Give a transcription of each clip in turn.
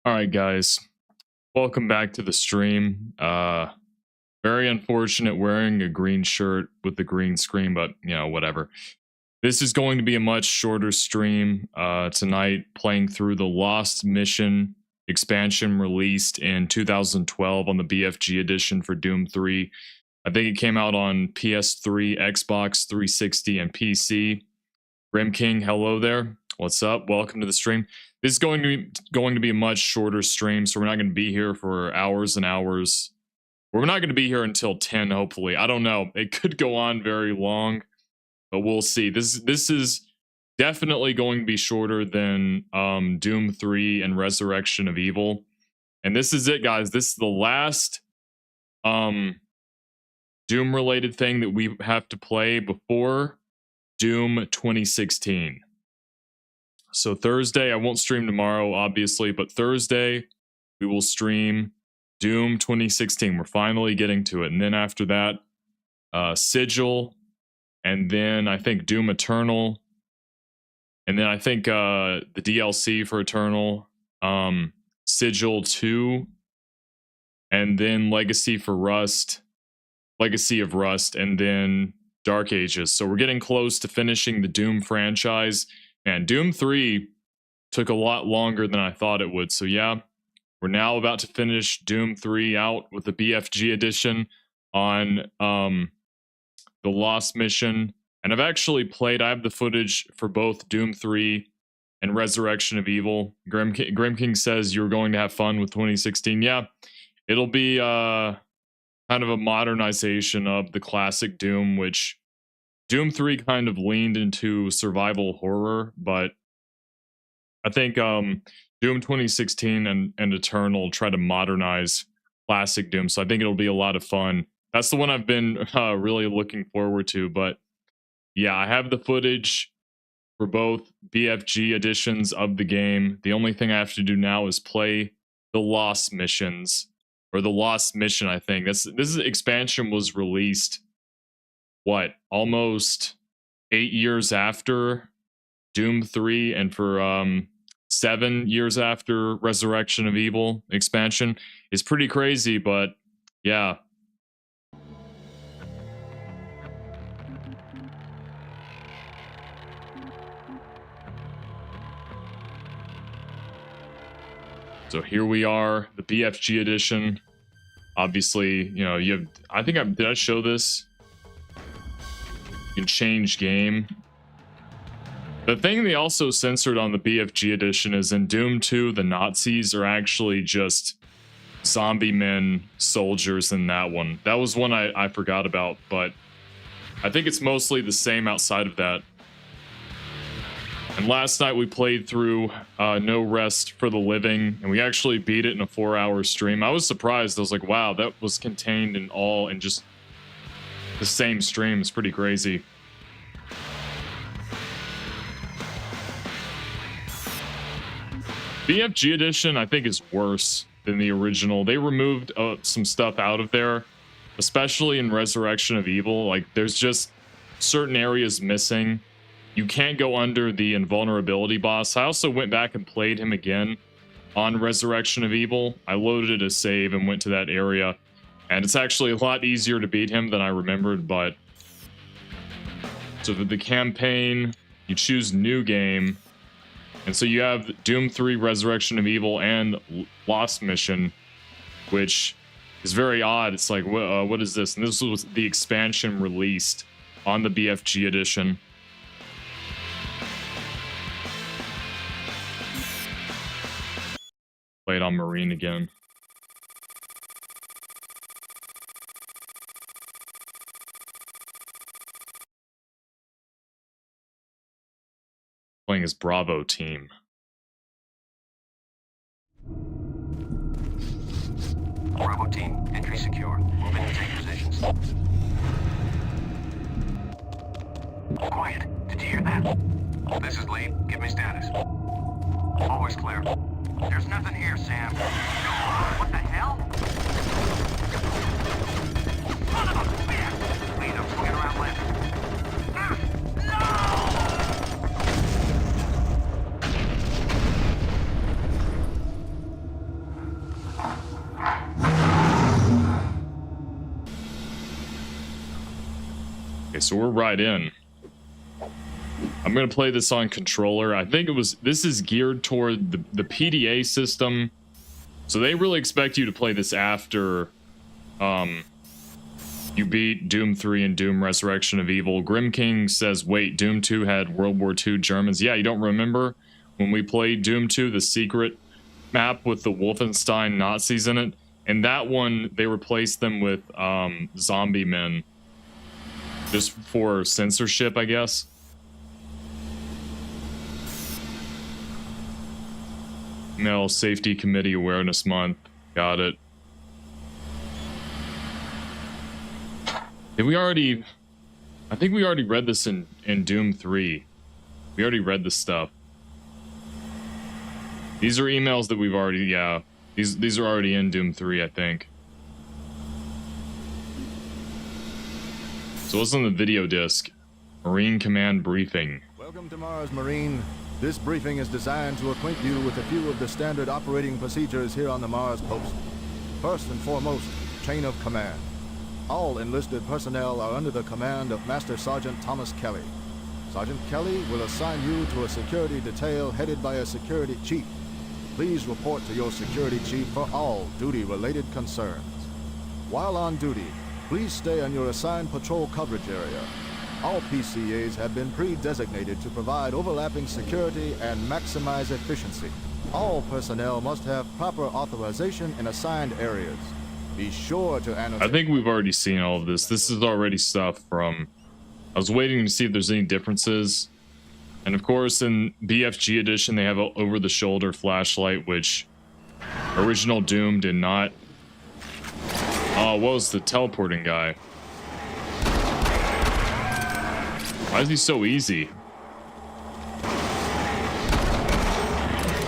All right, guys, welcome back to the stream. Very unfortunate wearing a green shirt with the green screen, but whatever. This is going to be a much shorter stream tonight, playing through the Lost Mission expansion released in 2012 on the BFG Edition for Doom 3. I think it came out on PS3, Xbox 360, and PC. Grim King, hello there. What's up? Welcome to the stream. This is going to be a much shorter stream, so we're not going to be here for hours and hours. We're not going to be here until 10, hopefully. I don't know. It could go on very long, but we'll see. This is definitely going to be shorter than Doom 3 and Resurrection of Evil. And this is it, guys. This is the last Doom-related thing that we have to play before Doom 2016. So Thursday, I won't stream tomorrow, obviously, but Thursday, we will stream Doom 2016. We're finally getting to it. And then after that, Sigil, and then I think Doom Eternal, and then I think the DLC for Eternal, Sigil 2, and then Legacy of Rust, and then Dark Ages. So we're getting close to finishing the Doom franchise. Man, Doom 3 took a lot longer than I thought it would. So yeah, we're now about to finish Doom 3 out with the BFG Edition on the Lost Mission. And I've actually played, I have the footage for both Doom 3 and Resurrection of Evil. Grim King says you're going to have fun with 2016. Yeah, it'll be kind of a modernization of the classic Doom, which Doom 3 kind of leaned into survival horror, but I think Doom 2016 and Eternal try to modernize classic Doom, so I think it'll be a lot of fun. That's the one I've been really looking forward to, but yeah, I have the footage for both BFG editions of the game. The only thing I have to do now is play the Lost Missions, or the Lost Mission, I think. This expansion was released, what, almost 8 years after Doom 3, and for 7 years after Resurrection of Evil expansion. Is pretty crazy, but yeah. So here we are, the BFG edition. Obviously, you have, did I show this? You can change game. The thing they also censored on the BFG edition is in Doom 2, the Nazis are actually just zombie men soldiers in that one. That was one I forgot about, but I think it's mostly the same outside of that. And last night we played through No Rest for the Living, and we actually beat it in a 4-hour stream. I was surprised. I was like, wow, that was contained in just the same stream. It's pretty crazy. BFG Edition, I think, is worse than the original. They removed some stuff out of there, especially in Resurrection of Evil. Like, there's just certain areas missing. You can't go under the invulnerability boss. I also went back and played him again on Resurrection of Evil. I loaded a save and went to that area, and it's actually a lot easier to beat him than I remembered. But so for the campaign, you choose new game, and so you have Doom 3, Resurrection of Evil, and Lost Mission, which is very odd. It's like, what is this? And this was the expansion released on the BFG edition. Play it on Marine again. Playing as Bravo team. Bravo team, entry secure. Move in and take positions. Quiet. Did you hear that? This is lead. Give me status. Always clear. There's nothing here, Sam. What the hell? Son of a bitch! Lead, I'm swinging around left. No! Okay, so we're right in. I'm gonna play this on controller. I think this is geared toward the PDA system. So they really expect you to play this after you beat Doom 3 and Doom Resurrection of Evil. Grim King says, wait, Doom 2 had World War II Germans. Yeah, you don't remember when we played Doom 2, the secret map with the Wolfenstein Nazis in it? And that one, they replaced them with zombie men. Just for censorship, I guess. Male Safety Committee Awareness Month. Got it. Did we already... I think we already read this in Doom 3. We already read this stuff. These are emails that we've already... Yeah. These are already in Doom 3, I think. So what's on the video disc? Marine Command Briefing. Welcome to Mars, Marine. This briefing is designed to acquaint you with a few of the standard operating procedures here on the Mars post. First and foremost, chain of command. All enlisted personnel are under the command of Master Sergeant Thomas Kelly. Sergeant Kelly will assign you to a security detail headed by a security chief. Please report to your security chief for all duty-related concerns. While on duty, please stay on your assigned patrol coverage area. All PCAs have been pre-designated to provide overlapping security and maximize efficiency. All personnel must have proper authorization in assigned areas. Be sure to annotate. I think we've already seen all of this. This is already stuff from... I was waiting to see if there's any differences. And of course, in BFG Edition, they have an over-the-shoulder flashlight, which original Doom did not. Oh, what was the teleporting guy? Why is he so easy?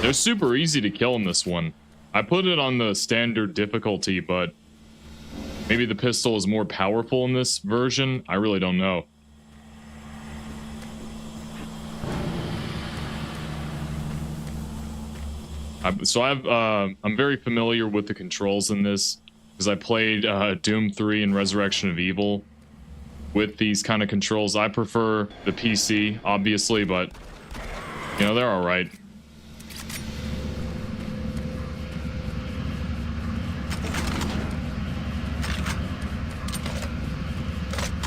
They're super easy to kill in this one. I put it on the standard difficulty, but maybe the pistol is more powerful in this version. I really don't know. I'm very familiar with the controls in this because I played Doom 3 and Resurrection of Evil with these kind of controls. I prefer the PC, obviously, but you know, they're all right.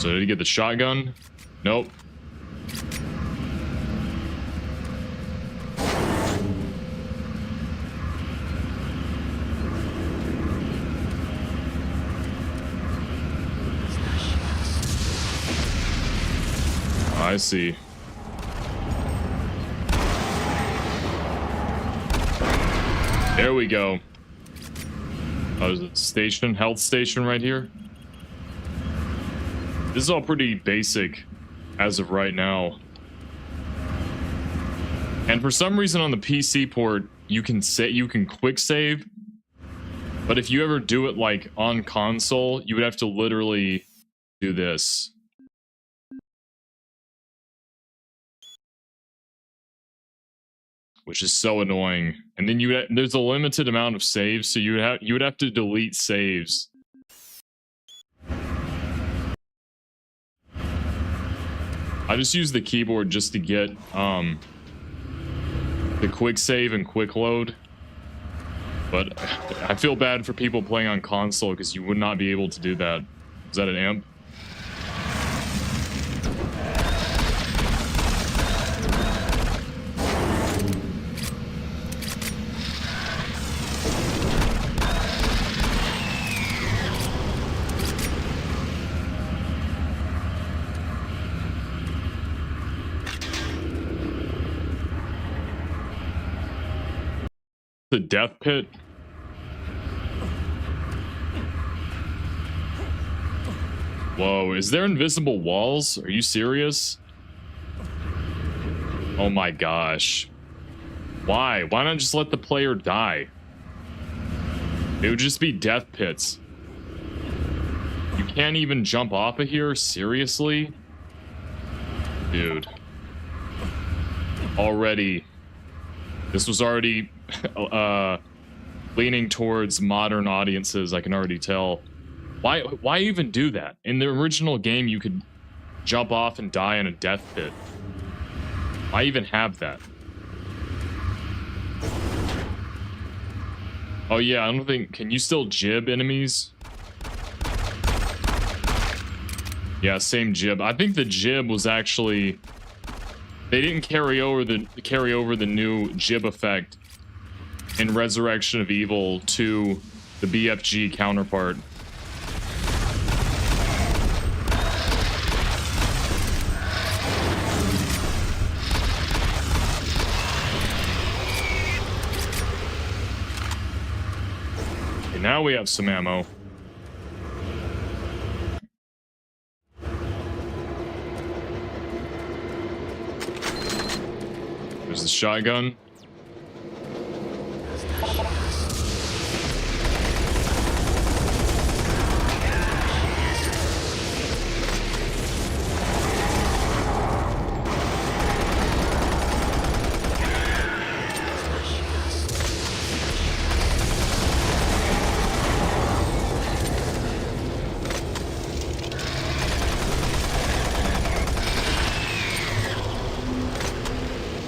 So did he get the shotgun? Nope. I see. There we go. Oh, there's a station, health station right here. This is all pretty basic as of right now. And for some reason on the PC port, you can quick save. But if you ever do it like on console, you would have to literally do this. Which is so annoying. And then there's a limited amount of saves, so you would have to delete saves. I just use the keyboard just to get the quick save and quick load. But I feel bad for people playing on console because you would not be able to do that. Is that an amp? The death pit. Whoa, is there invisible walls? Are you serious? Oh my gosh. Why? Why not just let the player die? It would just be death pits. You can't even jump off of here? Seriously? Dude. Already. This was already leaning towards modern audiences, I can already tell. Why even do that? In the original game, you could jump off and die in a death pit. I even have that. Oh yeah, I don't think... Can you still jib enemies? Yeah, same jib. I think the jib was actually... They didn't carry over the new jib effect in Resurrection of Evil to the BFG counterpart. Okay, now we have some ammo. There's the shotgun.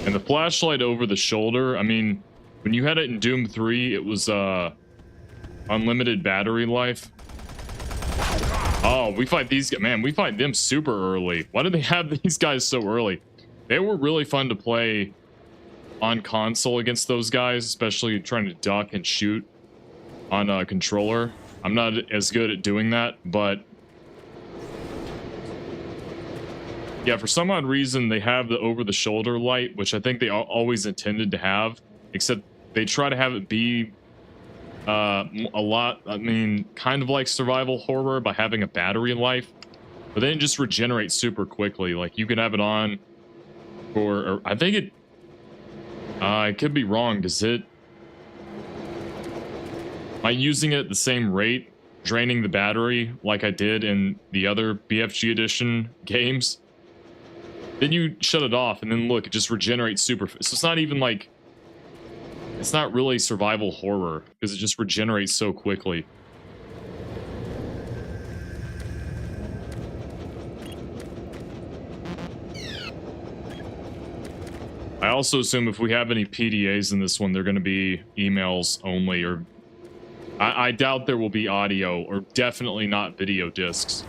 And the flashlight over the shoulder, I mean, when you had it in Doom 3, it was unlimited battery life. Oh, we fight these guys. Man, we fight them super early. Why do they have these guys so early? They were really fun to play on console against those guys, especially trying to duck and shoot on a controller. I'm not as good at doing that, but yeah, for some odd reason, they have the over-the-shoulder light, which I think they always intended to have, except they try to have it be a lot, I mean, kind of like survival horror by having a battery life, but then it just regenerates super quickly. Like, you can have it on for, I think it, I could be wrong, does it, am I using it at the same rate, draining the battery like I did in the other BFG Edition games? Then you shut it off, and then look, it just regenerates super. So it's not even like... It's not really survival horror, because it just regenerates so quickly. I also assume if we have any PDAs in this one, they're going to be emails only, or... I doubt there will be audio, or definitely not video discs.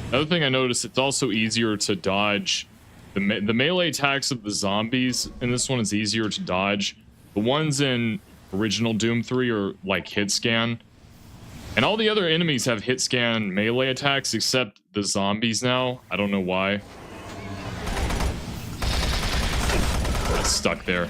Another thing I noticed, it's also easier to dodge. The melee attacks of the zombies in this one is easier to dodge. The ones in original Doom 3 are like hit scan. And all the other enemies have hit scan melee attacks except the zombies now. I don't know why. It's stuck there.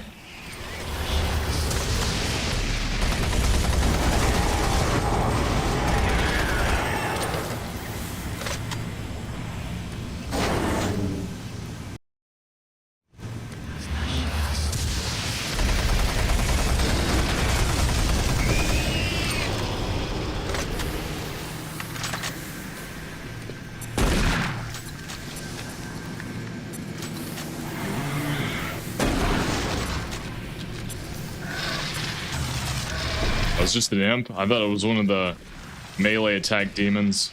It was just an imp? I thought it was one of the melee attack demons.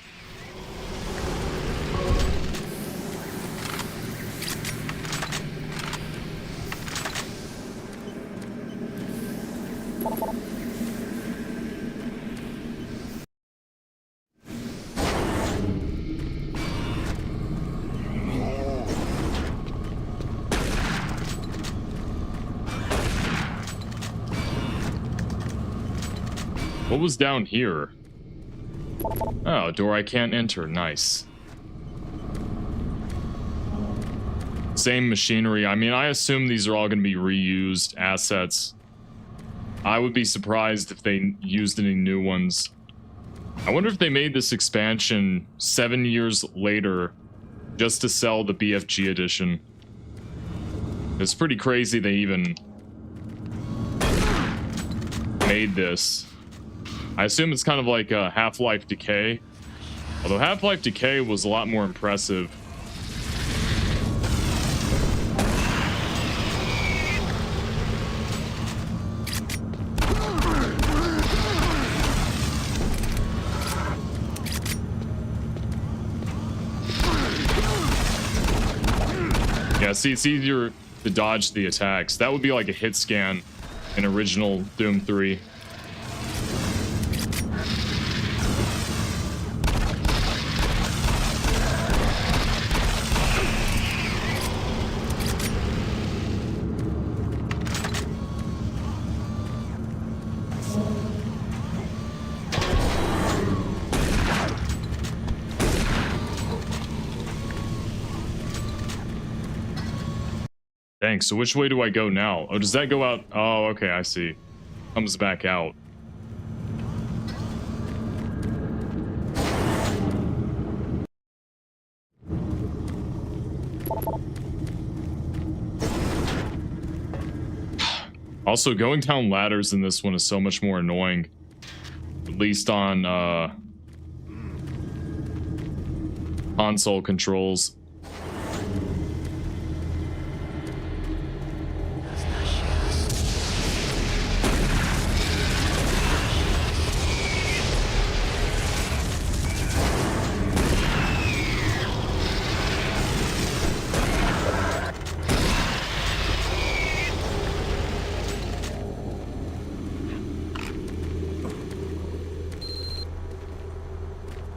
What was down here? Oh, a door I can't enter. Nice. Same machinery. I mean, I assume these are all going to be reused assets. I would be surprised if they used any new ones. I wonder if they made this expansion 7 years later just to sell the BFG Edition. It's pretty crazy they even made this. I assume it's kind of like Half-Life Decay. Although Half-Life Decay was a lot more impressive. Yeah, see, it's easier to dodge the attacks. That would be like a hit scan in original Doom 3. Thanks. So which way do I go now? Oh, does that go out? Oh, okay, I see. Comes back out. Also, going down ladders in this one is so much more annoying. At least on console controls.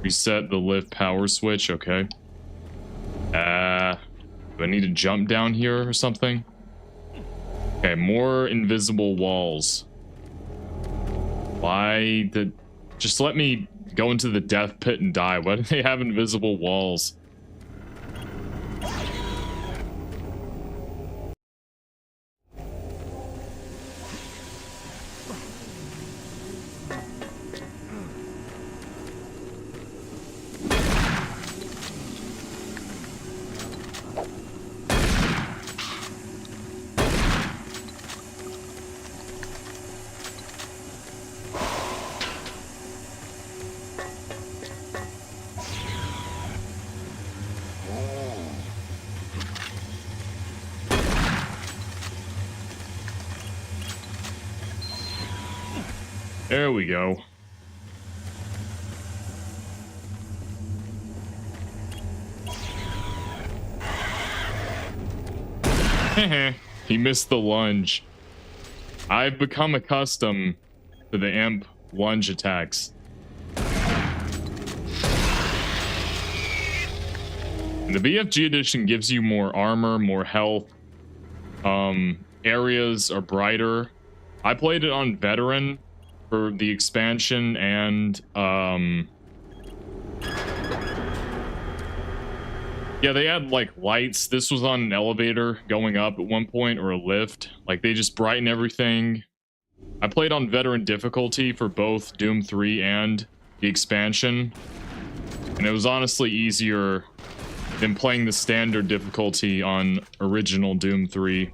Reset the lift power switch, okay. Do I need to jump down here or something? Okay, more invisible walls. Why did... Just let me go into the death pit and die. Why do they have invisible walls? There we go. He missed the lunge. I've become accustomed to the imp lunge attacks. And the BFG Edition gives you more armor, more health. Areas are brighter. I played it on Veteran for the expansion, and yeah, they had like lights. This was on an elevator going up at one point, or a lift. Like, they just brighten everything. I played on Veteran difficulty for both Doom 3 and the expansion, and it was honestly easier than playing the standard difficulty on original Doom 3.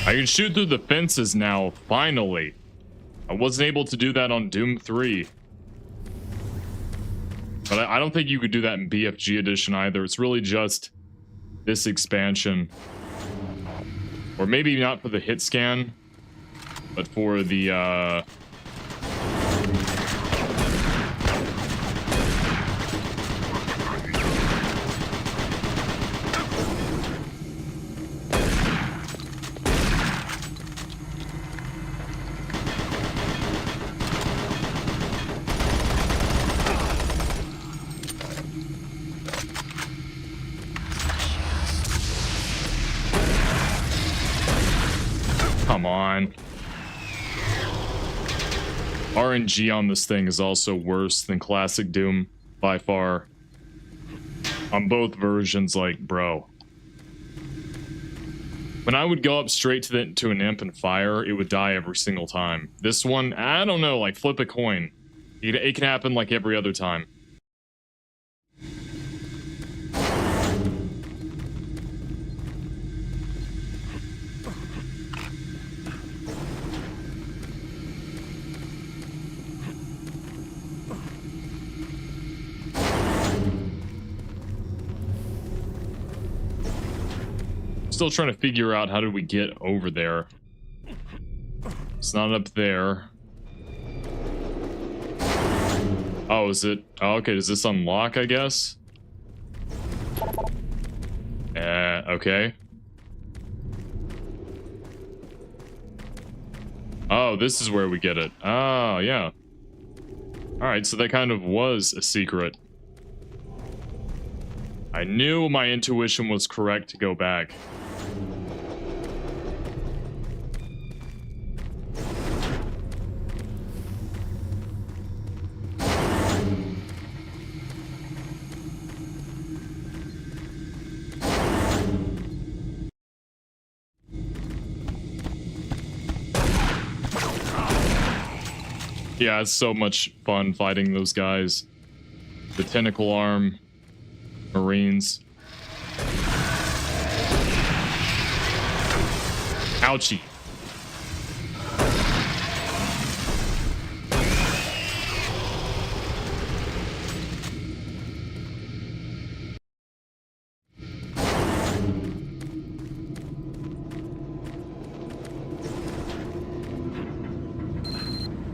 I can shoot through the fences now, finally. I wasn't able to do that on Doom 3. But I don't think you could do that in BFG Edition either. It's really just this expansion. Or maybe not for the hit scan, but for the, come on. RNG on this thing is also worse than classic Doom by far. On both versions, like, bro. When I would go up straight to an imp and fire, it would die every single time. This one, I don't know, like flip a coin. It can happen like every other time. Still trying to figure out how did we get over there. It's not up there. Oh, is it? Oh, okay, does this unlock, I guess? Okay. Oh, this is where we get it. Oh, yeah. Alright, so that kind of was a secret. I knew my intuition was correct to go back. Yeah, it's so much fun fighting those guys. The tentacle arm Marines. Ouchie.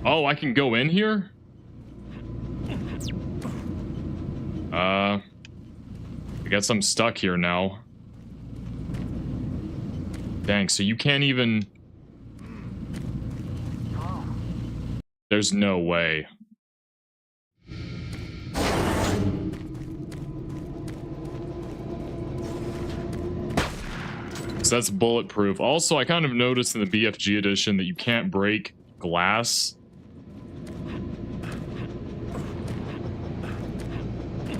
Oh, I can go in here? I guess I'm stuck here now. Dang, so you can't even... There's no way. So that's bulletproof. Also, I kind of noticed in the BFG edition that you can't break glass.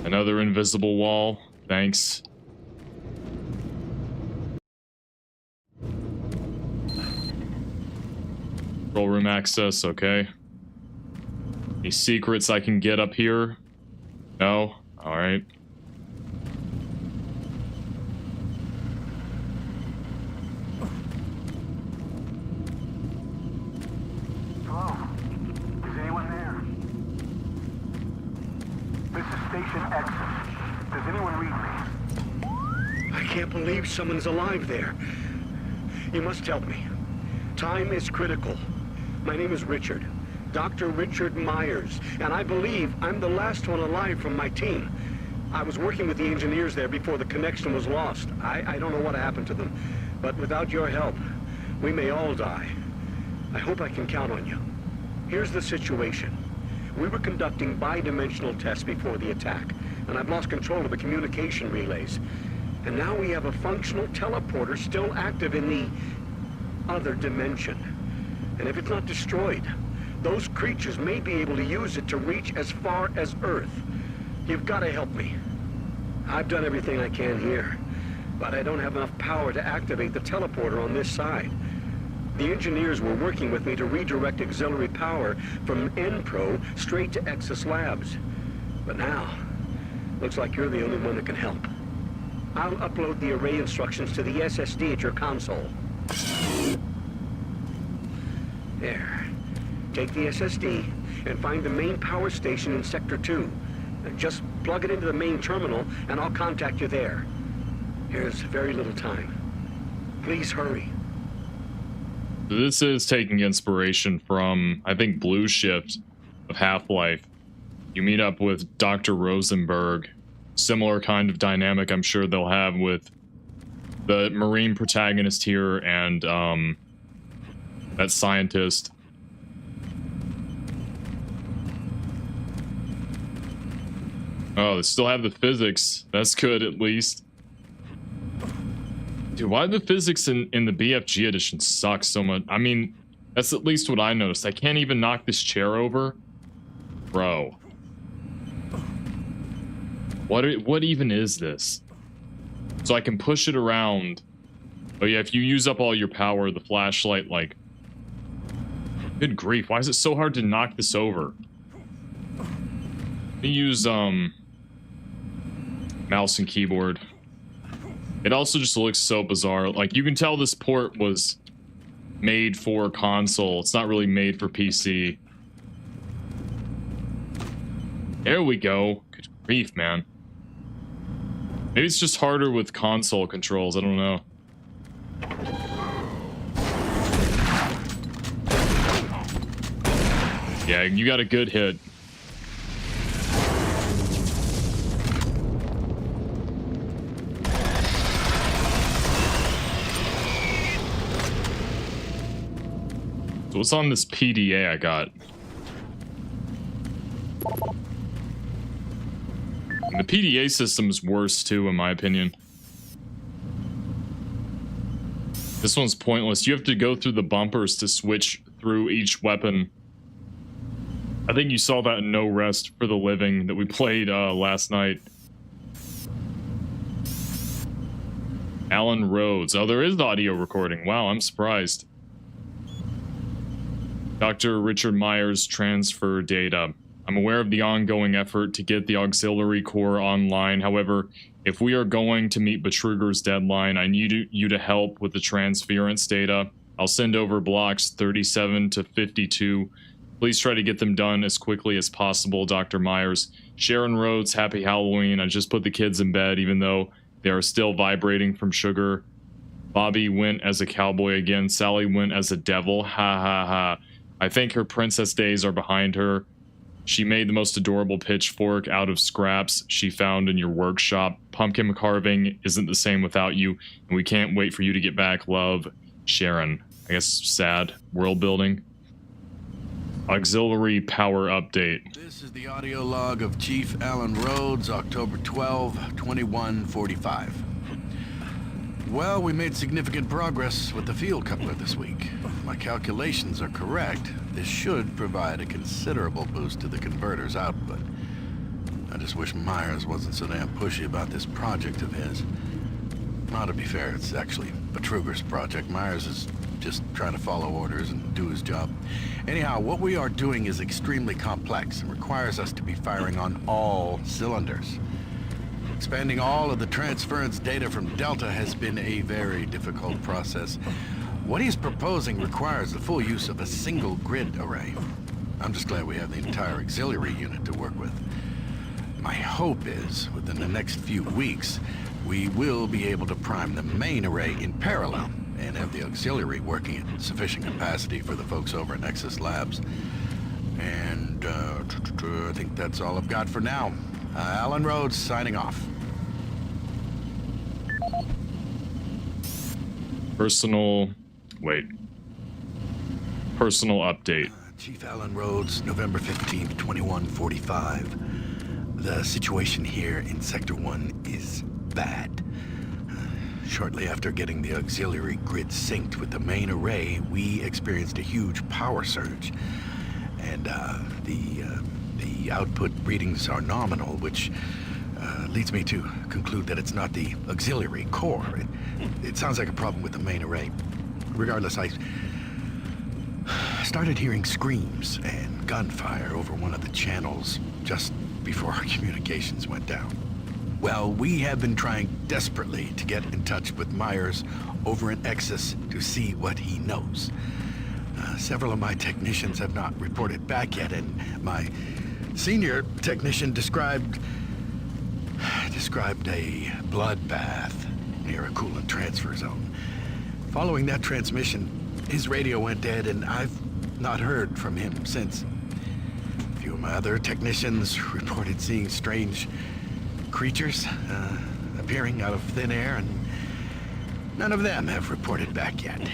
Another invisible wall. Thanks. Control room access, okay. Any secrets I can get up here? No? Alright. Hello? Is anyone there? This is Station X. Does anyone read me? I can't believe someone's alive there. You must help me. Time is critical. My name is Richard. Dr. Richard Myers, and I believe I'm the last one alive from my team. I was working with the engineers there before the connection was lost. I don't know what happened to them, but without your help, we may all die. I hope I can count on you. Here's the situation. We were conducting bi-dimensional tests before the attack, and I've lost control of the communication relays. And now we have a functional teleporter still active in the other dimension. And if it's not destroyed, those creatures may be able to use it to reach as far as Earth. You've got to help me. I've done everything I can here, but I don't have enough power to activate the teleporter on this side. The engineers were working with me to redirect auxiliary power from NPRO straight to Exus Labs. But now, looks like you're the only one that can help. I'll upload the array instructions to the SSD at your console. There. Take the SSD and find the main power station in Sector 2. Just plug it into the main terminal and I'll contact you there. Here's very little time. Please hurry. This is taking inspiration from, I think, Blue Shift of Half-Life. You meet up with Dr. Rosenberg. Similar kind of dynamic I'm sure they'll have with the Marine protagonist here and that scientist. Oh, they still have the physics. That's good, at least. Dude, why the physics in the BFG edition suck so much? I mean, that's at least what I noticed. I can't even knock this chair over. Bro. What even is this? So I can push it around. Oh yeah, if you use up all your power, the flashlight, like... Good grief, why is it so hard to knock this over? Let me use, mouse and keyboard. It also just looks so bizarre. Like, you can tell this port was made for console. It's not really made for PC. There we go. Good grief, man. Maybe it's just harder with console controls. I don't know. Yeah, you got a good hit. So what's on this PDA I got? And the PDA system is worse too, in my opinion. This one's pointless. You have to go through the bumpers to switch through each weapon. I think you saw that in No Rest for the Living that we played last night. Alan Rhodes. Oh, there is audio recording. Wow, I'm surprised. Dr. Richard Myers transfer data. I'm aware of the ongoing effort to get the auxiliary core online. However, if we are going to meet Betruger's deadline, I need you to help with the transference data. I'll send over blocks 37 to 52. Please try to get them done as quickly as possible, Dr. Myers. Sharon Rhodes, happy Halloween. I just put the kids in bed, even though they are still vibrating from sugar. Bobby went as a cowboy again. Sally went as a devil. Ha ha ha. I think her princess days are behind her. She made the most adorable pitchfork out of scraps she found in your workshop. Pumpkin carving isn't the same without you, and we can't wait for you to get back. Love, Sharon. I guess sad. World building. Auxiliary power update. This is the audio log of Chief Alan Rhodes, October 12, 2145. Well, we made significant progress with the field coupler this week. If my calculations are correct, this should provide a considerable boost to the converter's output. I just wish Myers wasn't so damn pushy about this project of his. Now, to be fair, it's actually Betruger's project. Myers is just trying to follow orders and do his job. Anyhow, what we are doing is extremely complex and requires us to be firing on all cylinders. Expanding all of the transference data from Delta has been a very difficult process. What he's proposing requires the full use of a single grid array. I'm just glad we have the entire auxiliary unit to work with. My hope is, within the next few weeks, we will be able to prime the main array in parallel and have the auxiliary working at sufficient capacity for the folks over at Nexus Labs. And I think that's all I've got for now. Alan Rhodes signing off. Personal update. Chief Alan Rhodes, November 15th, 2145. The situation here in Sector 1 is bad. Shortly after getting the auxiliary grid synced with the main array, we experienced a huge power surge. And the output readings are nominal, which leads me to conclude that it's not the auxiliary core. It sounds like a problem with the main array. Regardless, I started hearing screams and gunfire over one of the channels just before our communications went down. Well, we have been trying desperately to get in touch with Myers over in Exus to see what he knows. Several of my technicians have not reported back yet, and my senior technician described a bloodbath near a coolant transfer zone. Following that transmission, his radio went dead, and I've not heard from him since. A few of my other technicians reported seeing strange creatures appearing out of thin air, and none of them have reported back yet.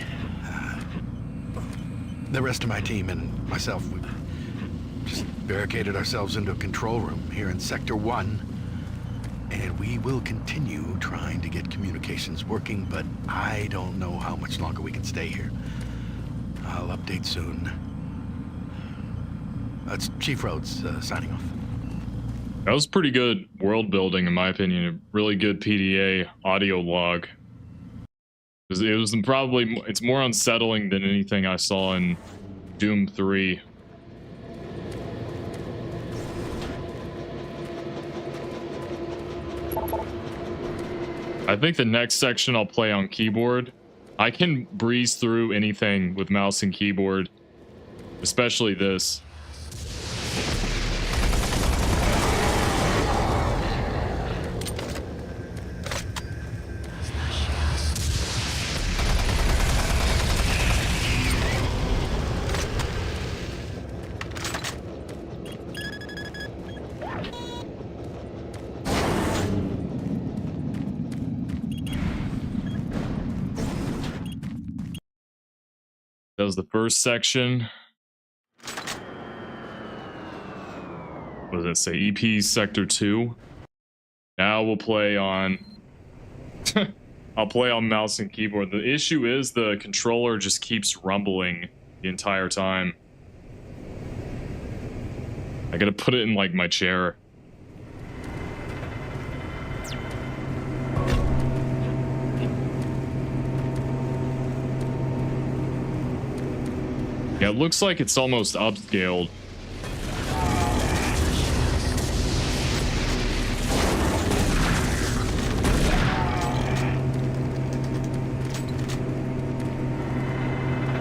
The rest of my team and myself, we just barricaded ourselves into a control room here in Sector 1, and we will continue trying to get communications working, but I don't know how much longer we can stay here. I'll update soon. That's Chief Rhodes signing off. That was pretty good world building, in my opinion. A really good PDA audio log. It was probably, it's more unsettling than anything I saw in Doom 3. I think the next section I'll play on keyboard. I can breeze through anything with mouse and keyboard, especially this. That was the first section. What does it say? EP Sector 2. Now we'll play on... I'll play on mouse and keyboard. The issue is the controller just keeps rumbling the entire time. I gotta put it in, like, my chair. Yeah, it looks like it's almost upscaled.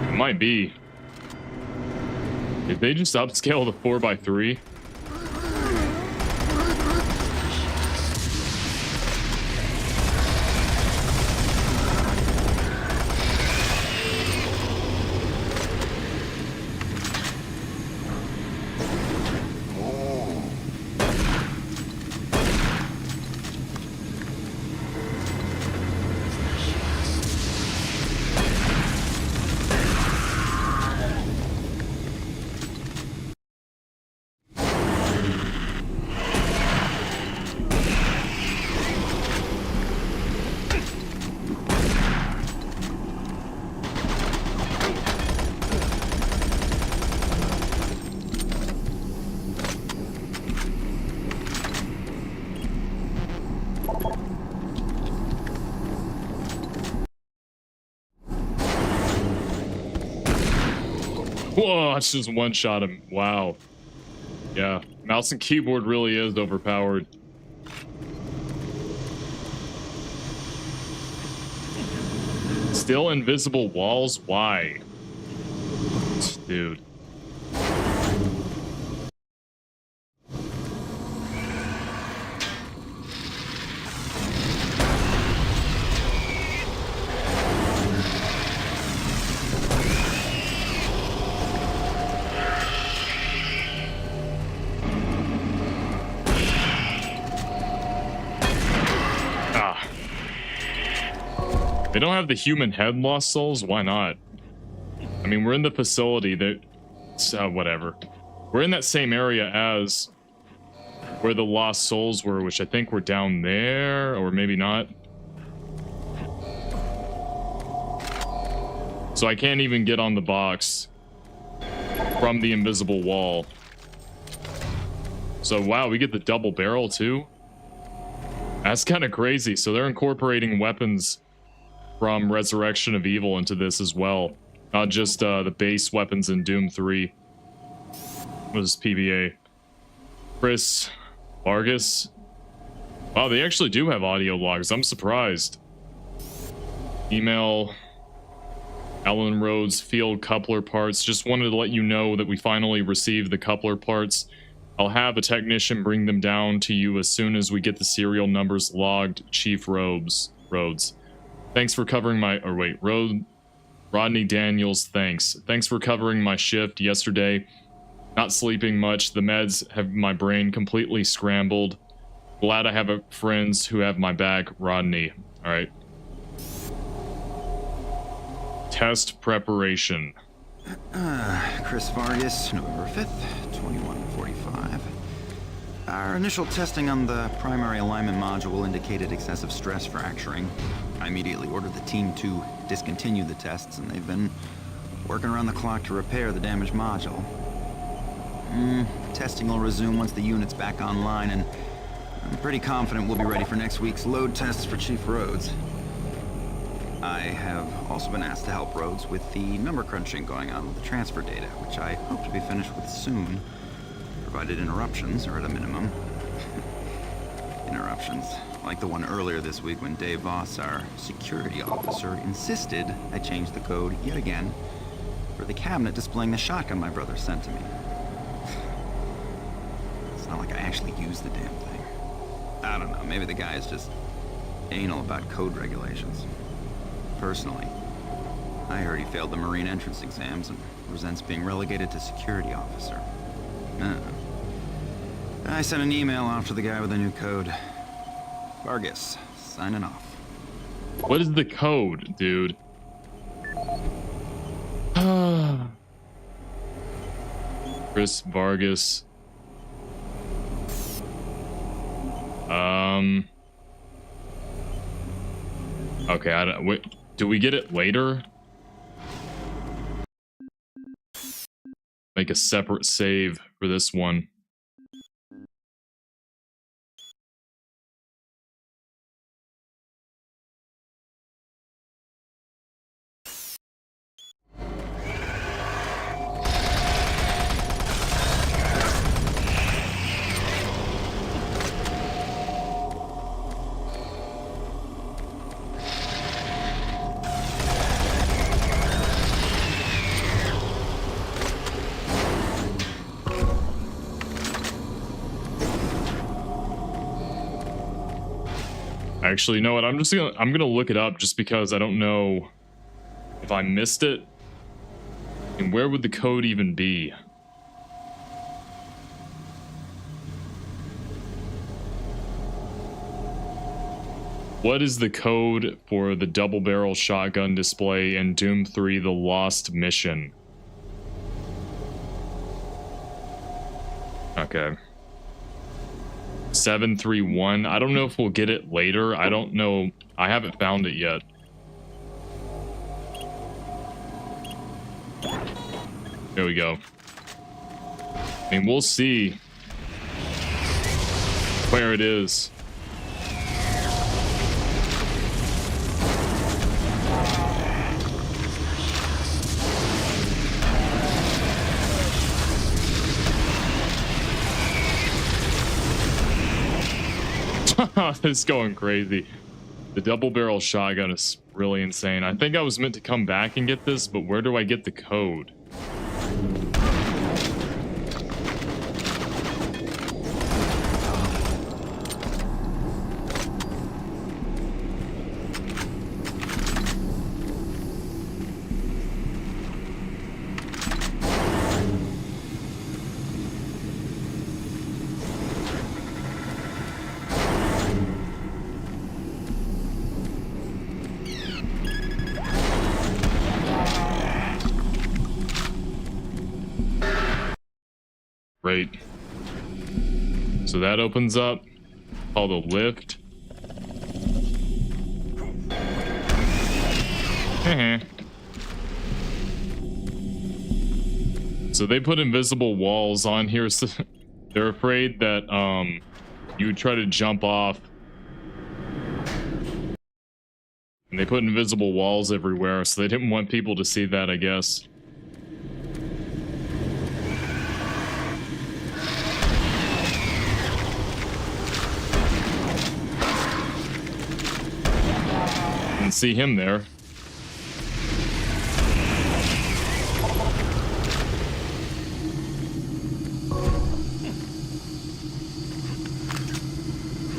It might be. Did they just upscale the 4x3? Whoa, it's just one-shot him. Wow. Yeah, mouse and keyboard really is overpowered. Still invisible walls? Why? Dude. They don't have the human head lost souls? Why not? I mean, we're in the facility that... whatever. We're in that same area as where the lost souls were, which I think were down there, or maybe not. So I can't even get on the box from the invisible wall. So wow, we get the double barrel too? That's kind of crazy. So they're incorporating weapons from Resurrection of Evil into this as well. Not just the base weapons in Doom 3. What is PBA? Chris Vargas? Wow, they actually do have audio logs. I'm surprised. Email Alan Rhodes field coupler parts. Just wanted to let you know that we finally received the coupler parts. I'll have a technician bring them down to you as soon as we get the serial numbers logged. Chief Rhodes. Thanks for covering my... Or wait, Rodney Daniels, thanks. Thanks for covering my shift yesterday. Not sleeping much. The meds have my brain completely scrambled. Glad I have friends who have my back. Rodney. Alright. Test preparation. Chris Vargas, November 5th, 2145. Our initial testing on the primary alignment module indicated excessive stress fracturing. I immediately ordered the team to discontinue the tests, and they've been working around the clock to repair the damaged module. Testing will resume once the unit's back online, and I'm pretty confident we'll be ready for next week's load tests for Chief Rhodes. I have also been asked to help Rhodes with the number crunching going on with the transfer data, which I hope to be finished with soon, provided interruptions are at a minimum. Interruptions, like the one earlier this week when Dave Voss, our security officer, insisted I change the code yet again for the cabinet displaying the shotgun my brother sent to me. It's not like I actually used the damn thing. I don't know, maybe the guy is just anal about code regulations. Personally, I heard he failed the Marine entrance exams and resents being relegated to security officer. I sent an email off to the guy with the new code. Vargas, signing off. What is the code, dude? Chris Vargas. Okay, I don't. Wait, do we get it later? Make a separate save for this one. Actually, you know what? I'm gonna look it up just because I don't know if I missed it. And where would the code even be? What is the code for the double barrel shotgun display in Doom 3: The Lost Mission? Okay. 731. I don't know if we'll get it later. I don't know. I haven't found it yet. There we go. I mean, we'll see where it is. It's going crazy. The double barrel shotgun is really insane. I think I was meant to come back and get this, but where do I get the code? Great. So that opens up. Called a lift. So they put invisible walls on here. So they're afraid that you would try to jump off. And they put invisible walls everywhere, so they didn't want people to see that, I guess. See him there.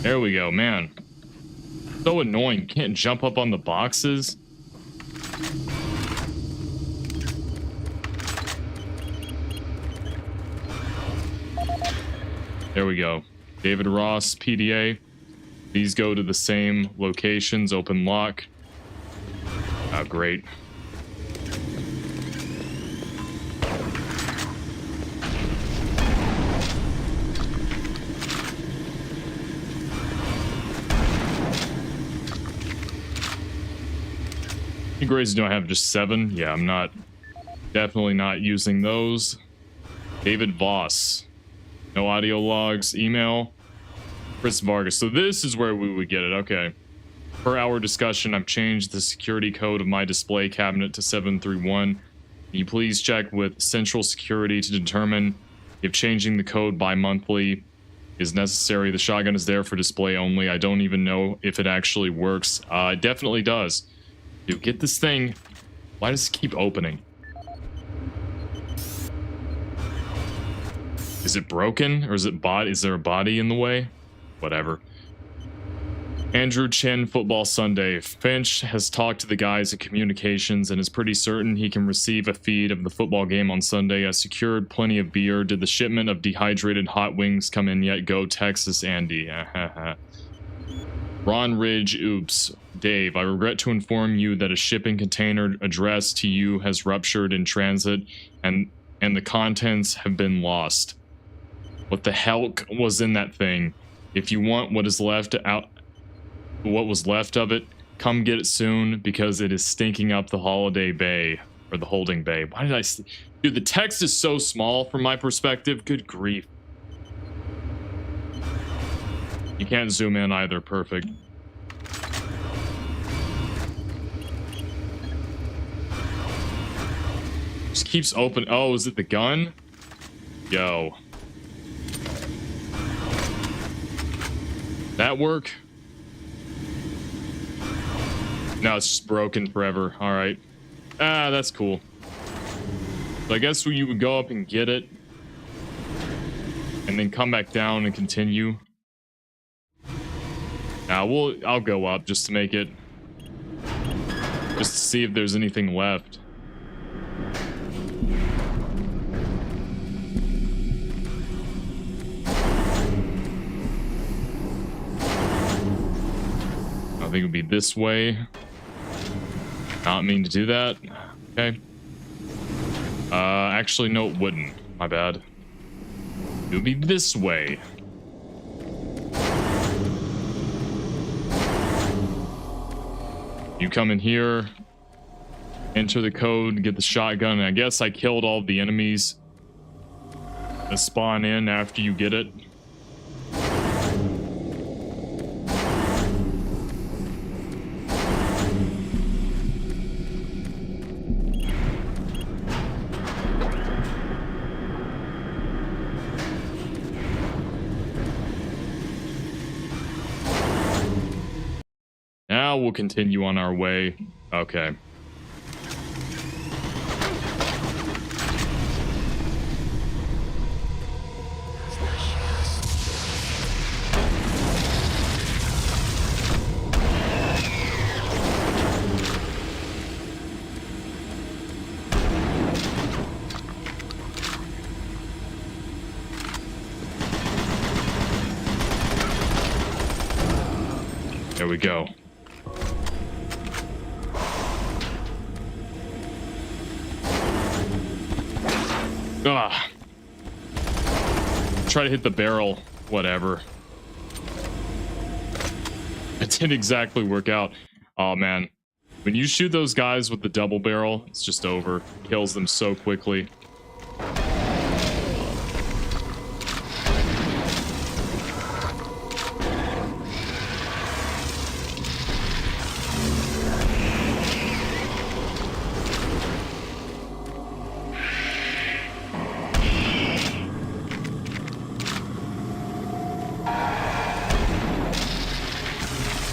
There we go, man. So annoying. Can't jump up on the boxes. There we go. David Ross, PDA. These go to the same locations. Open lock. Oh, great. You grades don't have just 7. Yeah, I'm not, definitely not using those. David Voss. No audio logs. Email. Chris Vargas. So this is where we would get it. Okay. Per our discussion, I've changed the security code of my display cabinet to 731. Can you please check with Central Security to determine if changing the code bi-monthly is necessary? The shotgun is there for display only. I don't even know if it actually works. It definitely does. Dude, get this thing. Why does it keep opening? Is it broken? Or is it is there a body in the way? Whatever. Andrew Chen, Football Sunday. Finch has talked to the guys at communications and is pretty certain he can receive a feed of the football game on Sunday. I secured plenty of beer. Did the shipment of dehydrated hot wings come in yet? Go Texas, Andy. Ron Ridge, oops. Dave, I regret to inform you that a shipping container addressed to you has ruptured in transit and the contents have been lost. What the hell was in that thing? If you want what was left of it, come get it soon because it is stinking up the holiday bay or the holding bay. Why did I dude, the text is so small from my perspective. Good grief. You can't zoom in either. Perfect. Just keeps open. Oh, is it the gun? Yo. That work? No, it's just broken forever. All right. Ah, that's cool. So I guess you would go up and get it. And then come back down and continue. Now, I'll go up just to make it... Just to see if there's anything left. I think it would be this way. Not mean to do that. Okay. Actually, no, it wouldn't. My bad. It would be this way. You come in here, enter the code, get the shotgun, and I guess I killed all the enemies that spawn in after you get it. Now we'll continue on our way. Okay. There we go. Ah. Try to hit the barrel. Whatever. It didn't exactly work out. Oh man. When you shoot those guys with the double barrel, it's just over. Kills them so quickly.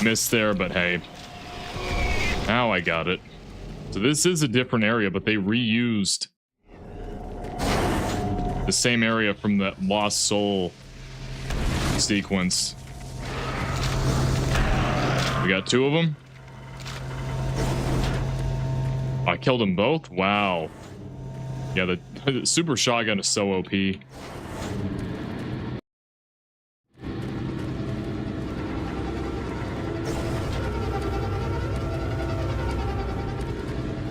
Missed there, but hey. Now I got it. So this is a different area, but they reused the same area from the Lost Soul sequence. We got two of them. I killed them both? Wow. Yeah, the super shotgun is so OP.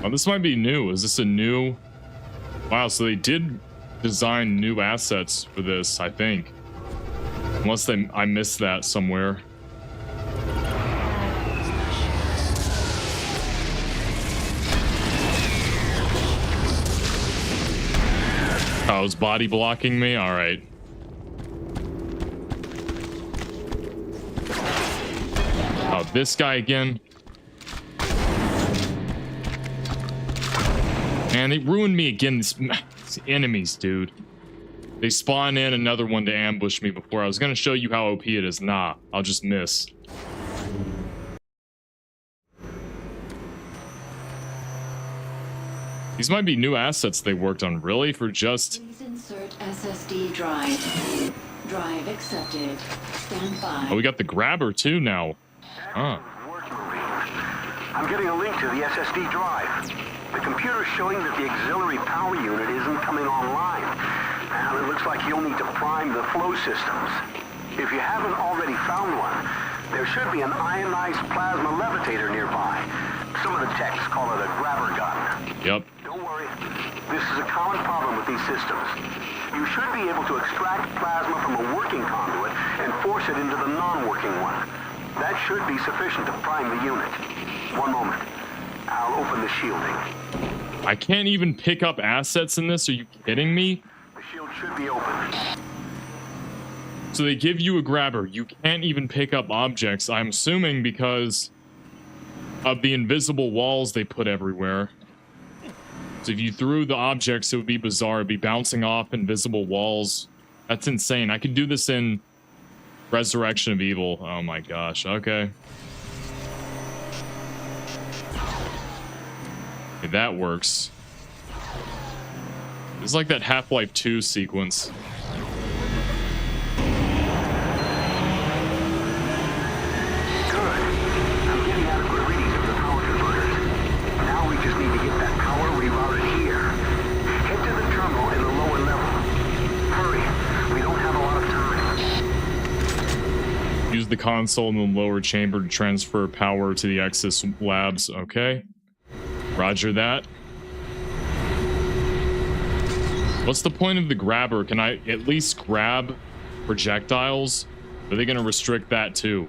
Oh, this might be new. Is this a new... Wow, so they did design new assets for this, I think. Unless I missed that somewhere. Oh, it's body blocking me? Alright. Oh, this guy again. Man, they ruined me again. These enemies, dude. They spawn in another one to ambush me before. I was going to show you how OP it is. Nah, I'll just miss. These might be new assets they worked on, really, for just... Please insert SSD drive. Drive accepted. Stand by. Oh, we got the grabber, too, now. Huh. I'm getting a link to the SSD drive. The computer's showing that the auxiliary power unit isn't coming online. Now, it looks like you'll need to prime the flow systems. If you haven't already found one, there should be an ionized plasma levitator nearby. Some of the techs call it a grabber gun. Yep. Don't worry. This is a common problem with these systems. You should be able to extract plasma from a working conduit and force it into the non-working one. That should be sufficient to prime the unit. One moment. I'll open the shielding. I can't even pick up assets in this? Are you kidding me? The shield should be open. So they give you a grabber. You can't even pick up objects, I'm assuming because of the invisible walls they put everywhere. So if you threw the objects, it would be bizarre. It'd be bouncing off invisible walls. That's insane. I could do this in Resurrection of Evil. Oh my gosh. Okay. Okay, that works. It's like that Half-Life 2 sequence. Use the console in the lower chamber to transfer power to the Exis labs. Okay. Roger that. What's the point of the grabber? Can I at least grab projectiles? Are they going to restrict that too?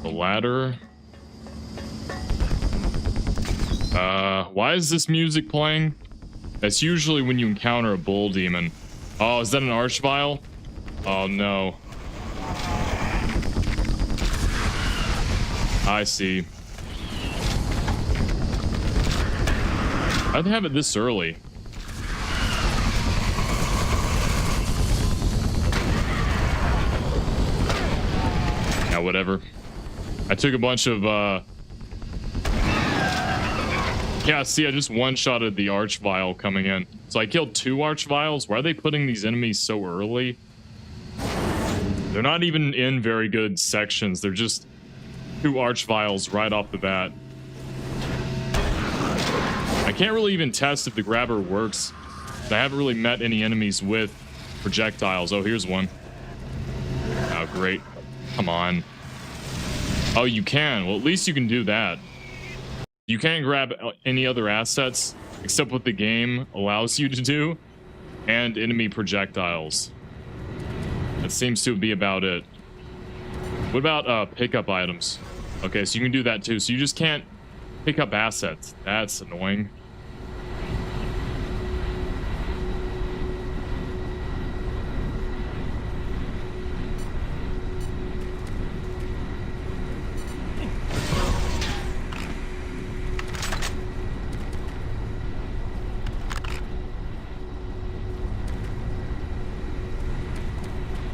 Ladder. Why is this music playing? That's usually when you encounter a bull demon. Oh, is that an archvile? Oh no. I see. Why'd they have it this early? Yeah, whatever. I took a bunch of, yeah, see, I just one-shotted the Archvile coming in. So I killed 2 Archviles. Why are they putting these enemies so early? They're not even in very good sections. They're just 2 Archviles right off the bat. I can't really even test if the grabber works. I haven't really met any enemies with projectiles. Oh, here's one. Oh, great. Come on. Oh, you can. Well, at least you can do that. You can't grab any other assets except what the game allows you to do, and enemy projectiles. That seems to be about it. What about pickup items? Okay, so you can do that too. So you just can't pick up assets. That's annoying.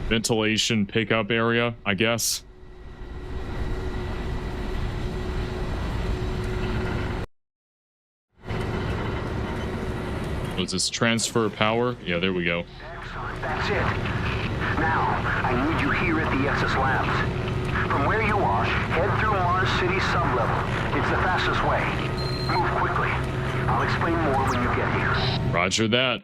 Ventilation pickup area, I guess. Was this transfer power? Yeah, there we go. Excellent, that's it. Now, I need you here at the Exis Labs. From where you are, head through Mars City sublevel. It's the fastest way. Move quickly. I'll explain more when you get here. Roger that.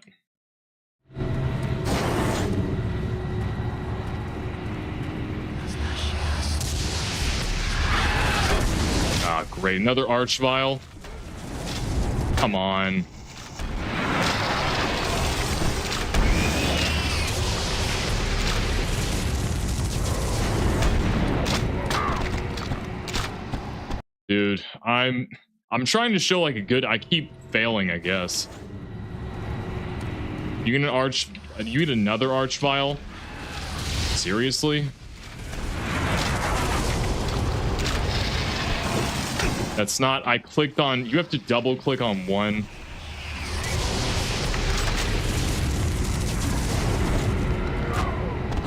Ah, great. Another arch vial. Come on. Dude, I'm trying to show like a good. I keep failing, I guess. You get an arch. You get another arch vial. Seriously? That's not. I clicked on. You have to double click on one.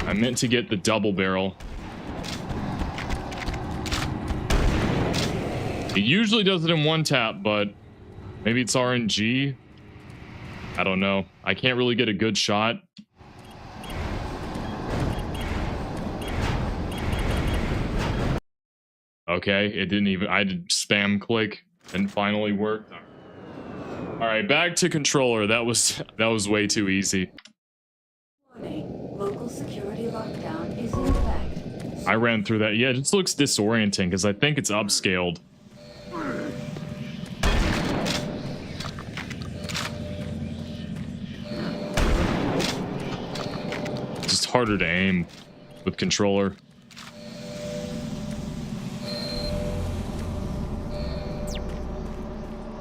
I meant to get the double barrel. It usually does it in one tap, but maybe it's RNG. I don't know. I can't really get a good shot. Okay, it didn't even. I did spam click and finally worked. All right, back to controller. That was way too easy. Warning. Local security lockdown is in effect. I ran through that. Yeah, it just looks disorienting because I think it's upscaled. It's just harder to aim with controller.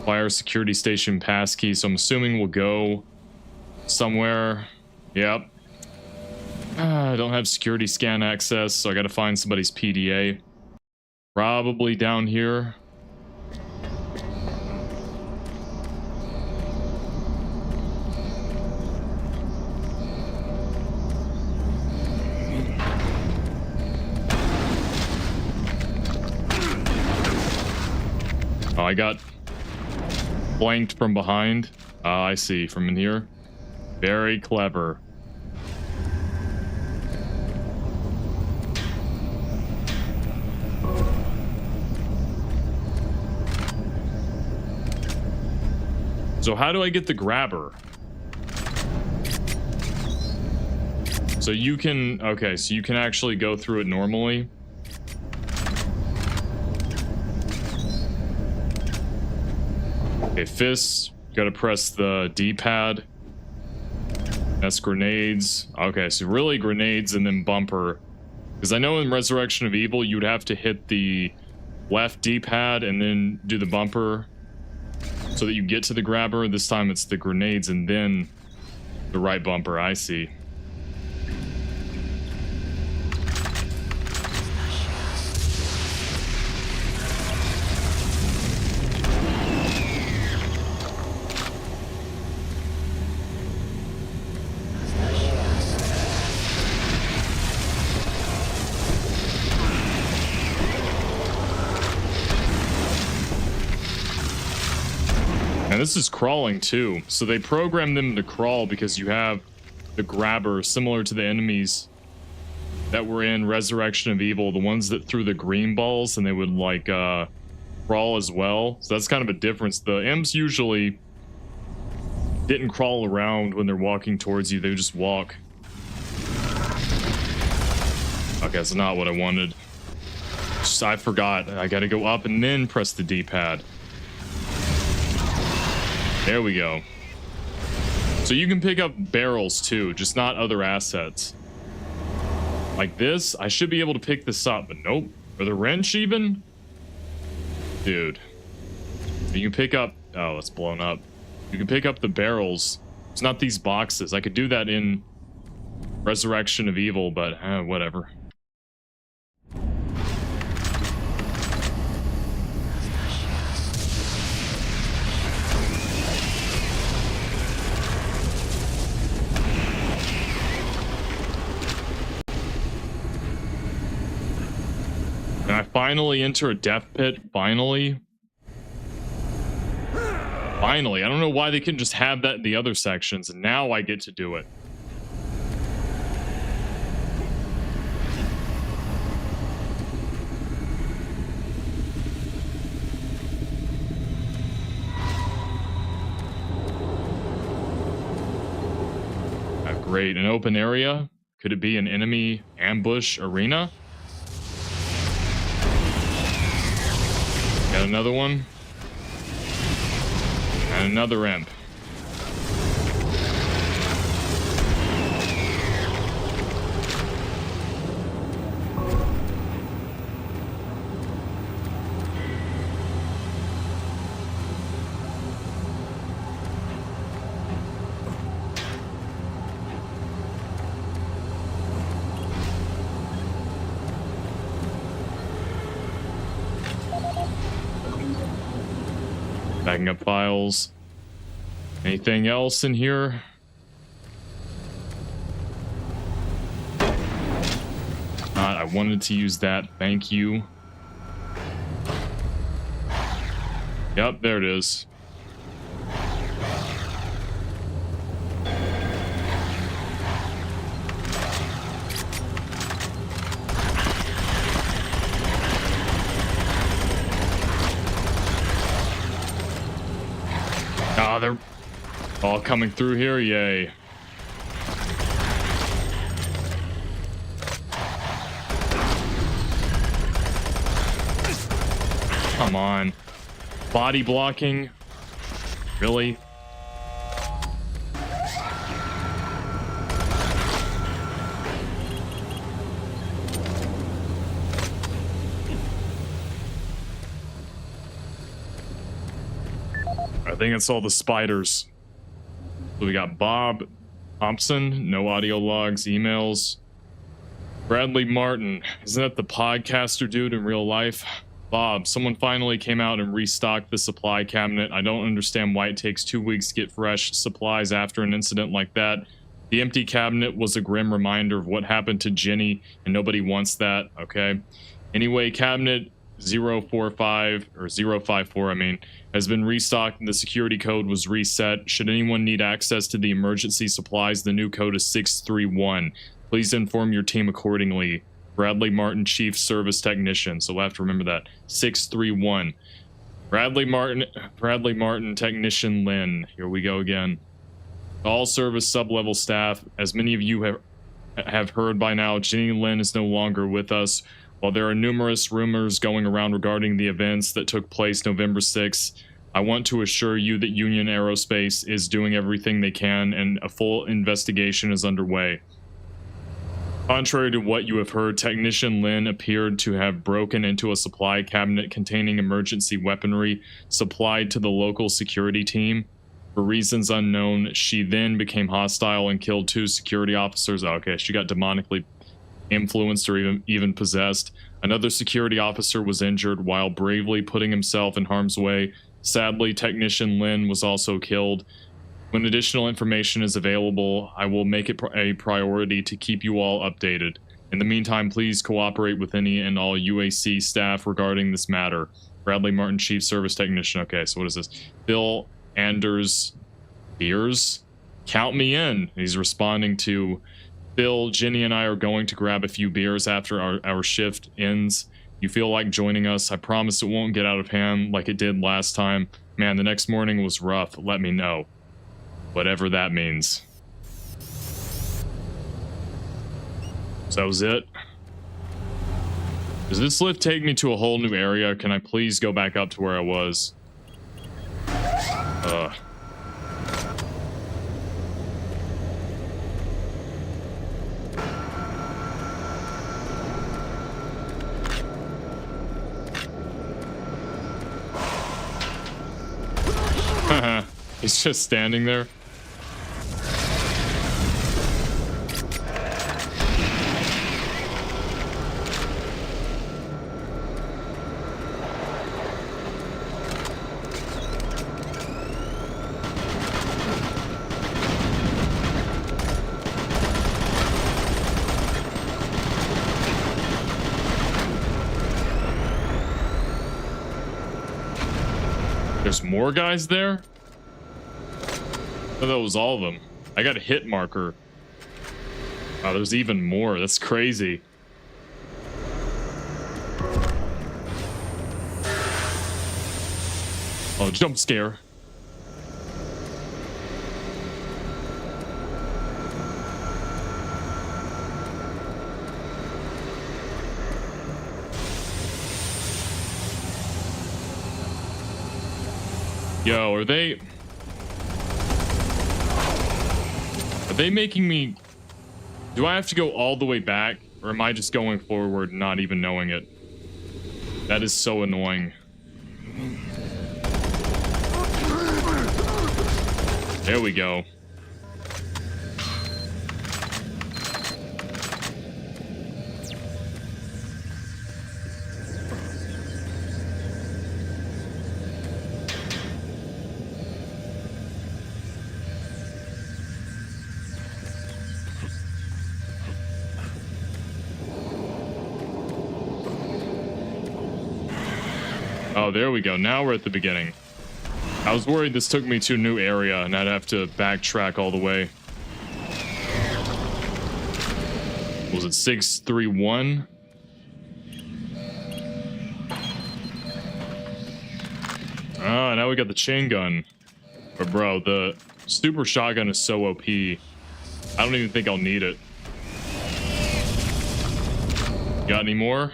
Fire security station passkey, so I'm assuming we'll go somewhere. Yep. I don't have security scan access, so I gotta find somebody's PDA. Probably down here. Oh, I got blanked from behind. I see, from in here. Very clever. So how do I get the grabber? So you can, okay, so you can actually go through it normally. Okay, fists, gotta press the D-pad. That's grenades. Okay, so really grenades and then bumper. Because I know in Resurrection of Evil, you'd have to hit the left D-pad and then do the bumper so that you get to the grabber. This time it's the grenades and then the right bumper. I see. And this is crawling too. So they program them to crawl because you have the grabber similar to the enemies that were in Resurrection of Evil, the ones that threw the green balls and they would like crawl as well. So that's kind of a difference. The M's usually didn't crawl around when they're walking towards you. They would just walk. Okay, that's not what I wanted. Just, I forgot. I gotta go up and then press the D-pad. There we go. So you can pick up barrels too, just not other assets. Like this, I should be able to pick this up, but nope. Or the wrench even? Dude. You can pick up... Oh, it's blown up. You can pick up the barrels. It's not these boxes. I could do that in Resurrection of Evil, but whatever. And I finally enter a death pit. Finally. Finally. I don't know why they couldn't just have that in the other sections. And now I get to do it. Great, an open area. Could it be an enemy ambush arena? Got another one. And another imp. Backing up files. Anything else in here? I wanted to use that. Thank you. Yep, there it is. Ah, they're all coming through here. Yay. Come on. Body blocking? Really? I think it's all the spiders. So we got Bob Thompson, no audio logs, emails. Bradley Martin, isn't that the podcaster dude in real life? Bob, someone finally came out and restocked the supply cabinet. I don't understand why it takes 2 weeks to get fresh supplies after an incident like that. The empty cabinet was a grim reminder of what happened to Jenny, and nobody wants that, okay? Anyway, cabinet 045, or 054, I mean, has been restocked and the security code was reset. Should anyone need access to the emergency supplies, the new code is 631. Please inform your team accordingly. Bradley Martin, Chief Service Technician. So we'll have to remember that. 631. Bradley Martin, Technician Lynn. Here we go again. All service sub-level staff. As many of you have heard by now, Jenny Lynn is no longer with us. While there are numerous rumors going around regarding the events that took place November 6th, I want to assure you that Union Aerospace is doing everything they can and a full investigation is underway. Contrary to what you have heard, Technician Lynn appeared to have broken into a supply cabinet containing emergency weaponry supplied to the local security team. For reasons unknown, she then became hostile and killed 2 security officers. Oh, okay, she got demonically influenced or even possessed. Another security officer was injured while bravely putting himself in harm's way. Sadly, Technician Lynn was also killed. When additional information is available, I will make it a priority to keep you all updated. In the meantime, please cooperate with any and all UAC staff regarding this matter. Bradley Martin, Chief Service Technician. Okay, so what is this? Bill Anders Beers? Count me in. He's responding to Bill, Jenny and I are going to grab a few beers after our shift ends. You feel like joining us? I promise it won't get out of hand like it did last time. Man, the next morning was rough. Let me know. Whatever that means. So that was it. Does this lift take me to a whole new area? Can I please go back up to where I was? He's just standing there. There's more guys there? I thought that was all of them. I got a hit marker. Wow, there's even more. That's crazy. Oh, jump scare. Yo, are they making me... Do I have to go all the way back? Or am I just going forward not even knowing it? That is so annoying. There we go. Oh, there we go. Now we're at the beginning. I was worried this took me to a new area and I'd have to backtrack all the way. Was it 631? Oh, now we got the chain gun. But bro, the super shotgun is so OP. I don't even think I'll need it. Got any more?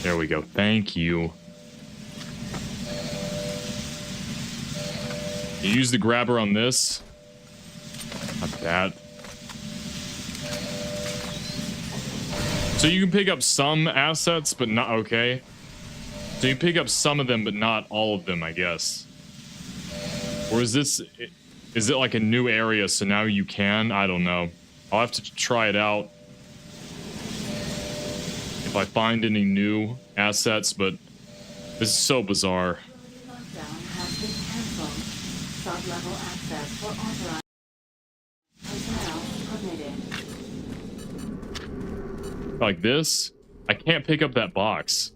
There we go. Thank you. You use the grabber on this. Not bad. So you can pick up some assets, but not... Okay. So you pick up some of them, but not all of them, I guess. Or is this... Is it like a new area, so now you can? I don't know. I'll have to try it out. If I find any new assets, but this is so bizarre. Lockdown has been cancelled. Sub-level access for authorized personnel permitted. Like this, I can't pick up that box.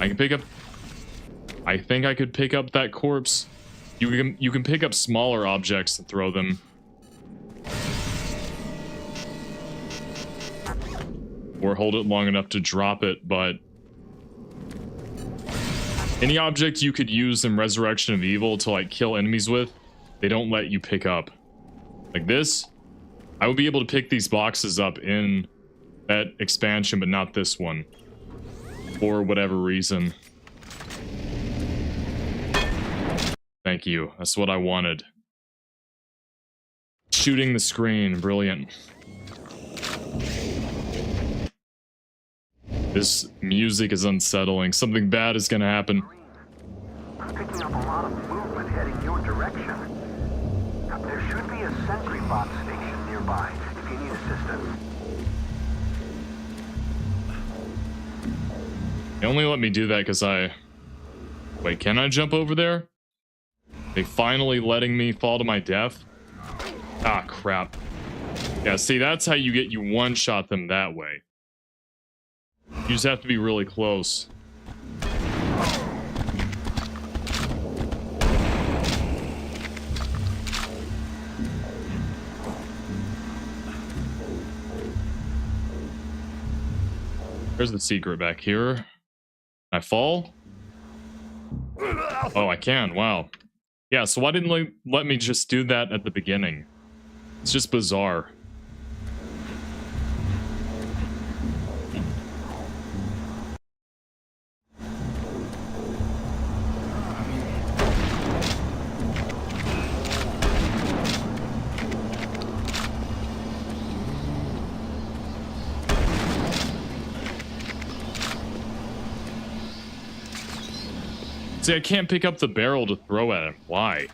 I can pick up... I think I could pick up that corpse. You can pick up smaller objects and throw them. Or hold it long enough to drop it, but... Any object you could use in Resurrection of Evil to, like, kill enemies with, they don't let you pick up. Like this, I would be able to pick these boxes up in that expansion, but not this one. For whatever reason. Thank you. That's what I wanted. Shooting the screen. Brilliant. This music is unsettling. Something bad is gonna happen. I'm picking up a lot of movement heading your direction. There should be a sentry bot station nearby if you need assistance. They only let me do that because I... Wait, can I jump over there? They finally letting me fall to my death? Ah, crap. Yeah, see, that's how you one-shot them that way. You just have to be really close. There's the secret back here. Can I fall? Oh, I can. Wow. Yeah, so why didn't they let me just do that at the beginning? It's just bizarre. See, I can't pick up the barrel to throw at him. Why?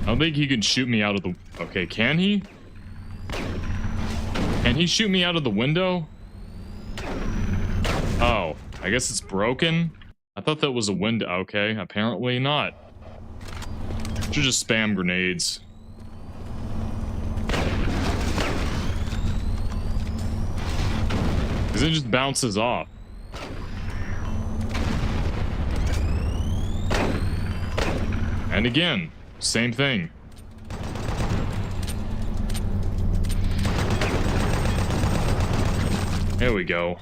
I don't think he can shoot me out of the... Okay, can he? Can he shoot me out of the window? Oh, I guess it's broken? I thought that was a window. Okay, apparently not. Should just spam grenades. Because it just bounces off. And again, same thing. There we go.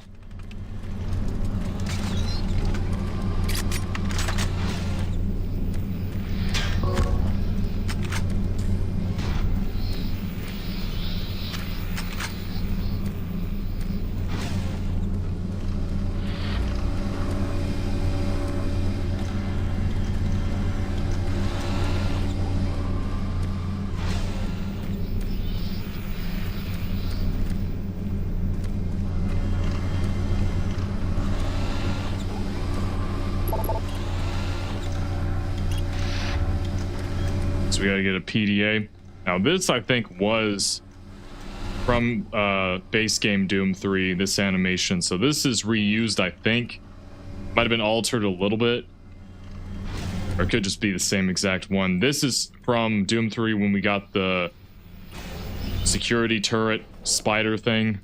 We gotta get a PDA. Now this, I think, was from base game Doom 3, this animation. So this is reused, I think. Might have been altered a little bit. Or it could just be the same exact one. This is from Doom 3 when we got the security turret spider thing.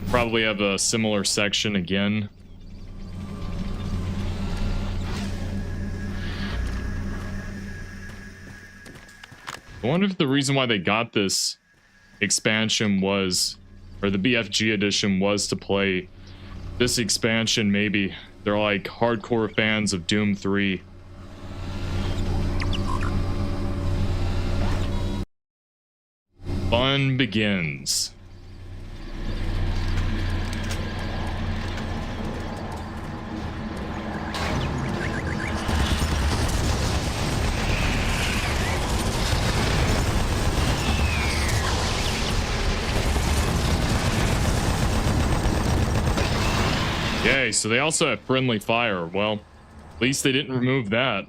Probably have a similar section again. I wonder if the reason why they got this expansion was, or the BFG edition was to play this expansion. Maybe they're like hardcore fans of Doom 3. Fun begins. Yay, so they also have friendly fire. Well, at least they didn't remove that.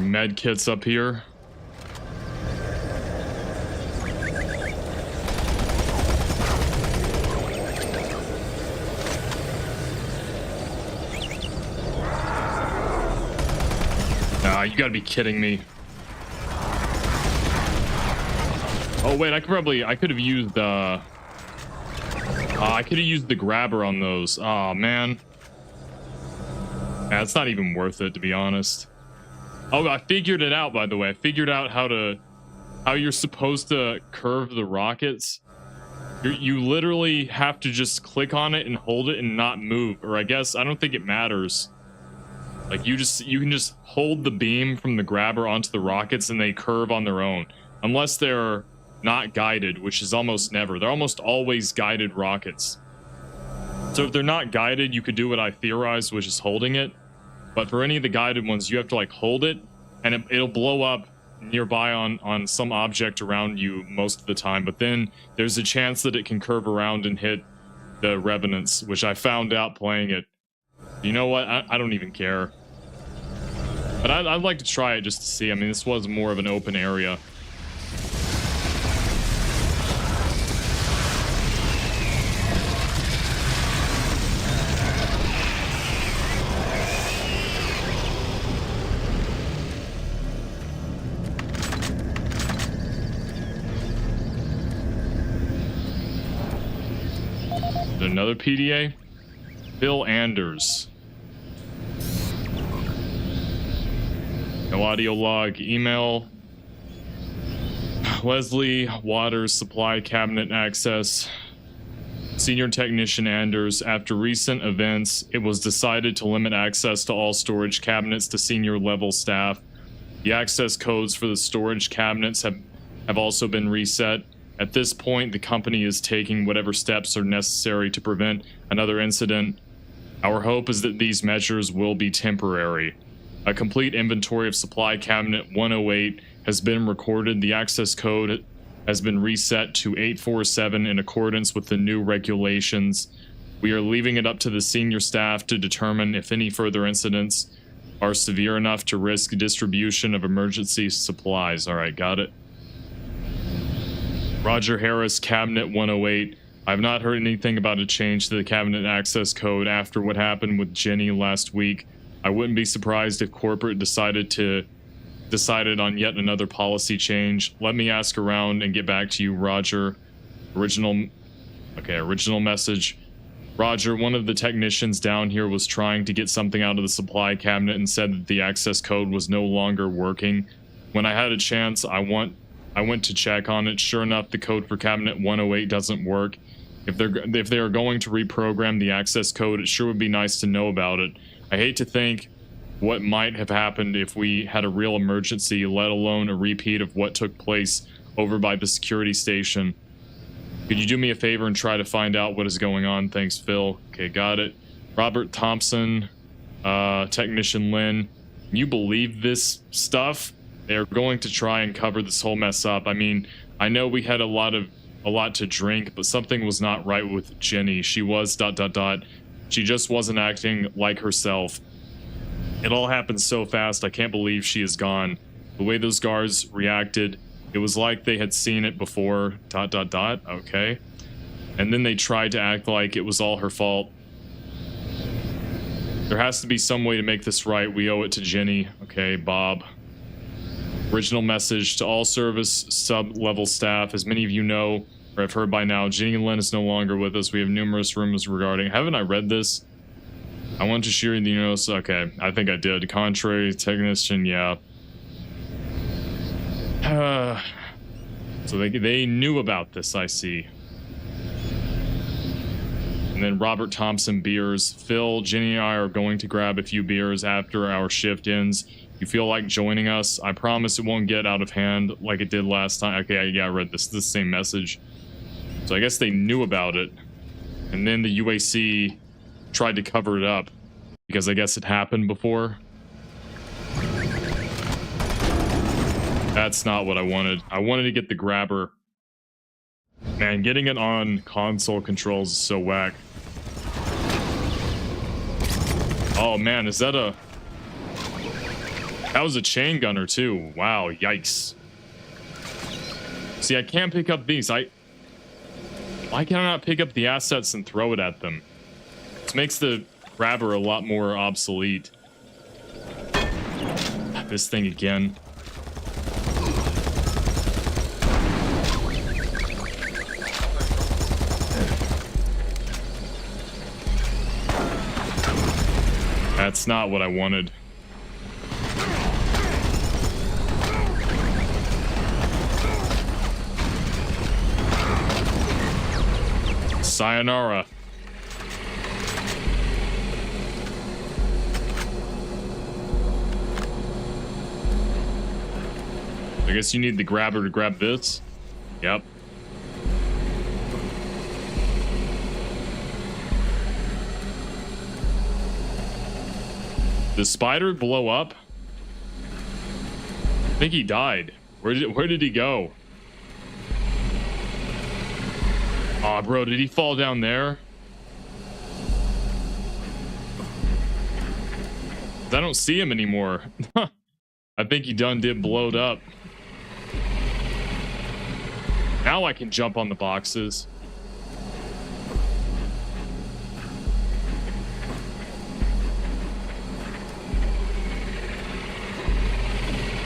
Med kits up here. Nah, you gotta be kidding me. Oh wait, I could have used I could have used the grabber on those. Oh man. Yeah, it's not even worth it, to be honest. Oh, I figured it out, by the way. I figured out how you're supposed to curve the rockets. You literally have to just click on it and hold it and not move. Or I guess, I don't think it matters. Like, you can just hold the beam from the grabber onto the rockets and they curve on their own. Unless they're not guided, which is almost never. They're almost always guided rockets. So if they're not guided, you could do what I theorized, which is holding it. But for any of the guided ones, you have to like hold it, and it'll blow up nearby on some object around you most of the time. But then there's a chance that it can curve around and hit the revenants, which I found out playing it. You know what? I don't even care. But I'd like to try it just to see. I mean, this was more of an open area. Another PDA? Bill Anders. No audio log. Email. Leslie Waters, supply cabinet access. Senior Technician Anders. After recent events, it was decided to limit access to all storage cabinets to senior level staff. The access codes for the storage cabinets have also been reset. At this point, the company is taking whatever steps are necessary to prevent another incident. Our hope is that these measures will be temporary. A complete inventory of supply cabinet 108 has been recorded. The access code has been reset to 847 in accordance with the new regulations. We are leaving it up to the senior staff to determine if any further incidents are severe enough to risk distribution of emergency supplies. All right, got it. Roger Harris, Cabinet 108. I've not heard anything about a change to the cabinet access code after what happened with Jenny last week. I wouldn't be surprised if corporate decided on yet another policy change. Let me ask around and get back to you, Roger. Original message. Roger, one of the technicians down here was trying to get something out of the supply cabinet and said that the access code was no longer working. When I had a chance, I went to check on it. Sure enough, the code for cabinet 108 doesn't work. If they are going to reprogram the access code, it sure would be nice to know about it. I hate to think what might have happened if we had a real emergency, let alone a repeat of what took place over by the security station. Could you do me a favor and try to find out what is going on? Thanks, Phil. Okay, got it. Robert Thompson, Technician Lynn. Can you believe this stuff? They're going to try and cover this whole mess up. I mean, I know we had a lot to drink, but something was not right with Jenny. She was ... She just wasn't acting like herself. It all happened so fast, I can't believe she is gone. The way those guards reacted, it was like they had seen it before ... Okay. And then they tried to act like it was all her fault. There has to be some way to make this right. We owe it to Jenny. Okay, Bob. Original message to all service sub-level staff. As many of you know, or have heard by now, Jenny Lynn is no longer with us. We have numerous rumors regarding... Haven't I read this? I want to share the news. Okay, I think I did. Contrary technician, yeah. So they knew about this, I see. And then Robert Thompson beers. Phil, Jenny and I are going to grab a few beers after our shift ends. You feel like joining us? I promise it won't get out of hand like it did last time. Okay, yeah, I read this. This is the same message. So I guess they knew about it. And then the UAC tried to cover it up because I guess it happened before. That's not what I wanted. I wanted to get the grabber. Man, getting it on console controls is so whack. Oh man, is that a... That was a chain gunner too. Wow, yikes. See, I can't pick up these. Why can I not pick up the assets and throw it at them? This makes the grabber a lot more obsolete. This thing again. That's not what I wanted. Sayonara. I guess you need the grabber to grab this. Yep. Did the spider blow up? I think he died. Where did he go? Aw, bro, did he fall down there? I don't see him anymore. I think he did blowed up. Now I can jump on the boxes.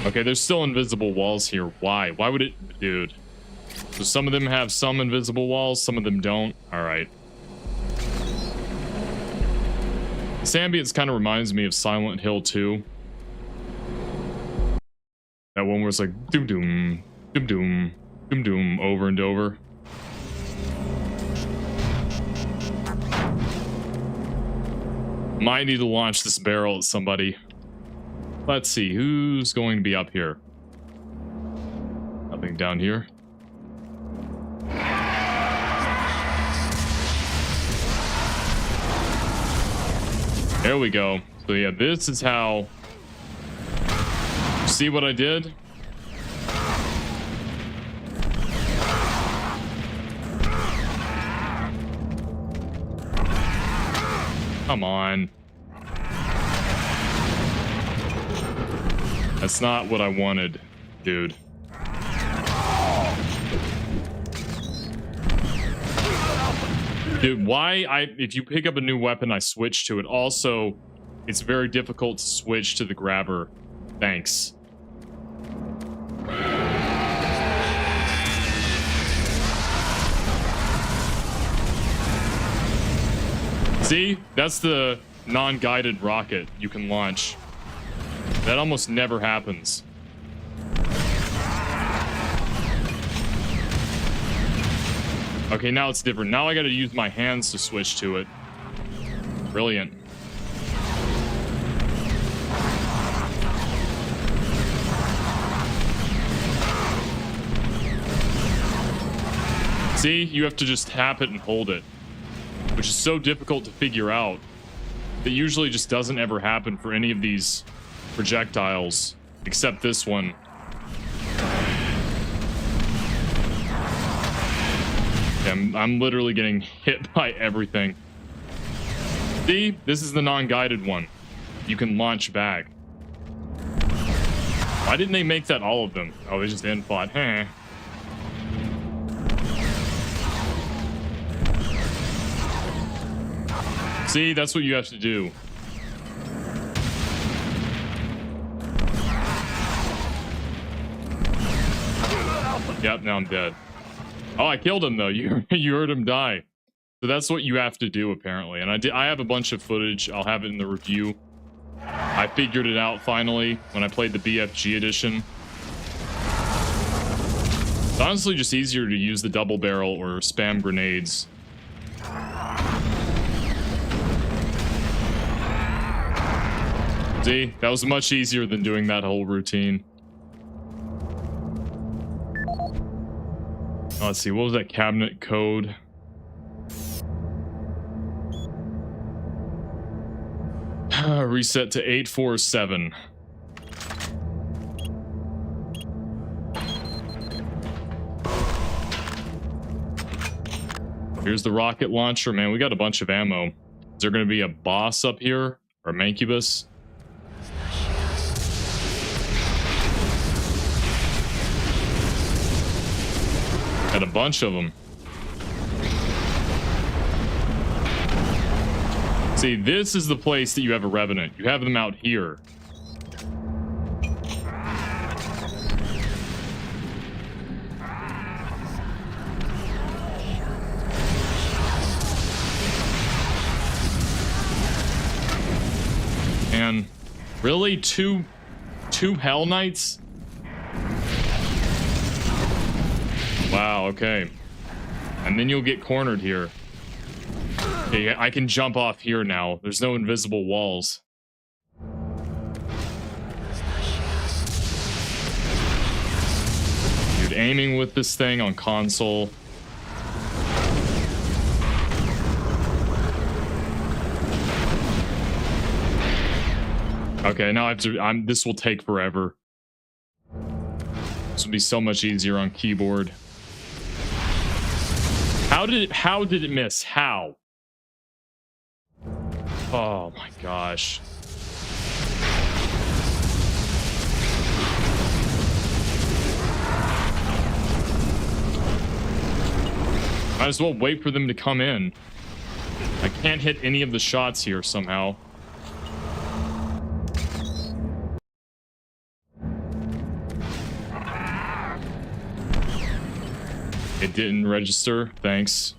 Okay, there's still invisible walls here. Why? Why would it... Dude. So some of them have some invisible walls, some of them don't. Alright. This ambience kind of reminds me of Silent Hill 2. That one where it's like doom doom, doom doom, doom doom, over and over. Might need to launch this barrel at somebody. Let's see, who's going to be up here? Nothing down here. There we go. So yeah, this is how... See what I did? Come on. That's not what I wanted, dude. Dude, if you pick up a new weapon, I switch to it. Also, it's very difficult to switch to the grabber. Thanks. See? That's the non-guided rocket you can launch. That almost never happens. Okay, now it's different. Now I gotta use my hands to switch to it. Brilliant. See? You have to just tap it and hold it, which is so difficult to figure out. That usually just doesn't ever happen for any of these projectiles, except this one. I'm literally getting hit by everything. See? This is the non-guided one. You can launch back. Why didn't they make that all of them? Oh, they just in-fought. Huh. See? That's what you have to do. Yep, now I'm dead. Oh, I killed him though. You heard him die. So that's what you have to do apparently. And I have a bunch of footage. I'll have it in the review. I figured it out finally when I played the BFG Edition. It's honestly just easier to use the double barrel or spam grenades. See, that was much easier than doing that whole routine. Let's see, what was that cabinet code? Reset to 847. Here's the rocket launcher. Man, we got a bunch of ammo. Is there going to be a boss up here? Or a mancubus? Got a bunch of them. See, this is the place that you have a revenant. You have them out here. And really, two Hell Knights? Wow, okay. And then you'll get cornered here. Okay, I can jump off here now. There's no invisible walls. Dude, aiming with this thing on console. Okay, now I have to... this will take forever. This will be so much easier on keyboard. How did it miss? How? Oh my gosh. Might as well wait for them to come in. I can't hit any of the shots here somehow. It didn't register. Thanks.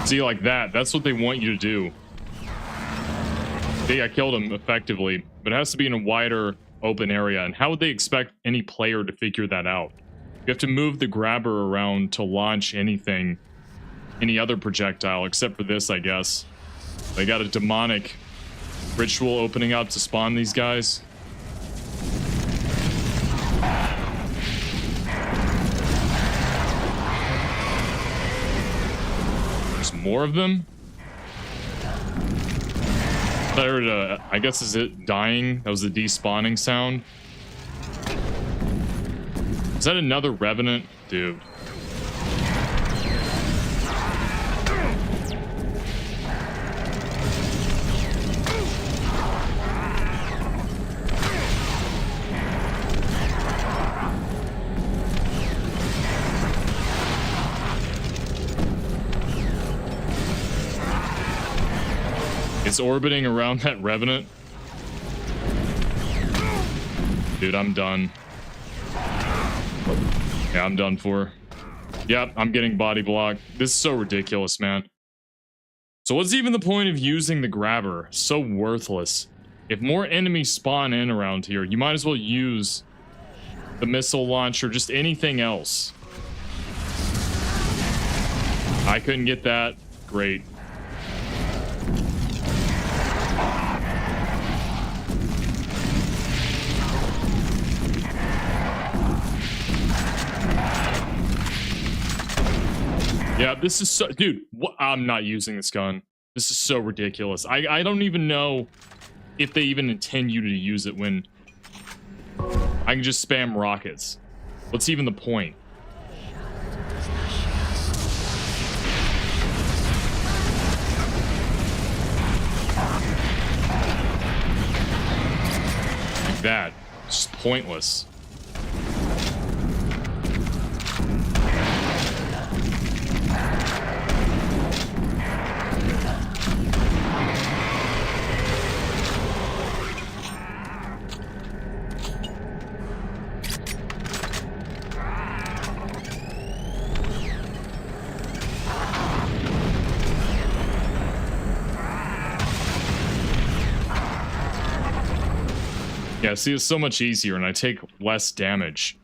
See, like that. That's what they want you to do. See, I killed him effectively, but it has to be in a wider open area. And how would they expect any player to figure that out? You have to move the grabber around to launch anything, any other projectile, except for this, I guess. They got a demonic ritual opening up to spawn these guys. More of them? I heard, I guess, is it dying? That was the despawning sound. Is that another Revenant? Dude. It's orbiting around that Revenant. Dude, I'm done. Yeah, I'm done for. Yep, I'm getting body blocked. This is so ridiculous, man. So what's even the point of using the grabber? So worthless. If more enemies spawn in around here, you might as well use the missile launcher, just anything else. I couldn't get that. Great. Yeah, this is so... Dude, I'm not using this gun. This is so ridiculous. I don't even know if they even intend you to use it when... I can just spam rockets. What's even the point? Like that. It's just pointless. Yeah, see, it's so much easier and I take less damage.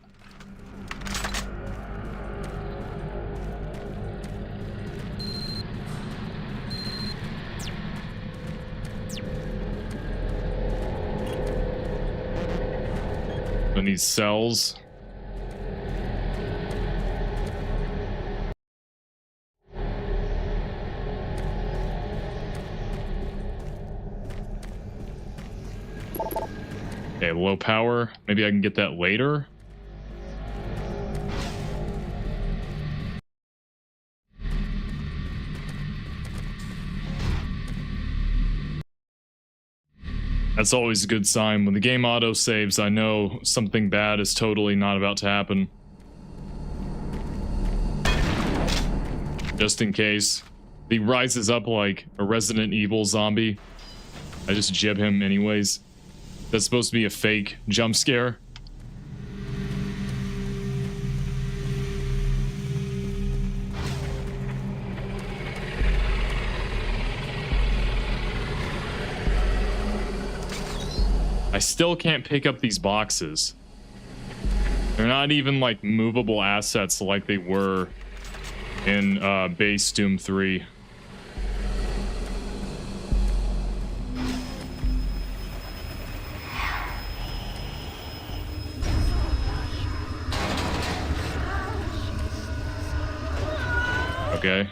And these cells. Okay, low power. Maybe I can get that later. That's always a good sign. When the game auto saves, I know something bad is totally not about to happen. Just in case. He rises up like a Resident Evil zombie. I just jib him anyways. That's supposed to be a fake jump scare. I still can't pick up these boxes. They're not even like movable assets like they were in base Doom 3. Okay.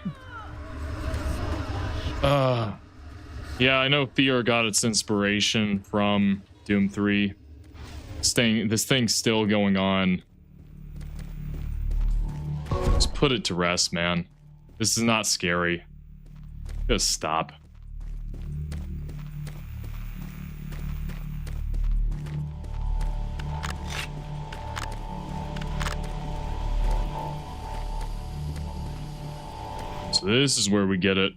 Yeah, I know Fear got its inspiration from Doom 3. This thing's still going on. Just put it to rest, man. This is not scary. Just stop. So this is where we get it.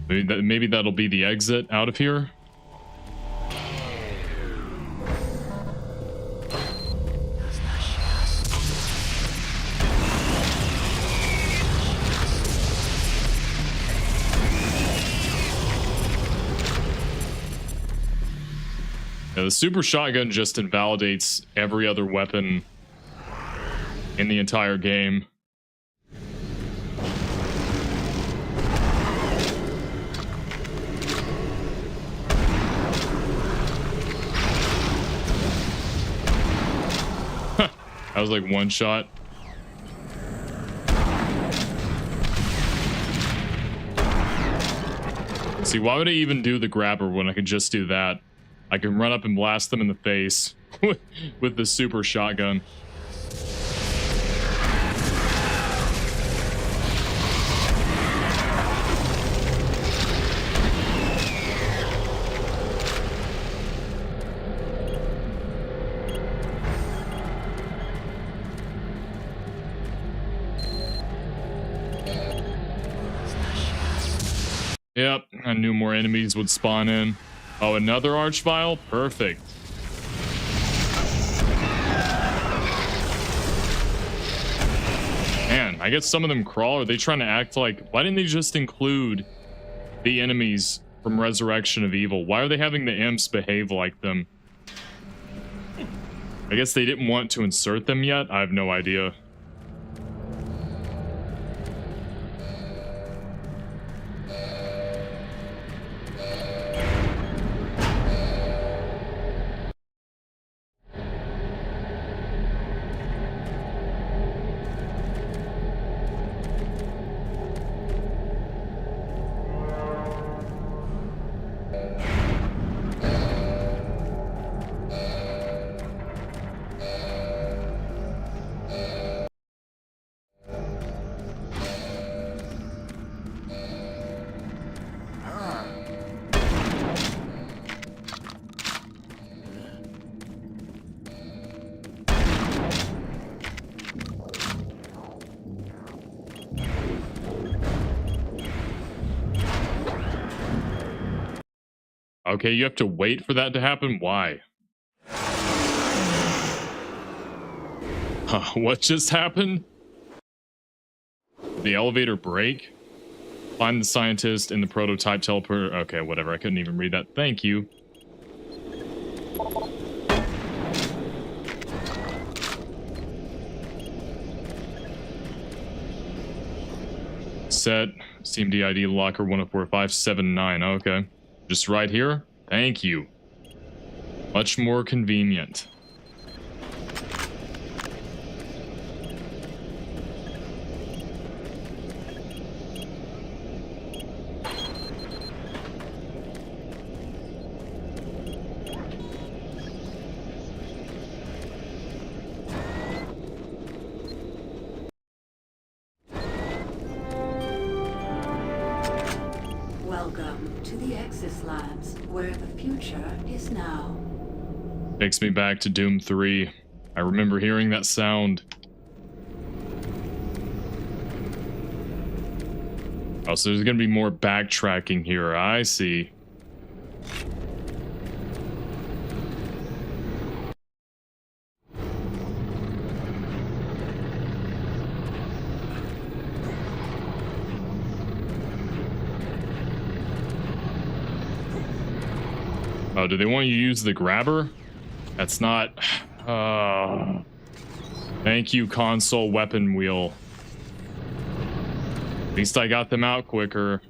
Maybe that'll be the exit out of here. Yeah, the super shotgun just invalidates every other weapon in the entire game. That was like one shot. See, why would I even do the grabber when I could just do that? I can run up and blast them in the face with the super shotgun. Yep, I knew more enemies would spawn in. Oh, another archvile? Perfect. Man, I guess some of them crawl. Are they trying to act like... Why didn't they just include the enemies from Resurrection of Evil? Why are they having the imps behave like them? I guess they didn't want to insert them yet? I have no idea. Okay, you have to wait for that to happen? Why? Huh, what just happened? The elevator break? Find the scientist in the prototype teleporter. Okay, whatever. I couldn't even read that. Thank you. Set CMD ID locker 104579. Okay. Just right here? Thank you. Much more convenient. Welcome to the Exis Labs, where the future is now. Takes me back to Doom 3. I remember hearing that sound. Oh, so there's gonna be more backtracking here. I see. Oh, do they want you to use the grabber? That's not... Thank you, console weapon wheel. At least I got them out quicker.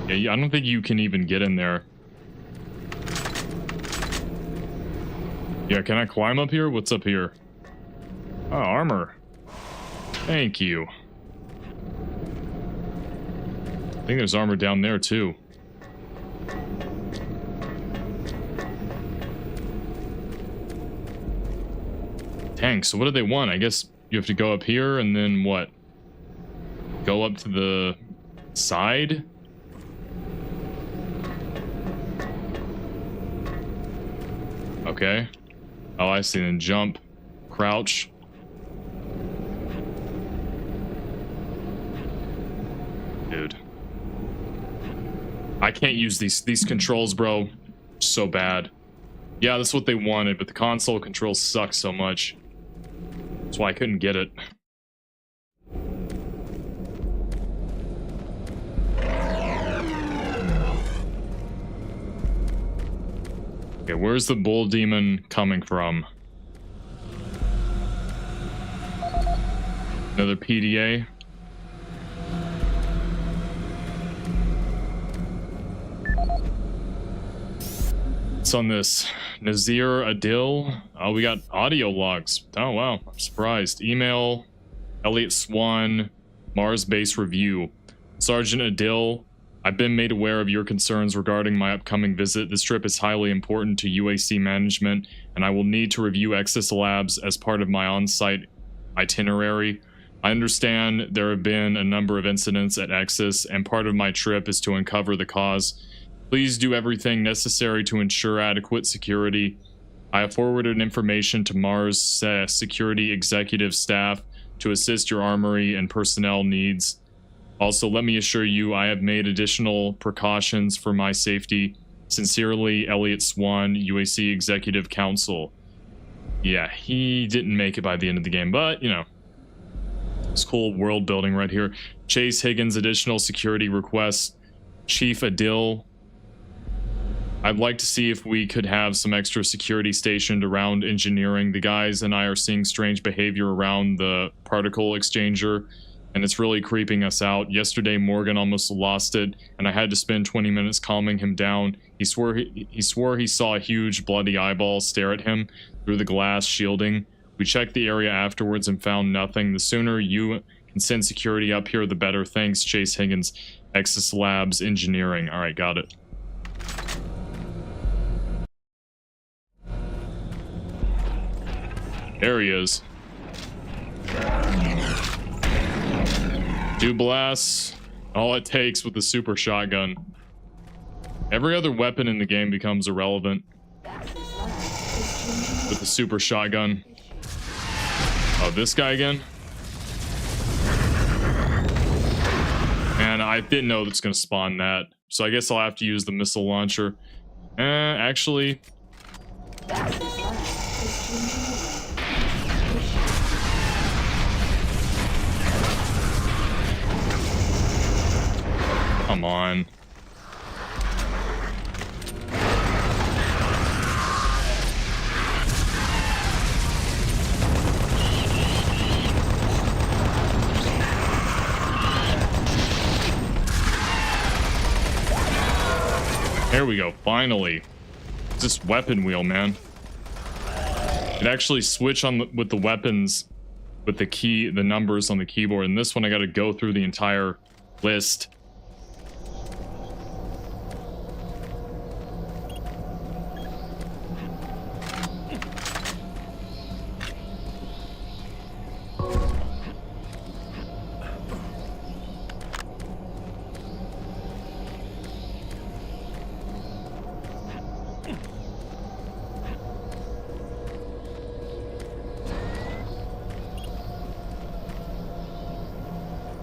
Yeah, I don't think you can even get in there. Yeah, can I climb up here? What's up here? Oh, armor. Thank you. I think there's armor down there too. Dang, so what do they want? I guess you have to go up here and then what? Go up to the side? Okay. Oh, I see. Then jump, crouch. Dude. I can't use these controls, bro. So bad. Yeah, that's what they wanted, but the console controls suck so much. That's why I couldn't get it. Okay, where's the bull demon coming from? Another PDA. What's on this? Nazir Adil. Oh, we got audio logs. Oh, wow. I'm surprised. Email. Elliot Swan. Mars base review. Sergeant Adil, I've been made aware of your concerns regarding my upcoming visit. This trip is highly important to UAC management, and I will need to review Exis Labs as part of my on-site itinerary. I understand there have been a number of incidents at Exis, and part of my trip is to uncover the cause. Please do everything necessary to ensure adequate security. I have forwarded information to Mars security executive staff to assist your armory and personnel needs. Also, let me assure you I have made additional precautions for my safety. Sincerely, Elliot Swan, UAC Executive Council. Yeah, he didn't make it by the end of the game, but, you know, it's cool world building right here. Chase Higgins, additional security requests. Chief Adil, I'd like to see if we could have some extra security stationed around engineering. The guys and I are seeing strange behavior around the particle exchanger, and it's really creeping us out. Yesterday, Morgan almost lost it, and I had to spend 20 minutes calming him down. He swore he saw a huge bloody eyeball stare at him through the glass shielding. We checked the area afterwards and found nothing. The sooner you can send security up here, the better. Thanks, Chase Higgins, Exis Labs Engineering. All right, got it. There he is. 2 blasts. All it takes with the super shotgun. Every other weapon in the game becomes irrelevant with the super shotgun. Oh, this guy again? And I didn't know that's going to spawn that. So I guess I'll have to use the missile launcher. Actually... Come on. There we go, finally. It's this weapon wheel, man. It actually switch on with the weapons with the numbers on the keyboard. And this one I got to go through the entire list.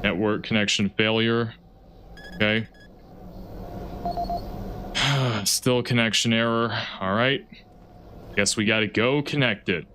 Network connection failure. Okay. Still connection error. All right. Guess we got to go connect it.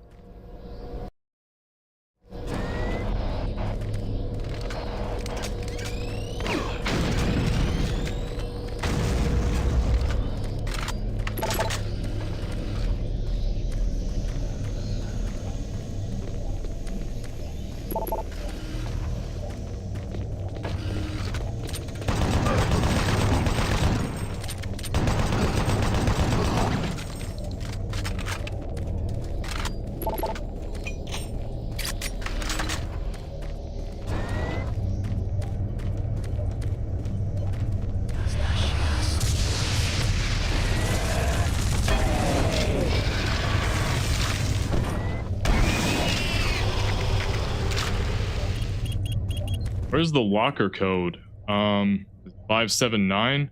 Where's the locker code? 579?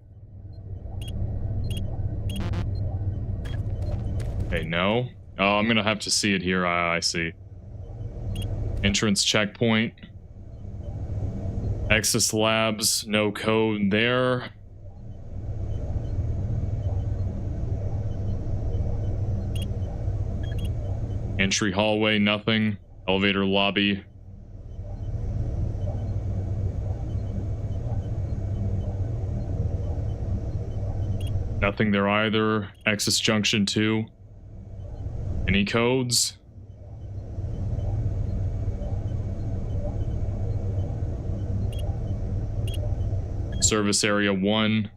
Okay, no. Oh, I'm gonna have to see it here. I see. Entrance checkpoint. Exis Labs, no code there. Entry hallway, nothing. Elevator lobby. Nothing there either. Exis Junction 2. Any codes? Service area 1.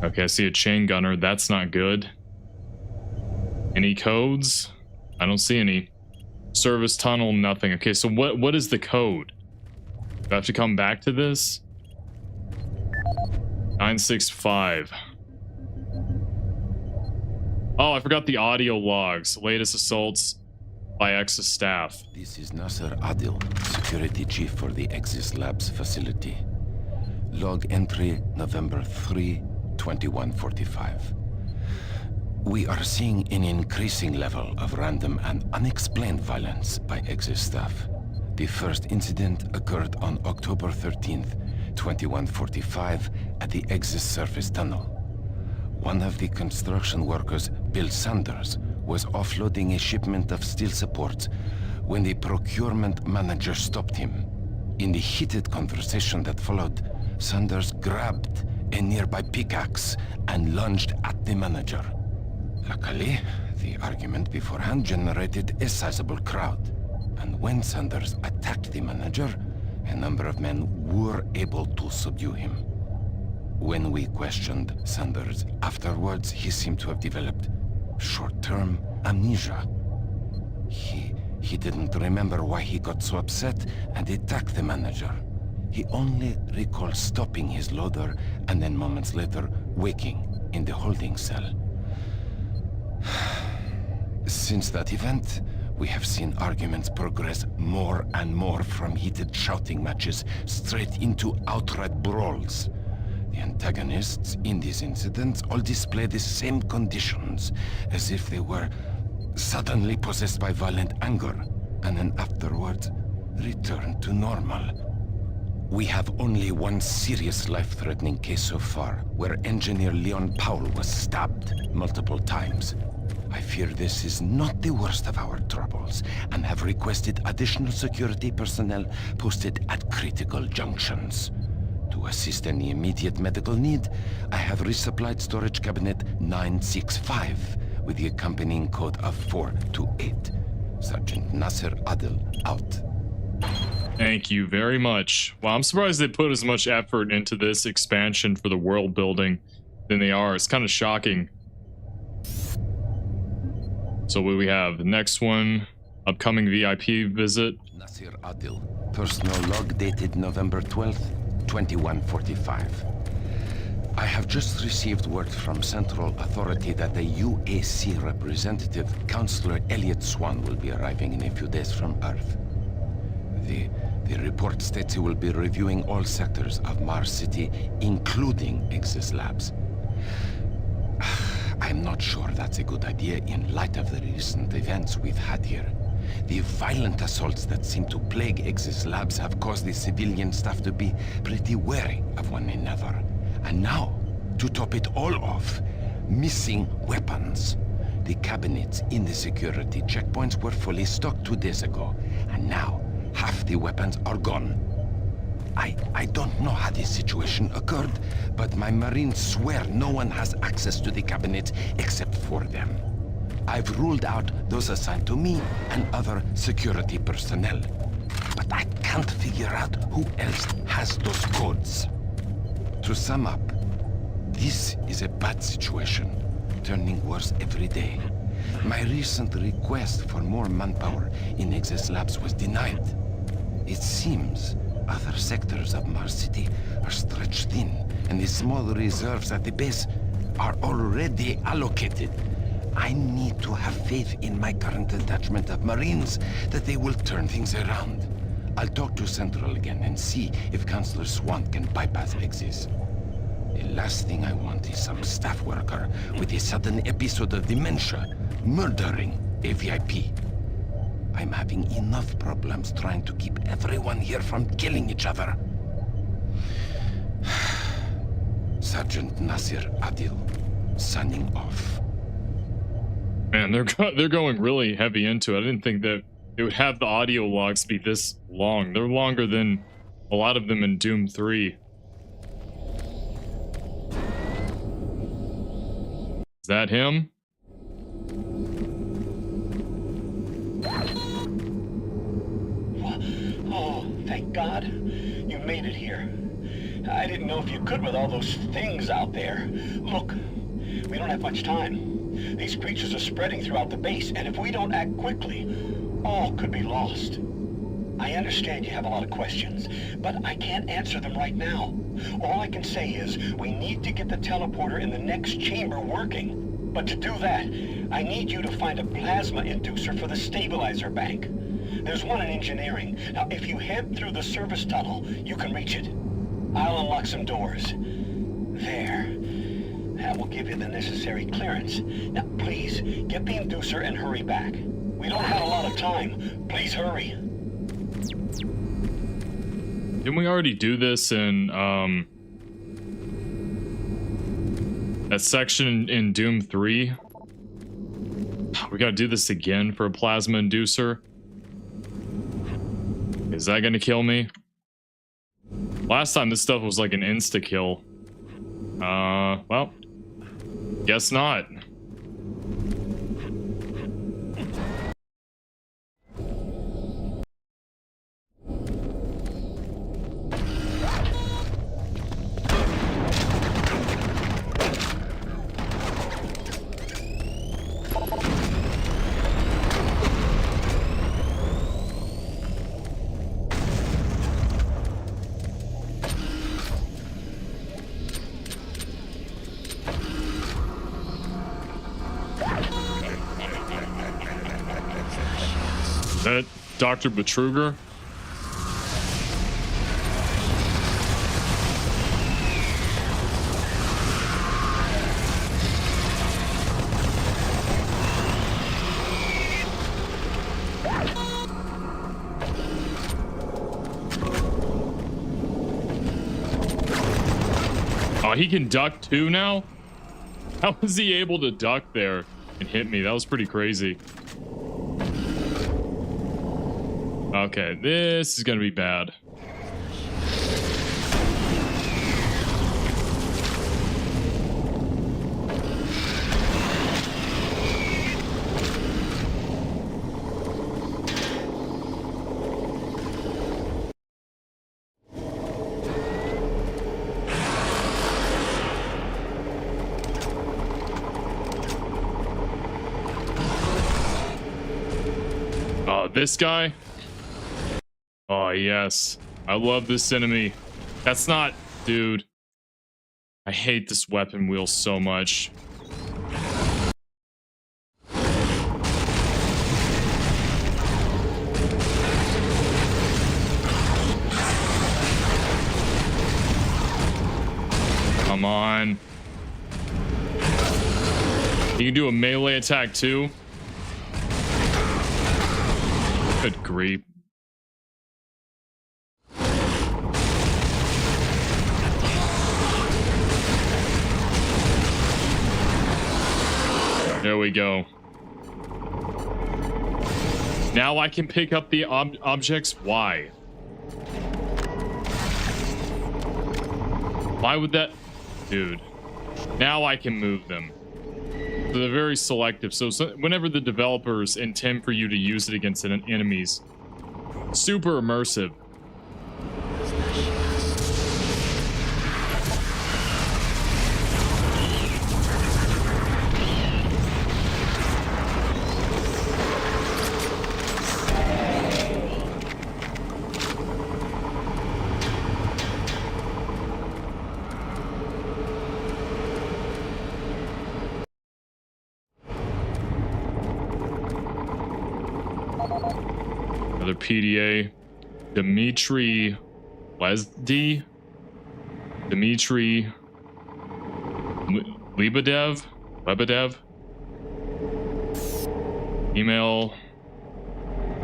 Okay, I see a chain gunner. That's not good. Any codes? I don't see any. Service tunnel, nothing. Okay, so what is the code? Do I have to come back to this? 965. Oh, I forgot the audio logs. Latest assaults by Exis staff. This is Nasser Adil, security chief for the Exis Labs facility. Log entry November 3, 2145. We are seeing an increasing level of random and unexplained violence by Exis staff. The first incident occurred on October 13th, 2145 at the Exis surface tunnel. One of the construction workers, Bill Sanders, was offloading a shipment of steel supports when the procurement manager stopped him. In the heated conversation that followed, Sanders grabbed a nearby pickaxe and lunged at the manager. Luckily, the argument beforehand generated a sizable crowd, and when Sanders attacked the manager, a number of men were able to subdue him. When we questioned Sanders afterwards, he seemed to have developed short-term amnesia. He didn't remember why he got so upset and attacked the manager. He only recalled stopping his loader and then moments later waking in the holding cell. Since that event, we have seen arguments progress more and more from heated shouting matches straight into outright brawls. The antagonists in these incidents all display the same conditions, as if they were suddenly possessed by violent anger, and then afterwards return to normal. We have only one serious life-threatening case so far, where engineer Leon Powell was stabbed multiple times. I fear this is not the worst of our troubles, and have requested additional security personnel posted at critical junctions. To assist any immediate medical need, I have resupplied storage cabinet 965 with the accompanying code of 428. Sergeant Nasser Adil, out. Thank you very much. Wow, I'm surprised they put as much effort into this expansion for the world building than they are. It's kind of shocking. So what do we have? The next one, upcoming VIP visit. Nasser Adil, personal log dated November 12th, 2145. I have just received word from Central Authority that the UAC representative, Councillor Elliot Swan, will be arriving in a few days from Earth. The report states he will be reviewing all sectors of Mars City, including Exis Labs. I'm not sure that's a good idea in light of the recent events we've had here. The violent assaults that seem to plague Exis Labs have caused the civilian staff to be pretty wary of one another. And now, to top it all off, missing weapons. The cabinets in the security checkpoints were fully stocked 2 days ago, and now half the weapons are gone. I don't know how this situation occurred, but my Marines swear no one has access to the cabinets except for them. I've ruled out those assigned to me and other security personnel, but I can't figure out who else has those codes. To sum up, this is a bad situation, turning worse every day. My recent request for more manpower in Exis Labs was denied. It seems other sectors of Mars City are stretched thin, and the small reserves at the base are already allocated. I need to have faith in my current detachment of Marines that they will turn things around. I'll talk to Central again and see if Councillor Swan can bypass Exis. The last thing I want is some staff worker with a sudden episode of dementia murdering a VIP. I'm having enough problems trying to keep everyone here from killing each other. Sergeant Nasser Adil, signing off. Man, they're going really heavy into it. I didn't think that they would have the audio logs be this long. They're longer than a lot of them in Doom 3. Is that him? Oh, thank God. You made it here. I didn't know if you could with all those things out there. Look, we don't have much time. These creatures are spreading throughout the base, and if we don't act quickly, all could be lost. I understand you have a lot of questions, but I can't answer them right now. All I can say is we need to get the teleporter in the next chamber working. But to do that, I need you to find a plasma inducer for the stabilizer bank. There's one in engineering. Now, if you head through the service tunnel, you can reach it. I'll unlock some doors. There. That will give you the necessary clearance. Now, please, get the inducer and hurry back. We don't have a lot of time. Please hurry. Didn't we already do this in, that section in Doom 3? We gotta do this again for a plasma inducer. Is that gonna kill me? Last time this stuff was like an insta-kill. Well, guess not. That Dr. Betruger? Oh, he can duck too now? How was he able to duck there and hit me? That was pretty crazy. Okay, this is gonna be bad. This guy? Oh, yes. I love this enemy. That's not... Dude. I hate this weapon wheel so much. Come on. You can do a melee attack too? Good grief. There we go. Now I can pick up the objects? Why? Why would that... Dude. Now I can move them. So they're very selective. So whenever the developers intend for you to use it against enemies, super immersive. PDA, Dmitry Lesdy, Dmitry Lebedev, email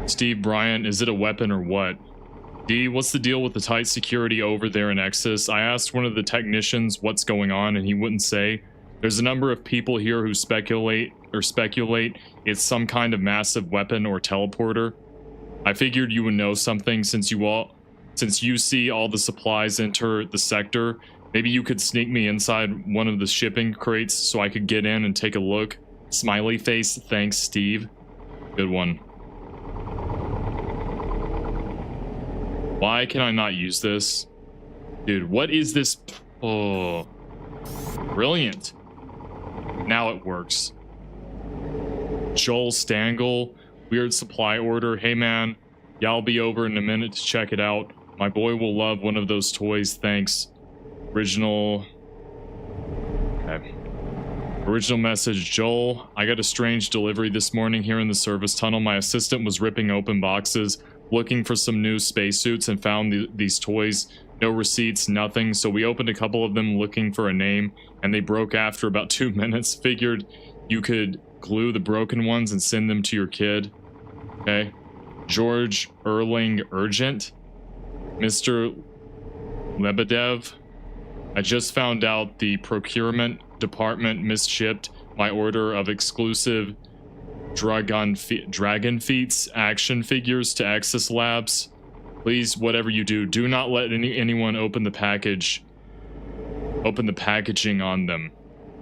Steve Bryant, is it a weapon or what? D, what's the deal with the tight security over there in Exodus? I asked one of the technicians what's going on and he wouldn't say. There's a number of people here who speculate it's some kind of massive weapon or teleporter. I figured you would know something since you see all the supplies enter the sector. Maybe you could sneak me inside one of the shipping crates so I could get in and take a look. Smiley face, thanks, Steve. Good one. Why can I not use this? Dude, what is this? Oh, brilliant. Now it works. Joel Stangl. Weird supply order. Hey man, yeah, I'll be over in a minute to check it out. My boy will love one of those toys, thanks. Original... Okay. Original message, Joel. I got a strange delivery this morning here in the service tunnel. My assistant was ripping open boxes, looking for some new spacesuits, and found these toys. No receipts, nothing. So we opened a couple of them looking for a name, and they broke after about 2 minutes. Figured you could glue the broken ones and send them to your kid. Okay. George Erling Urgent. Mr. Lebedev. I just found out the procurement department misshipped my order of exclusive Dragon Feats action figures to Axis Labs. Please, whatever you do, do not let anyone open the packaging on them.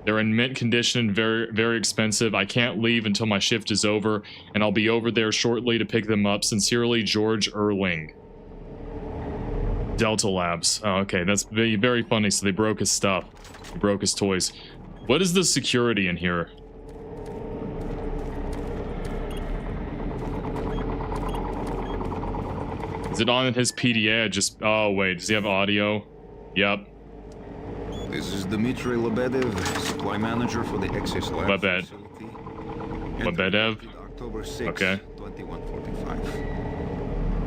They're in mint condition, very, very expensive. I can't leave until my shift is over, and I'll be over there shortly to pick them up. Sincerely, George Erling. Delta Labs. Oh, okay, that's very, very funny. So they broke his stuff. They broke his toys. What is the security in here? Is it on his PDA? Oh wait, does he have audio? Yep. This is Dmitry Lebedev, supply manager for the Axis Labs facility. Lebedev? October 6, okay. 2145.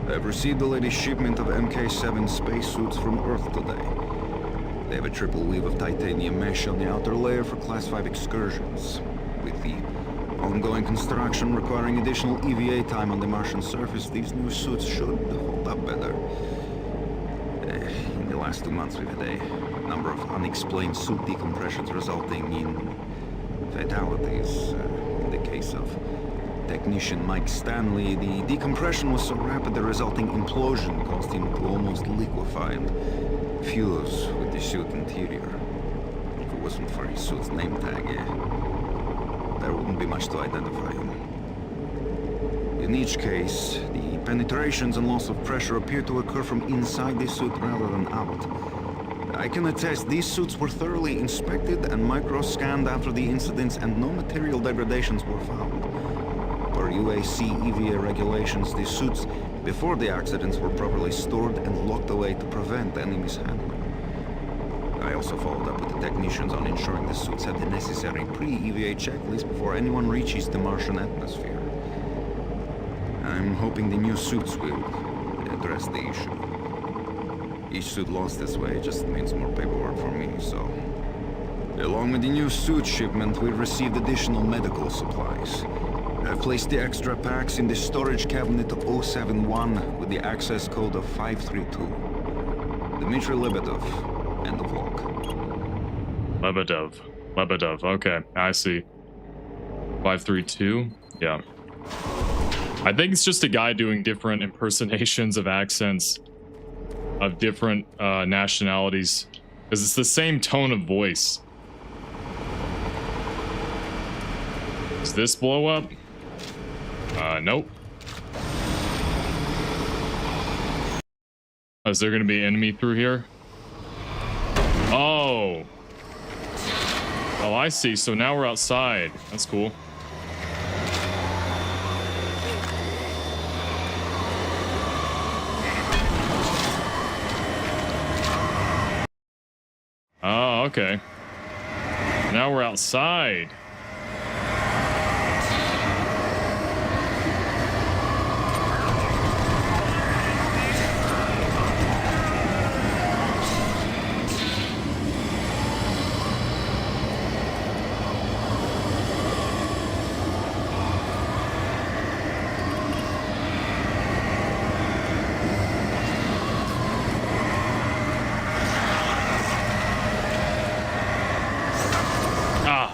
I've received the latest shipment of MK7 spacesuits from Earth today. They have a triple weave of titanium mesh on the outer layer for Class 5 excursions. With the ongoing construction requiring additional EVA time on the Martian surface, these new suits should hold up better. In the last 2 months, we've had a number of unexplained suit decompressions resulting in fatalities. In the case of technician Mike Stanley, the decompression was so rapid the resulting implosion caused him to almost liquefy and fuse with the suit interior. If it wasn't for his suit's name tag, there wouldn't be much to identify him. In each case, the penetrations and loss of pressure appear to occur from inside the suit rather than out. I can attest these suits were thoroughly inspected and micro-scanned after the incidents, and no material degradations were found. Per UAC EVA regulations, the suits before the accidents were properly stored and locked away to prevent any mishandling. I also followed up with the technicians on ensuring the suits had the necessary pre-EVA checklist before anyone reaches the Martian atmosphere. I'm hoping the new suits will address the issue. Each suit lost this way just means more paperwork for me, so... Along with the new suit shipment, we received additional medical supplies. I've placed the extra packs in the storage cabinet 071 with the access code of 532. Dmitry Lebedev, end of walk. Lebedev, okay, I see. 532, yeah. I think it's just a guy doing different impersonations of accents of different nationalities, because it's the same tone of voice. Does this blow up? Nope. Is there gonna be an enemy through here? Oh, I see. So now we're outside. That's cool. Oh, okay. Now we're outside.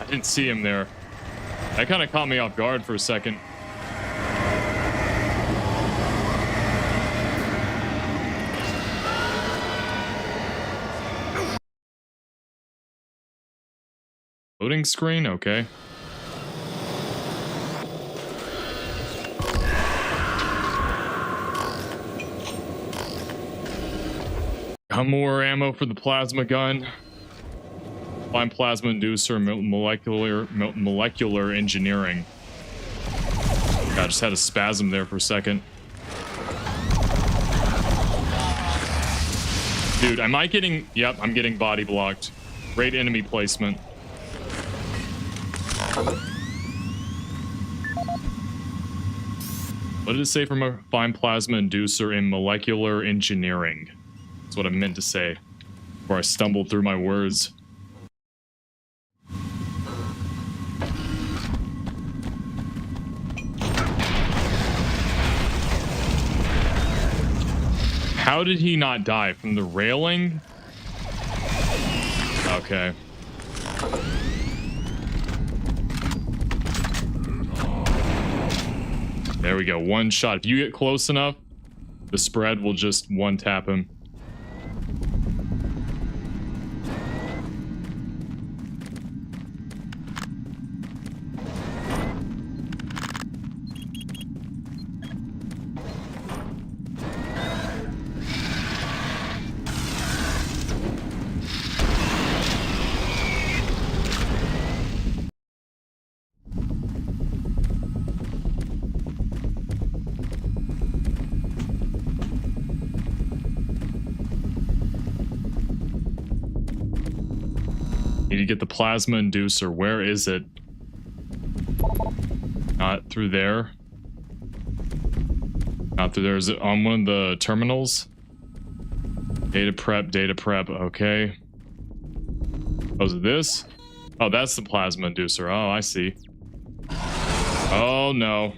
Didn't see him there. That kind of caught me off guard for a second. Loading screen, okay. Got more ammo for the plasma gun. Find plasma inducer, molecular engineering. Okay. I just had a spasm there for a second. Dude, am I getting... Yep, I'm getting body blocked. Great enemy placement. What did it say from a fine plasma inducer in molecular engineering? That's what I meant to say before I stumbled through my words. How did he not die? From the railing? Okay. There we go. One shot. If you get close enough, the spread will just one-tap him. Need to get the plasma inducer. Where is it? Not through there. Not through there. Is it on one of the terminals? Data prep, okay. Oh, is it this? Oh, that's the plasma inducer. Oh, I see. Oh, no.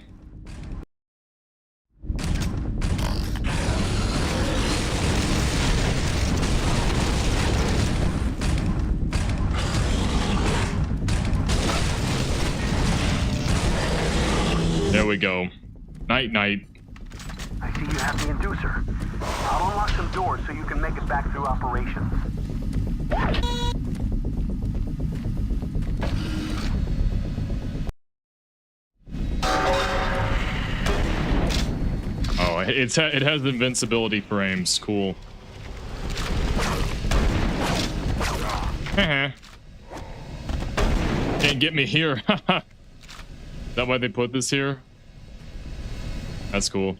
There we go. Night, night. I see you have the inducer. I'll unlock some doors so you can make it back through operations. Oh, it has invincibility frames. Cool. Can't get me here. Is that why they put this here? That's cool.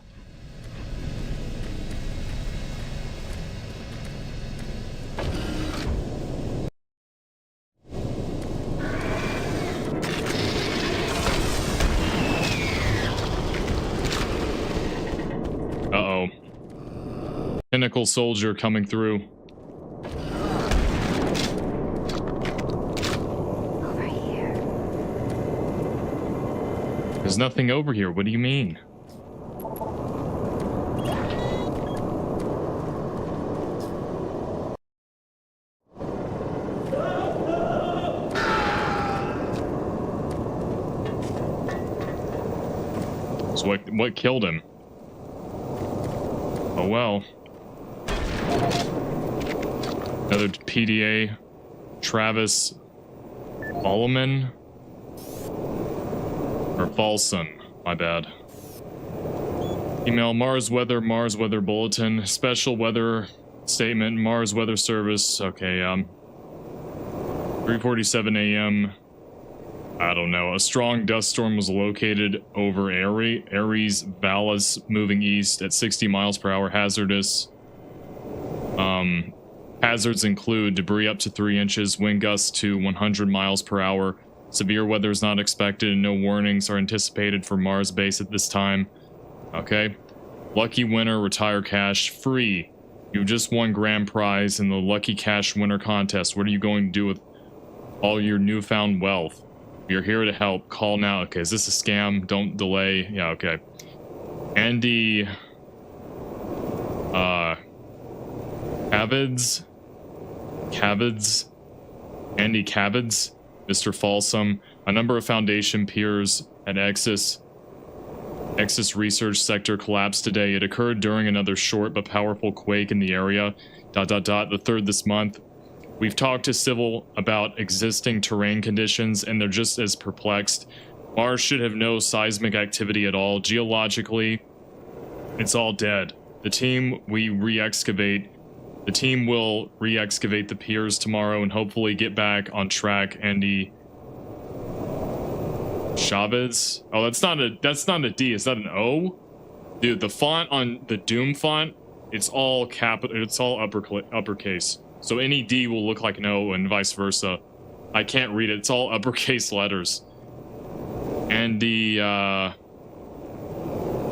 Uh-oh. Pinnacle soldier coming through. There's nothing over here. What do you mean? So what killed him? Oh well. Another PDA. Travis Ballman. Or Falson, my bad. Email Mars Weather Bulletin, special weather statement, Mars Weather Service. Okay, 3:47 a.m. I don't know. A strong dust storm was located over Ares Valles, moving east at 60 miles per hour. Hazardous. Hazards include debris up to 3 inches, wind gusts to 100 miles per hour. Severe weather is not expected and no warnings are anticipated for Mars base at this time. Okay. Lucky winner, retire cash, free. You just won grand prize in the Lucky Cash winner contest. What are you going to do with all your newfound wealth? We are here to help. Call now. Okay, is this a scam? Don't delay. Yeah, okay. Andy... Cavids? Andy Cavids? Mr. Falsum, a number of Foundation peers at Exis research sector collapsed today. It occurred during another short but powerful quake in the area. ... The third this month. We've talked to Civil about existing terrain conditions, and they're just as perplexed. Mars should have no seismic activity at all. Geologically, it's all dead. The team will re-excavate the piers tomorrow and hopefully get back on track. Andy Chavez. Oh, that's not a D. Is that an O? Dude, the font on the Doom font, it's all capital. It's all uppercase. So any D will look like an O, and vice versa. I can't read it. It's all uppercase letters. And the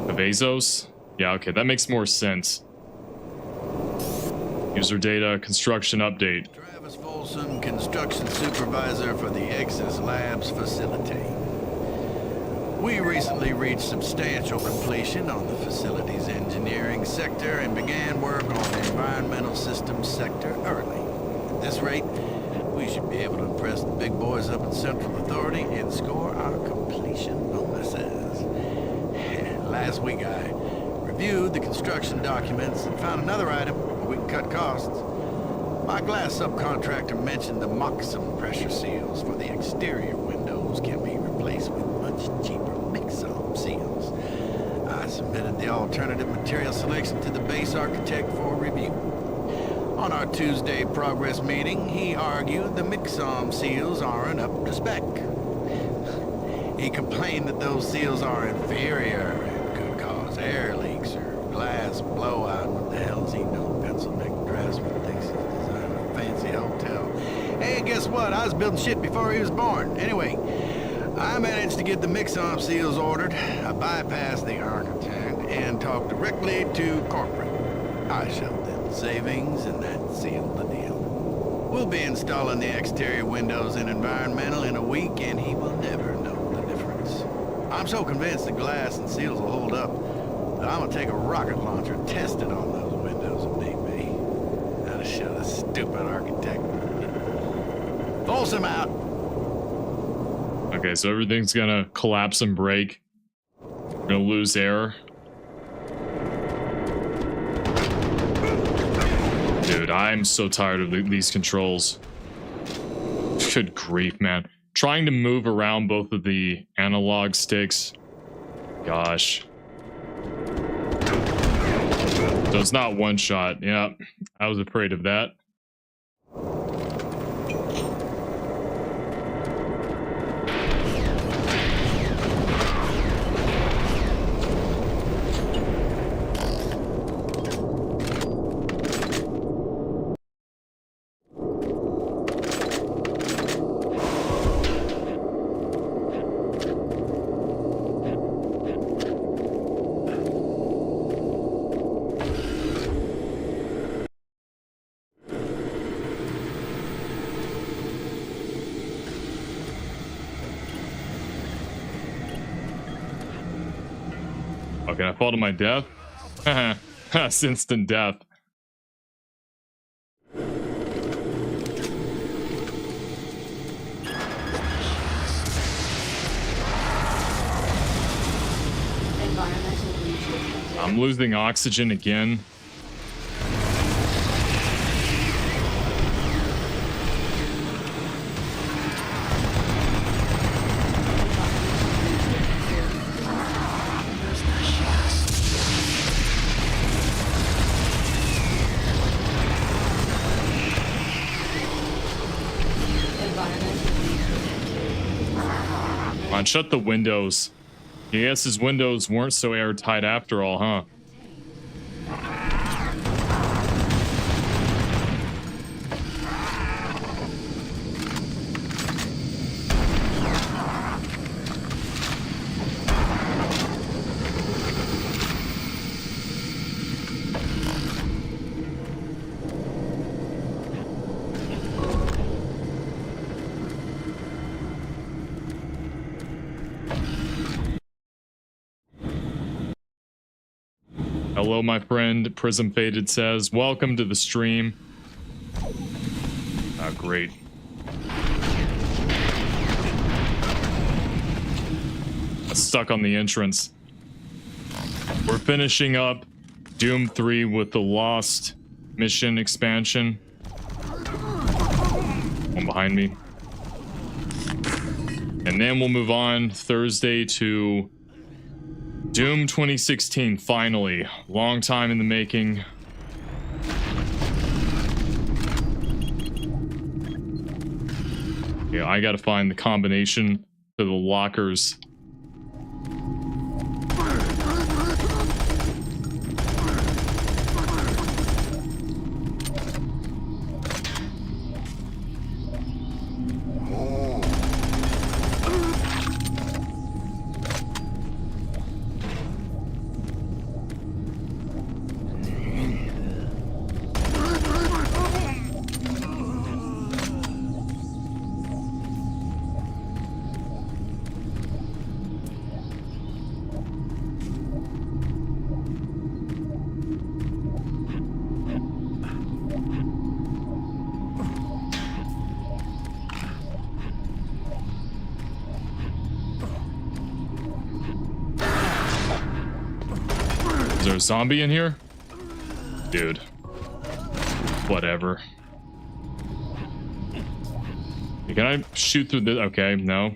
Bezos. Yeah, okay, that makes more sense. User data, construction update. Travis Folsom, construction supervisor for the Exis Labs facility. We recently reached substantial completion on the facility's engineering sector and began work on the environmental systems sector early. At this rate, we should be able to impress the big boys up in Central Authority and score our completion bonuses. Last week I reviewed the construction documents and found another item where we can cut costs. My glass subcontractor mentioned the Moxum pressure seals for the exterior windows can be replaced with much cheaper mix-up seals. I submitted the alternative material selection to the base architect for review. On our Tuesday progress meeting, he argued the mix-on seals aren't up to spec. He complained that those seals are inferior and could cause air leaks or glass blowout. What the hell's he know? Pencil neck draftsman thinks he's designing a fancy hotel. Hey, guess what? I was building shit before he was born. Anyway, I managed to get the mix-on seals ordered. I bypassed the architect and talked directly to corporate. I showed them the savings and that sealed the deal. We'll be installing the exterior windows in environmental in a week and he will never know the difference. I'm so convinced the glass and seals will hold up that I'm gonna take a rocket launcher and test it on those windows if need be. That'll show the stupid architect. Folsom out! Okay, so everything's gonna collapse and break. We're gonna lose air. Dude, I'm so tired of these controls. Good grief, man. Trying to move around both of the analog sticks. Gosh. So it's not one shot. Yeah, I was afraid of that. Okay, I fall to my death. That's instant death. I'm losing oxygen again. Come on, shut the windows. I guess his windows weren't so airtight after all, huh? Hello, my friend. Prism Faded says, welcome to the stream. Ah, great. Stuck on the entrance. We're finishing up Doom 3 with the Lost mission expansion. One behind me. And then we'll move on Thursday to Doom 2016, finally. Long time in the making. Yeah, I gotta find the combination to the lockers. Is there a zombie in here? Dude. Whatever. Can I shoot through this? Okay, no.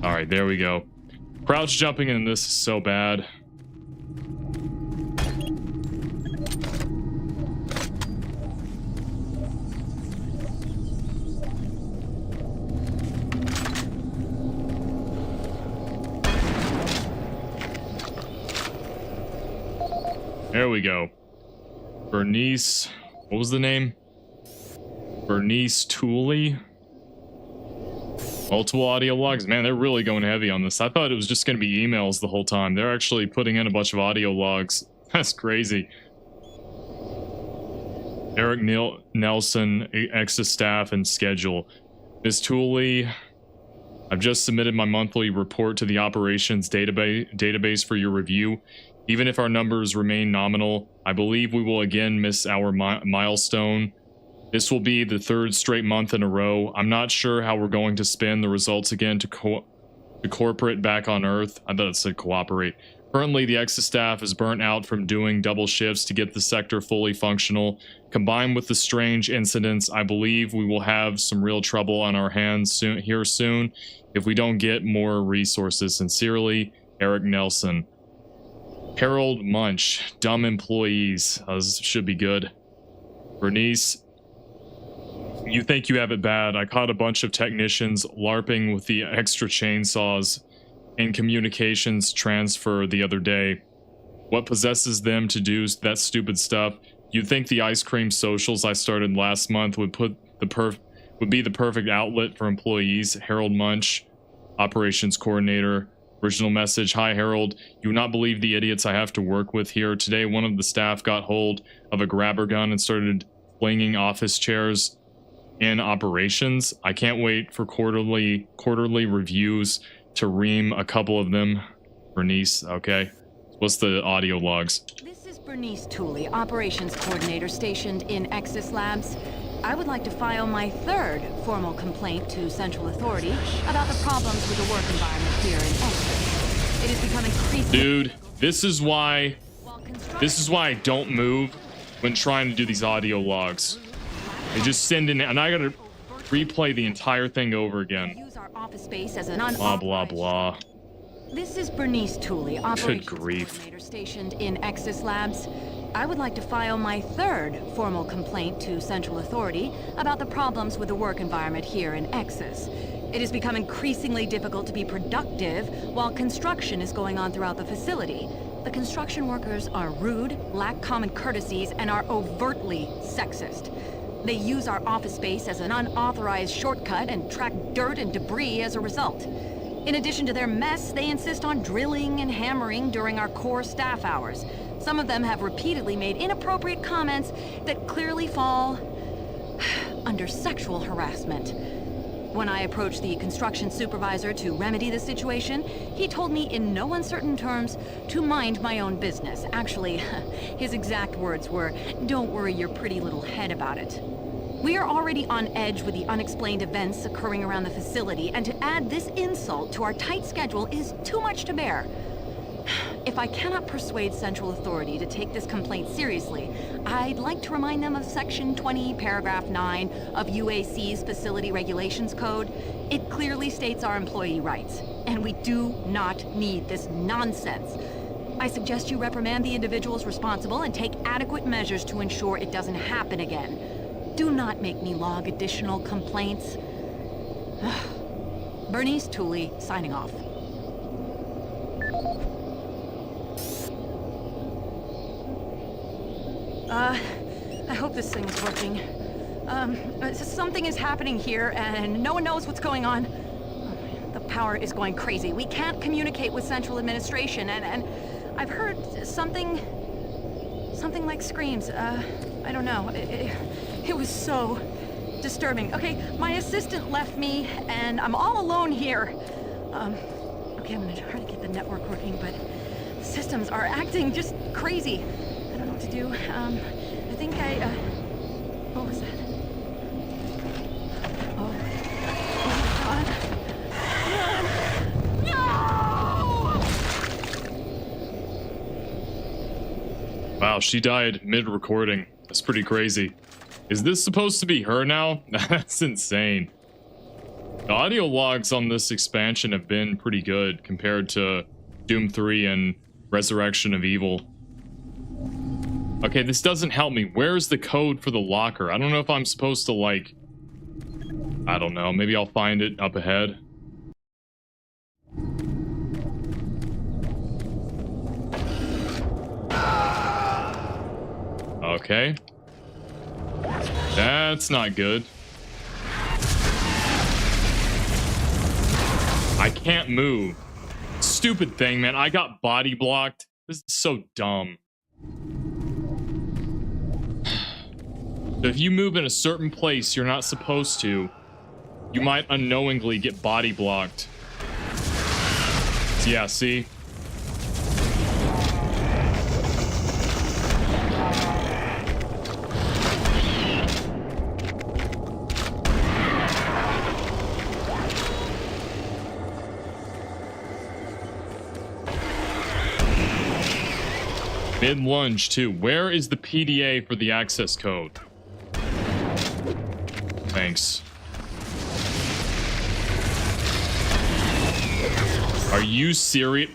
Alright, there we go. Crouch jumping in this is so bad. There we go. Bernice, what was the name? Bernice Tooley. Multiple audio logs. Man, they're really going heavy on this. I thought it was just going to be emails the whole time. They're actually putting in a bunch of audio logs. That's crazy. Eric Nelson, Ex's staff and schedule. Ms. Tooley, I've just submitted my monthly report to the operations database for your review. Even if our numbers remain nominal, I believe we will again miss our milestone. This will be the third straight month in a row. I'm not sure how we're going to spin the results again to corporate back on Earth. I thought it said cooperate. Currently, the Exo staff is burnt out from doing double shifts to get the sector fully functional. Combined with the strange incidents, I believe we will have some real trouble on our hands soon if we don't get more resources. Sincerely, Eric Nelson. Harold Munch, dumb employees. This should be good. Bernice, you think you have it bad. I caught a bunch of technicians LARPing with the extra chainsaws in communications transfer the other day. What possesses them to do that stupid stuff? You'd think the ice cream socials I started last month would be the perfect outlet for employees. Harold Munch, operations coordinator. Original message, hi Harold, you would not believe the idiots I have to work with here. Today, one of the staff got hold of a grabber gun and started flinging office chairs in operations. I can't wait for quarterly reviews to ream a couple of them. Bernice, okay. What's the audio logs? This is Bernice Tooley, operations coordinator stationed in Exis Labs. I would like to file my third formal complaint to Central Authority about the problems with the work environment here in Exis. It has become increasingly... Dude, this is why I don't move when trying to do these audio logs. They just send in, and I gotta replay the entire thing over again. Use our office space as an blah, blah, blah. This is Bernice Tooley, operations coordinator stationed in Exis Labs. I would like to file my third formal complaint to Central Authority about the problems with the work environment here in Exis. It has become increasingly difficult to be productive while construction is going on throughout the facility. The construction workers are rude, lack common courtesies, and are overtly sexist. They use our office space as an unauthorized shortcut and track dirt and debris as a result. In addition to their mess, they insist on drilling and hammering during our core staff hours. Some of them have repeatedly made inappropriate comments that clearly fall under sexual harassment. When I approached the construction supervisor to remedy the situation, he told me in no uncertain terms to mind my own business. Actually, his exact words were, "Don't worry your pretty little head about it." We are already on edge with the unexplained events occurring around the facility, and to add this insult to our tight schedule is too much to bear. If I cannot persuade Central Authority to take this complaint seriously, I'd like to remind them of Section 20, Paragraph 9 of UAC's Facility Regulations Code. It clearly states our employee rights, and we do not need this nonsense. I suggest you reprimand the individuals responsible and take adequate measures to ensure it doesn't happen again. Do not make me log additional complaints. Bernice Tooley, signing off. I hope this thing is working. Something is happening here, and no one knows what's going on. The power is going crazy. We can't communicate with Central Administration, and I've heard something like screams. I don't know. It was so disturbing. Okay, my assistant left me, and I'm all alone here. Okay, I'm gonna try to get the network working, but the systems are acting just crazy. I don't know what to do. I think what was that? Oh my God. No! Wow, she died mid-recording. That's pretty crazy. Is this supposed to be her now? That's insane. The audio logs on this expansion have been pretty good compared to Doom 3 and Resurrection of Evil. Okay, this doesn't help me. Where's the code for the locker? I don't know if I'm supposed to, like... I don't know. Maybe I'll find it up ahead. Okay. That's not good. I can't move. Stupid thing, man. I got body blocked. This is so dumb. So if you move in a certain place you're not supposed to, you might unknowingly get body blocked. So yeah, see? Mid-lunge, too. Where is the PDA for the access code? Thanks. Are you serious?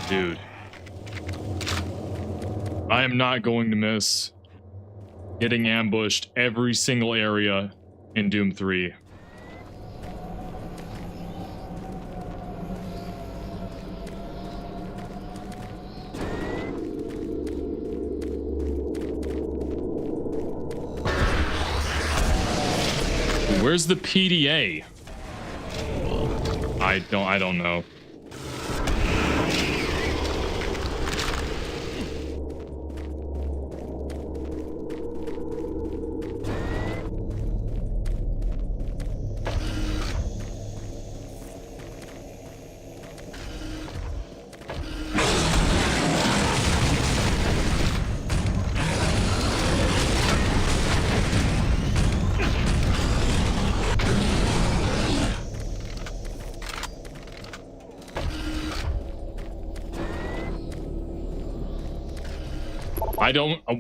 Dude. I am not going to miss getting ambushed every single area in Doom 3. Where's the PDA? I don't know.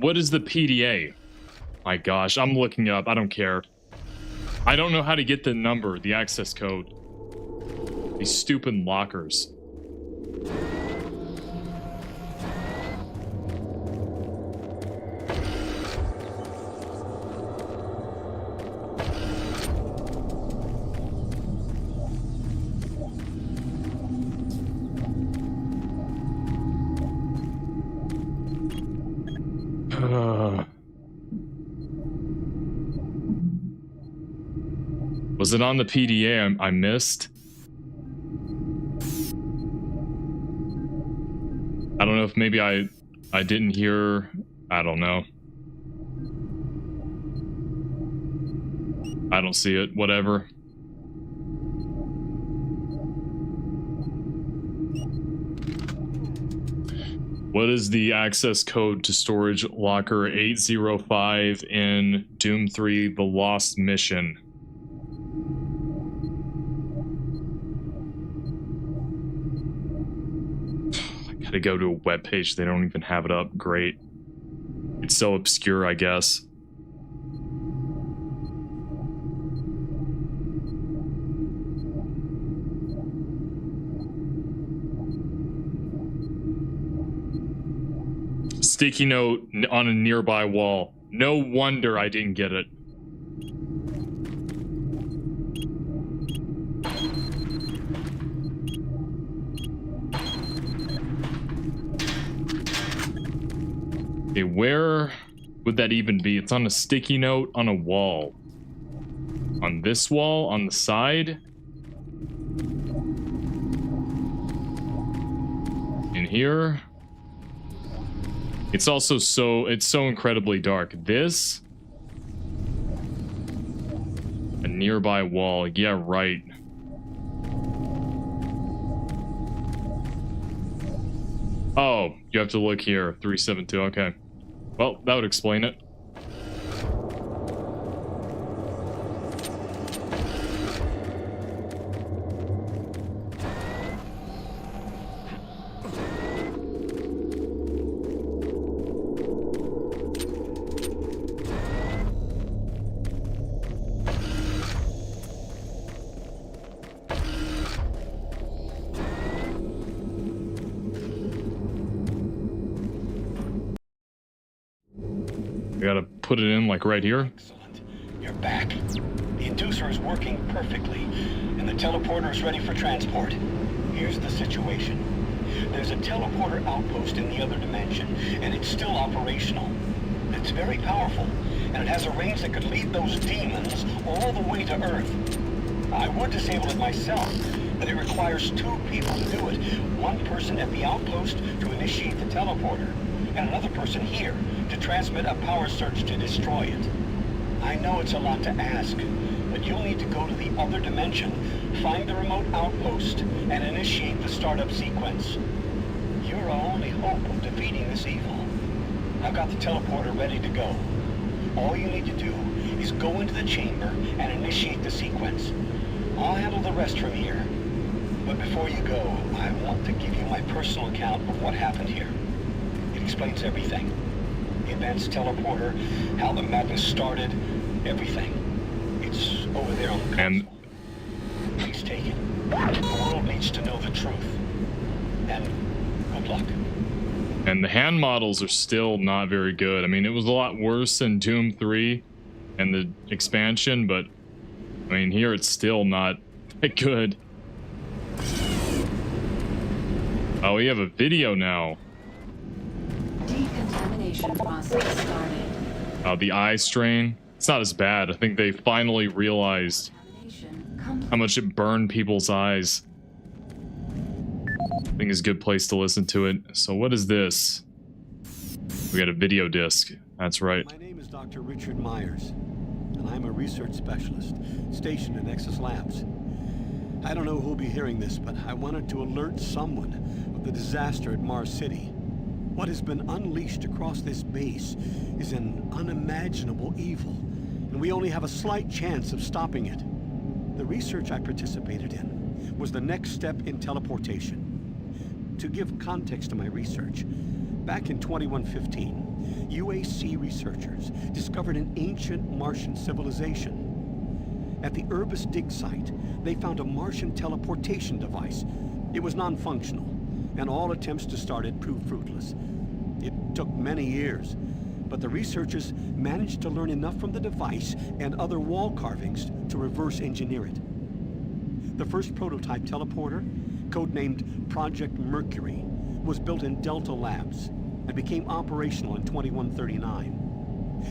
What is the PDA? My gosh, I'm looking it up. I don't care. I don't know how to get the number, the access code. These stupid lockers. Was it on the PDA I missed? I don't know if maybe I didn't hear. I don't know. I don't see it. Whatever. What is the access code to storage locker 805 in Doom 3 The Lost Mission? To go to a web page, they don't even have it up. Great. It's so obscure, I guess. Sticky note on a nearby wall. No wonder I didn't get it. Okay, where would that even be? It's on a sticky note on a wall. On this wall, on the side. In here. It's also so incredibly dark. This. A nearby wall. Yeah, right. Oh, you have to look here. 372. Okay. Well, that would explain it. I gotta put it in like right here. Excellent. You're back. The inducer is working perfectly, and the teleporter is ready for transport. Here's the situation. There's a teleporter outpost in the other dimension, and it's still operational. It's very powerful, and it has a range that could lead those demons all the way to Earth. I would disable it myself, but it requires 2 people to do it. One person at the outpost to initiate the teleporter, and another person here to transmit a power surge to destroy it. I know it's a lot to ask, but you'll need to go to the other dimension, find the remote outpost, and initiate the startup sequence. You're our only hope of defeating this evil. I've got the teleporter ready to go. All you need to do is go into the chamber and initiate the sequence. I'll handle the rest from here. But before you go, I want to give you my personal account of what happened here. It explains everything. The events, teleporter, how the madness started, everything. It's over there on the console. Please take it. The world needs to know the truth. And good luck. And the hand models are still not very good. I mean, it was a lot worse in Doom 3 and the expansion, but I mean, here it's still not that good. Oh, we have a video now. Decontamination process started. Oh, the eye strain. It's not as bad. I think they finally realized how much it burned people's eyes. I think it's a good place to listen to it. So what is this? We got a video disc. That's right. My name is Dr. Richard Myers, and I'm a research specialist stationed in Nexus Labs. I don't know who'll be hearing this, but I wanted to alert someone of the disaster at Mars City. What has been unleashed across this base is an unimaginable evil, and we only have a slight chance of stopping it. The research I participated in was the next step in teleportation. To give context to my research, back in 2115, UAC researchers discovered an ancient Martian civilization. At the Urbis dig site, they found a Martian teleportation device. It was non-functional, and all attempts to start it proved fruitless. It took many years, but the researchers managed to learn enough from the device and other wall carvings to reverse engineer it. The first prototype teleporter, codenamed Project Mercury, was built in Delta Labs and became operational in 2139.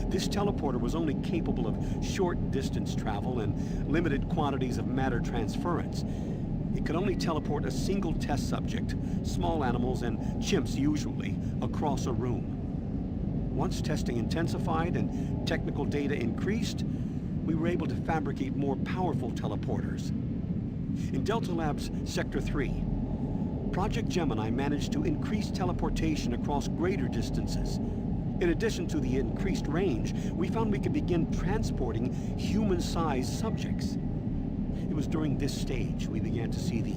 This teleporter was only capable of short distance travel and limited quantities of matter transference. It could only teleport a single test subject, small animals and chimps usually, across a room. Once testing intensified and technical data increased, we were able to fabricate more powerful teleporters. In Delta Labs Sector 3, Project Gemini managed to increase teleportation across greater distances. In addition to the increased range, we found we could begin transporting human-sized subjects. It was during this stage we began to see the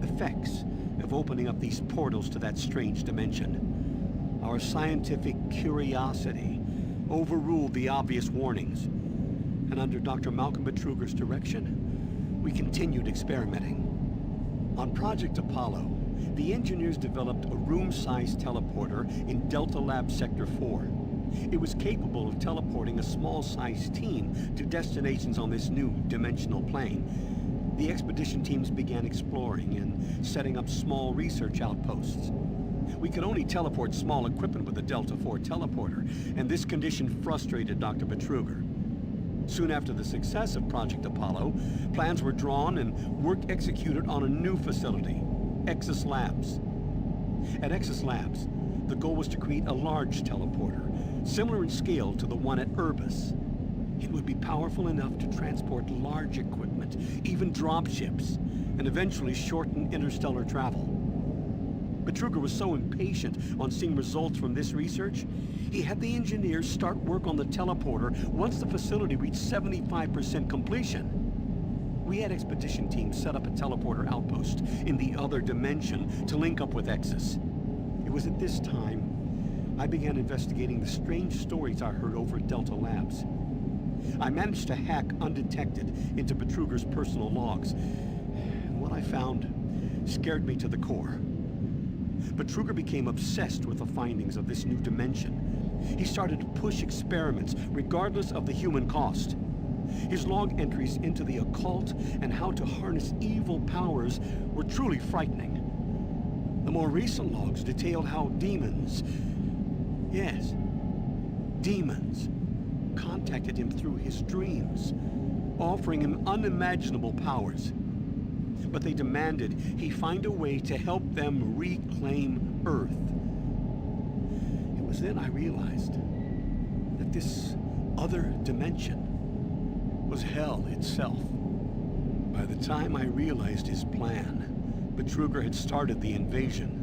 effects of opening up these portals to that strange dimension. Our scientific curiosity overruled the obvious warnings, and under Dr. Malcolm Betruger's direction, we continued experimenting. On Project Apollo, the engineers developed a room-sized teleporter in Delta Lab Sector 4. It was capable of teleporting a small-sized team to destinations on this new dimensional plane. The expedition teams began exploring and setting up small research outposts. We could only teleport small equipment with the Delta IV teleporter, and this condition frustrated Dr. Betruger. Soon after the success of Project Apollo, plans were drawn and work executed on a new facility, Exus Labs. At Exus Labs, the goal was to create a large teleporter, similar in scale to the one at Urbis. It would be powerful enough to transport large equipment, even dropships, and eventually shorten interstellar travel. Betruger was so impatient on seeing results from this research, he had the engineers start work on the teleporter once the facility reached 75% completion. We had expedition teams set up a teleporter outpost in the other dimension to link up with Exus. It was at this time I began investigating the strange stories I heard over at Delta Labs. I managed to hack undetected into Betruger's personal logs, and what I found scared me to the core. Betruger became obsessed with the findings of this new dimension. He started to push experiments regardless of the human cost. His log entries into the occult and how to harness evil powers were truly frightening. The more recent logs detailed how demons, yes, demons, contacted him through his dreams, offering him unimaginable powers. But they demanded he find a way to help them reclaim Earth. It was then I realized that this other dimension was hell itself. By the time I realized his plan, Betruger had started the invasion.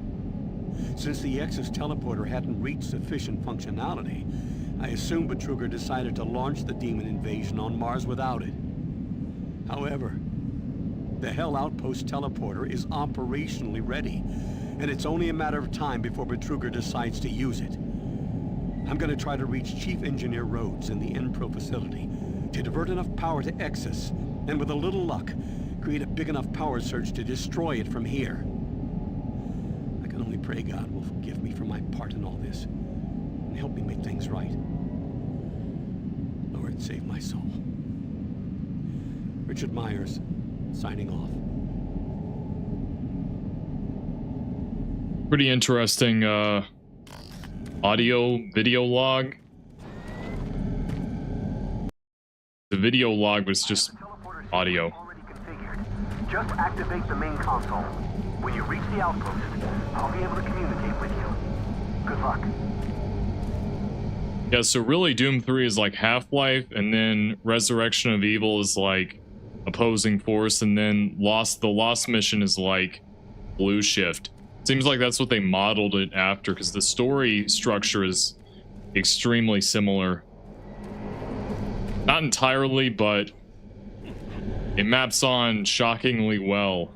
Since the Exus teleporter hadn't reached sufficient functionality, I assumed Betruger decided to launch the demon invasion on Mars without it. However, the Hell Outpost teleporter is operationally ready, and it's only a matter of time before Betruger decides to use it. I'm gonna try to reach Chief Engineer Rhodes in the Enpro facility to divert enough power to Exus, and with a little luck, create a big enough power surge to destroy it from here. I can only pray God will forgive me for my part in all this, and help me make things right. Lord, save my soul. Richard Myers, signing off. Pretty interesting audio video log. The video log was just audio. Just activate the main console. When you reach the outpost, I'll be able to communicate with you. Good luck. Yeah, so really Doom 3 is like Half-Life, and then Resurrection of Evil is like Opposing Force, and then the Lost mission is like Blue Shift. Seems like that's what they modeled it after, because the story structure is extremely similar. Not entirely, but it maps on shockingly well.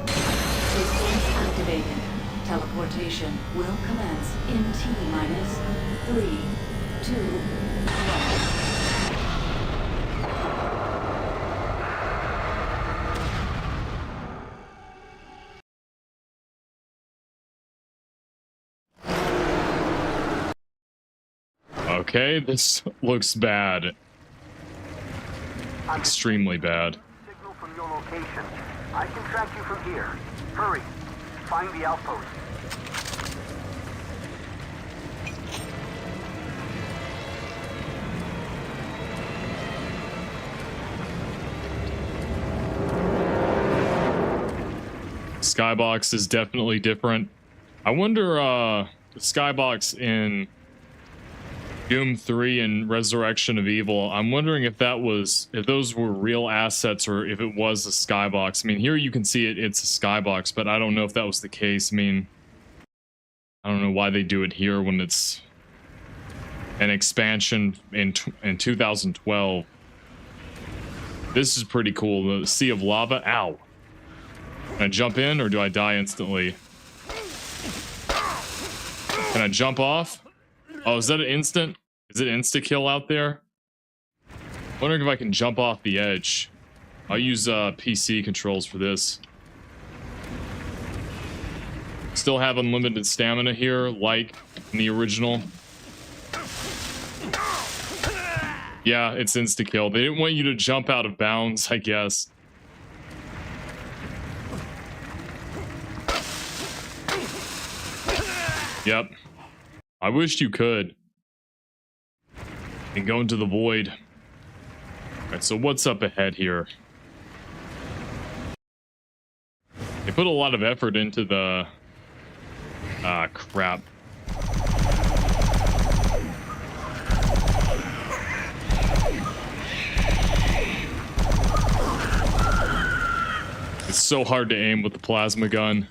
Systems activated. Teleportation will commence in T-minus 3, 2, 1. Okay, this looks bad. Extremely bad. Signal from your location. I can track you from here. Hurry. Find the outpost. Skybox is definitely different. I wonder, the skybox in Doom 3 and Resurrection of Evil, I'm wondering if those were real assets or if it was a skybox. I mean, here you can see it's a skybox, but I don't know if that was the case. I mean, I don't know why they do it here when it's an expansion in 2012. This is pretty cool. The Sea of Lava. Ow. Can I jump in or do I die instantly? Can I jump off? Oh, is that an instant? Is it insta-kill out there? Wondering if I can jump off the edge. I'll use PC controls for this. Still have unlimited stamina here, like in the original. Yeah, it's insta-kill. They didn't want you to jump out of bounds, I guess. Yep. I wished you could. And go into the void. Alright, so what's up ahead here? They put a lot of effort into the... Ah, crap. It's so hard to aim with the plasma gun.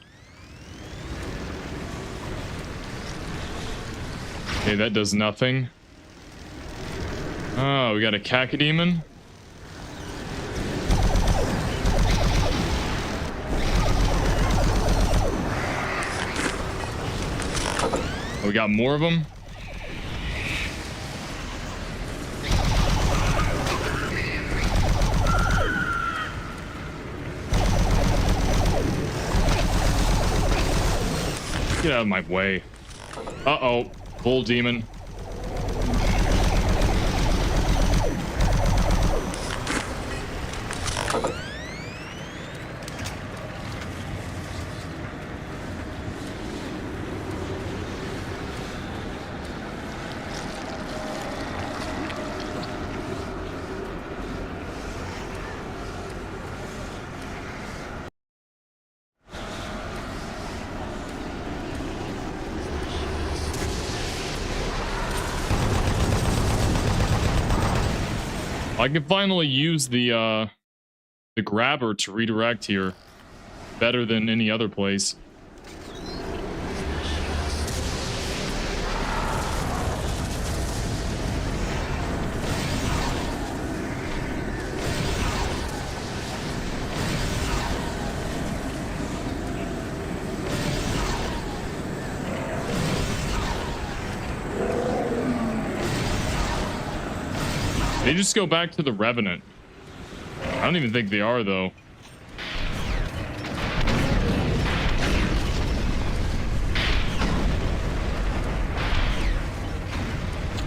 Okay, that does nothing. Oh, we got a cacodemon. Oh, we got more of them. Get out of my way. Uh-oh. Bull demon. I can finally use the grabber to redirect here better than any other place. They just go back to the Revenant. I don't even think they are, though.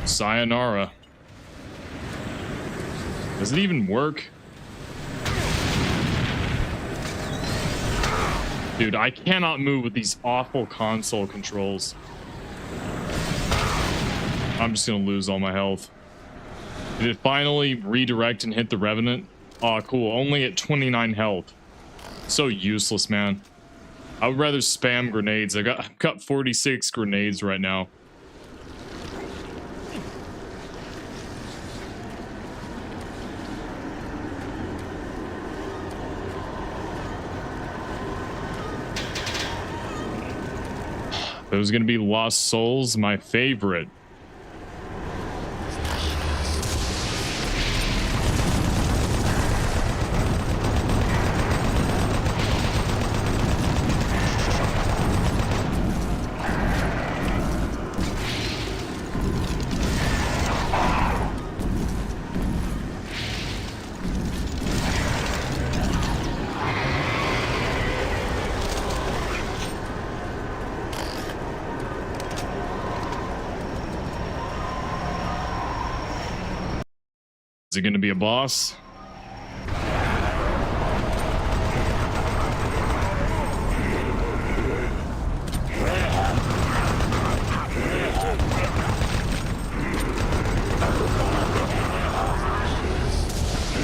Sayonara. Does it even work? Dude, I cannot move with these awful console controls. I'm just gonna lose all my health. Did it finally redirect and hit the Revenant? Oh, cool. Only at 29 health. So useless, man. I would rather spam grenades. I've got 46 grenades right now. Those are gonna be Lost Souls, my favorite. Is it going to be a boss?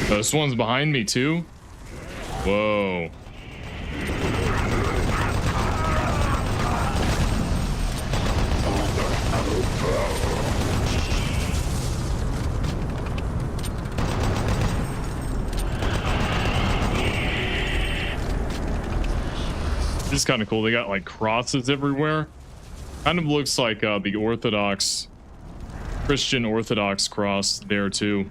This one's behind me too? Whoa. This is kind of cool. They got like crosses everywhere. Kind of looks like the Orthodox, Christian Orthodox cross there too.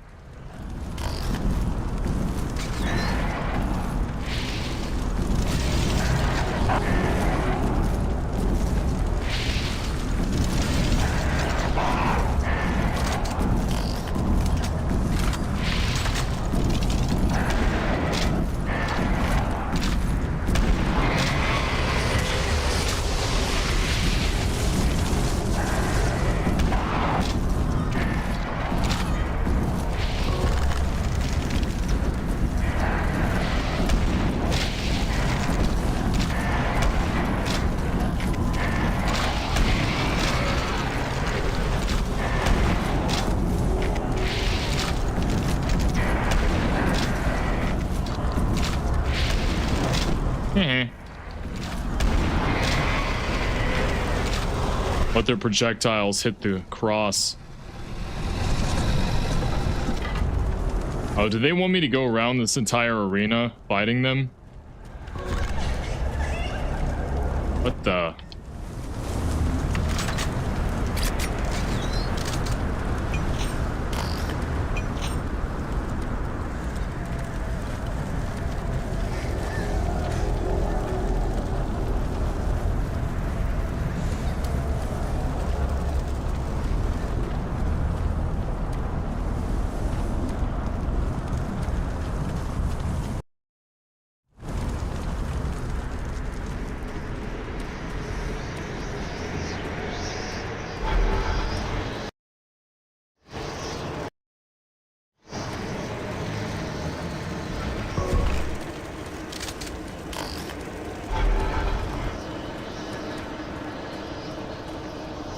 But their projectiles hit the cross. Oh, do they want me to go around this entire arena fighting them? What the?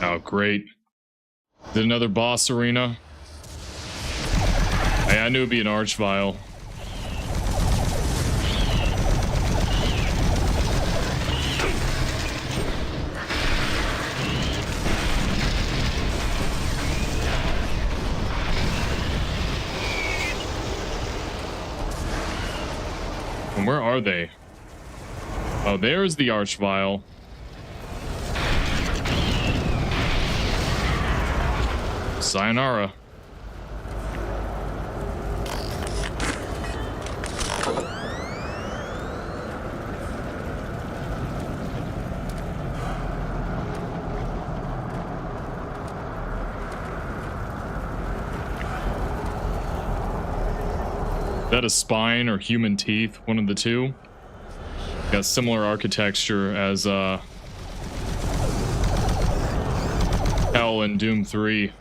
Oh, great. Is it another boss arena? Hey, I knew it'd be an archvile. And where are they? Oh, there's the archvile. Sayonara. Is that a spine or human teeth? One of the two. Got similar architecture as Hell in Doom 3.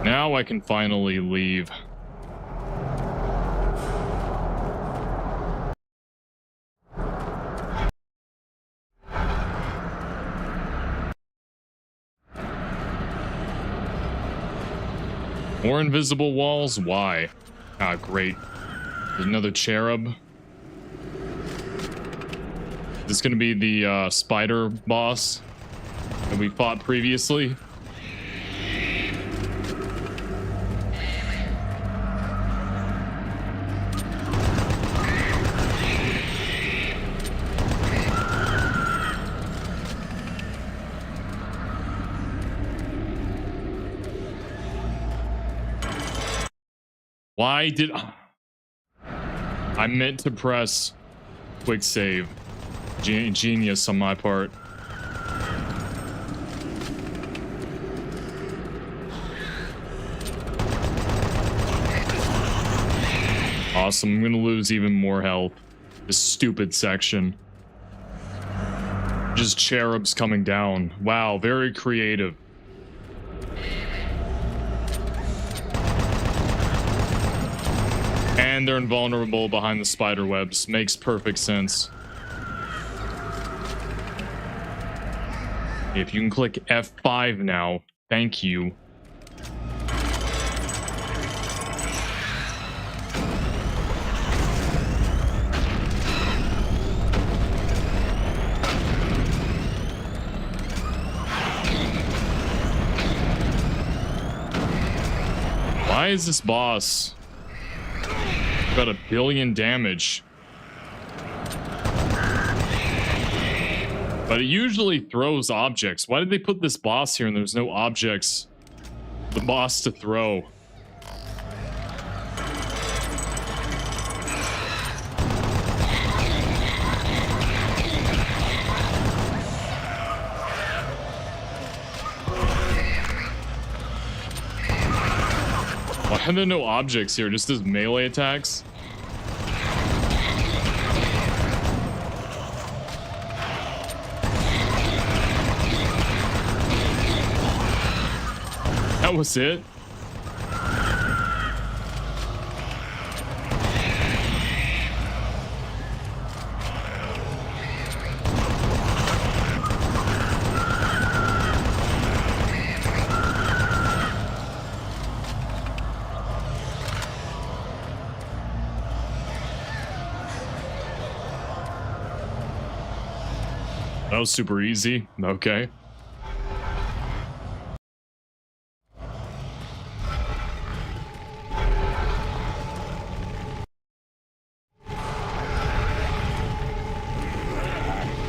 Now I can finally leave. More invisible walls? Why? Ah, great. There's another cherub. This is going to be the spider boss that we fought previously. Why did I meant to press quick save? Genius on my part. Awesome. I'm gonna lose even more health. This stupid section. Just cherubs coming down. Wow, very creative. And they're invulnerable behind the spider webs. Makes perfect sense. If you can click F5 now, thank you. Why is this boss got 1 billion damage? But it usually throws objects. Why did they put this boss here and there's no objects for the boss to throw? Why are there no objects here? Just as melee attacks? That was it? That was super easy. Okay.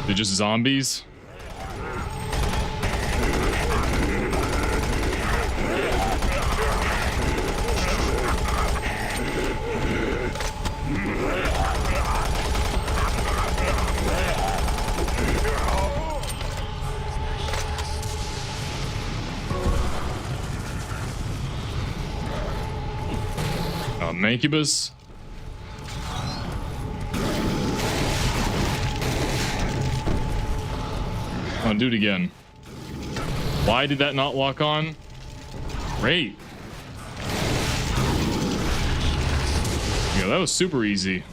They're just zombies? Mancubus. I'll do it again. Why did that not lock on? Great. Yeah, that was super easy.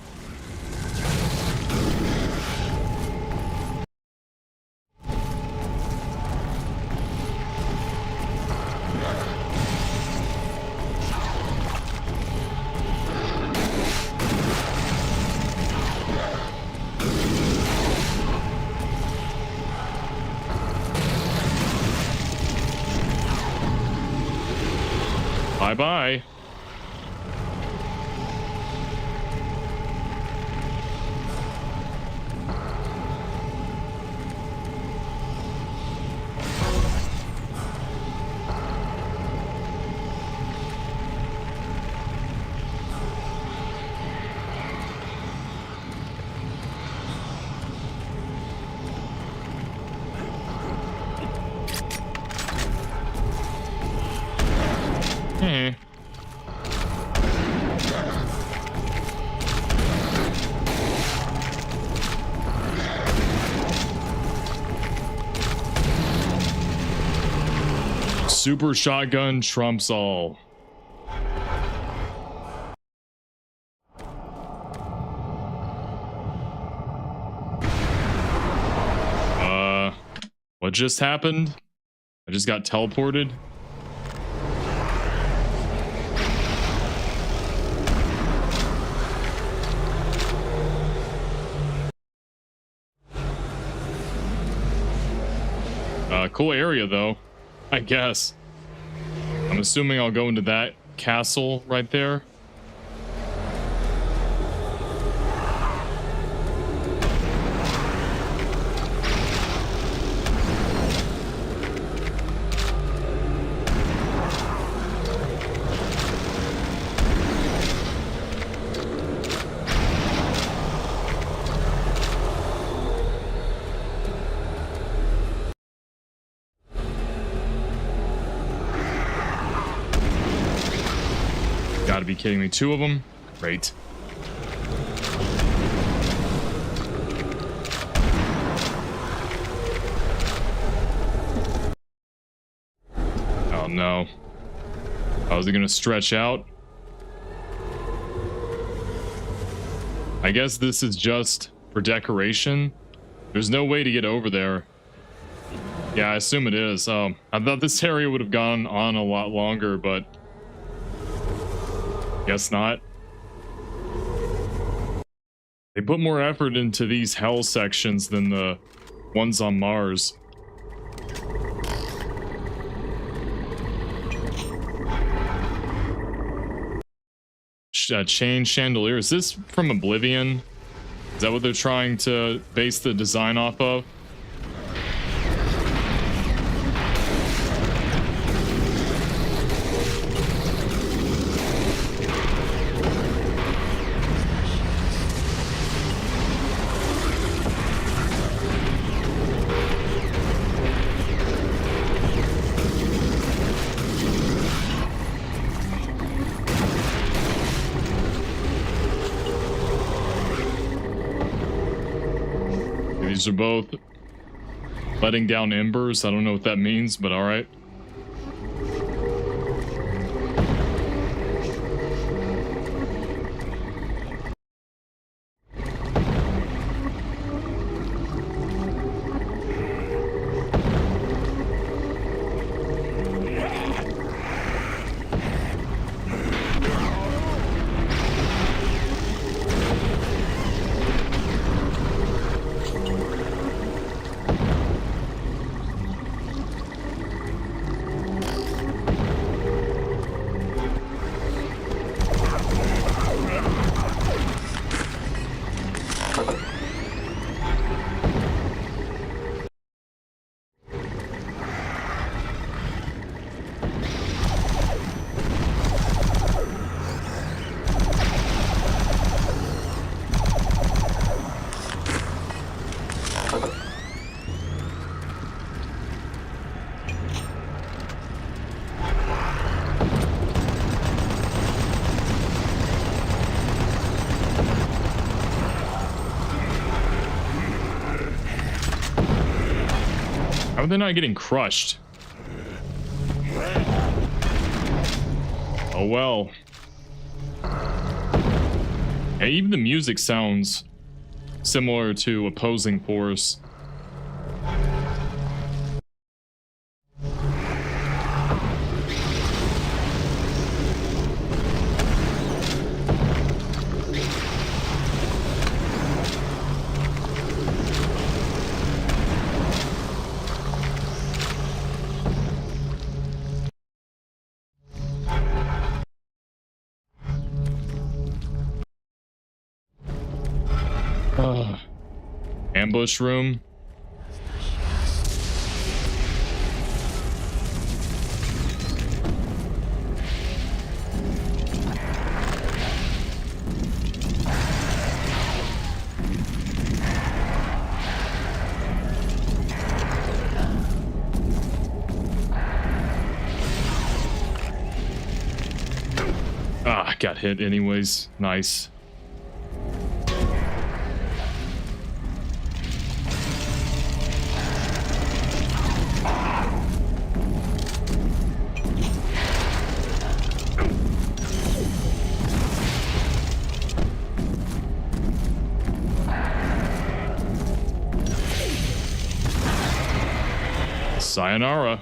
Bye-bye. Super shotgun trumps all. What just happened? I just got teleported. Cool area though, I guess. I'm assuming I'll go into that castle right there. Gotta be kidding me. 2 of them? Great. Oh no. How is it gonna stretch out? I guess this is just for decoration. There's no way to get over there. Yeah, I assume it is. I thought this area would have gone on a lot longer, but guess not. They put more effort into these hell sections than the ones on Mars. Chain chandelier. Is this from Oblivion? Is that what they're trying to base the design off of? These are both letting down embers. I don't know what that means, but all right. are they not getting crushed? Oh well. Hey, even the music sounds similar to Opposing Force. Ambush room. Ah, got hit anyways. Nice. Sayonara.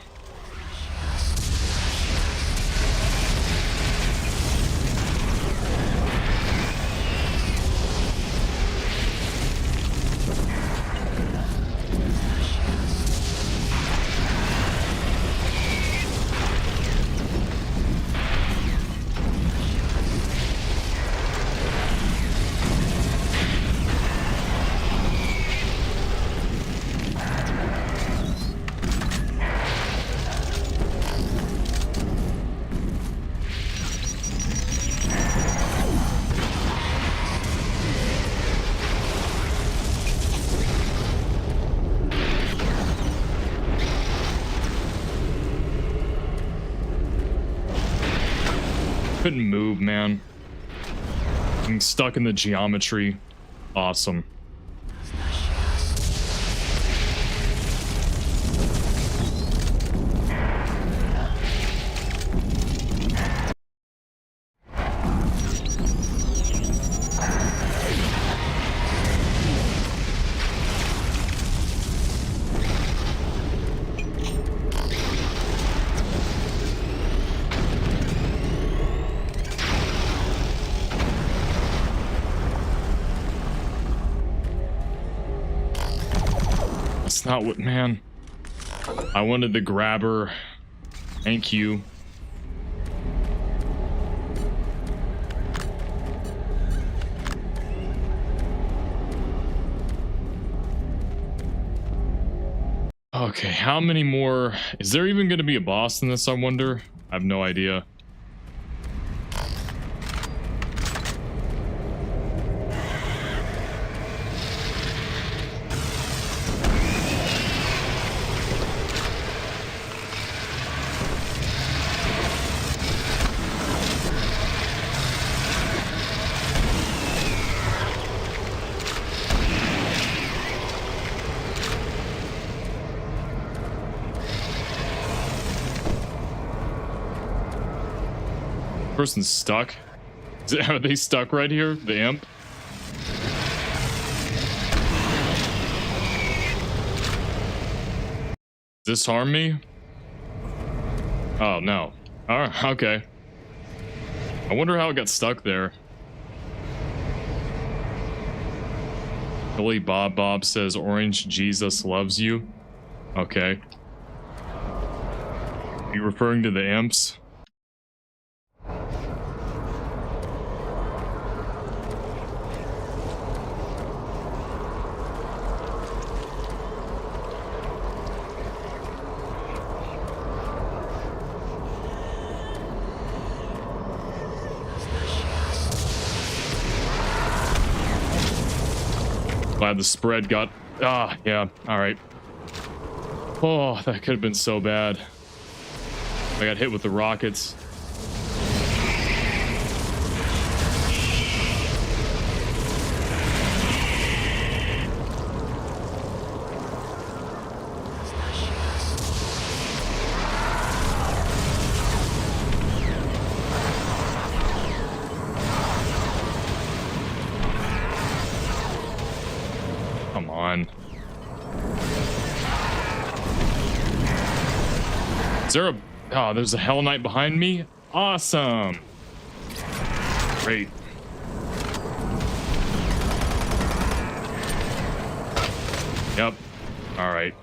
Couldn't move, man. Being stuck in the geometry. Awesome. Not what, man. I wanted the grabber. Thank you. Okay, how many more? Is there even going to be a boss in this, I wonder? I have no idea. Person's stuck. Are they stuck right here? The imp? Does this harm me? Oh, no. Alright, okay. I wonder how it got stuck there. Billy Bob says Orange Jesus loves you. Okay. Are you referring to the imps? Glad the spread got... Ah, yeah, alright. Oh, that could have been so bad. I got hit with the rockets. on. Is there a... Oh, there's a Hell Knight behind me? Awesome. Great. Yep. All right.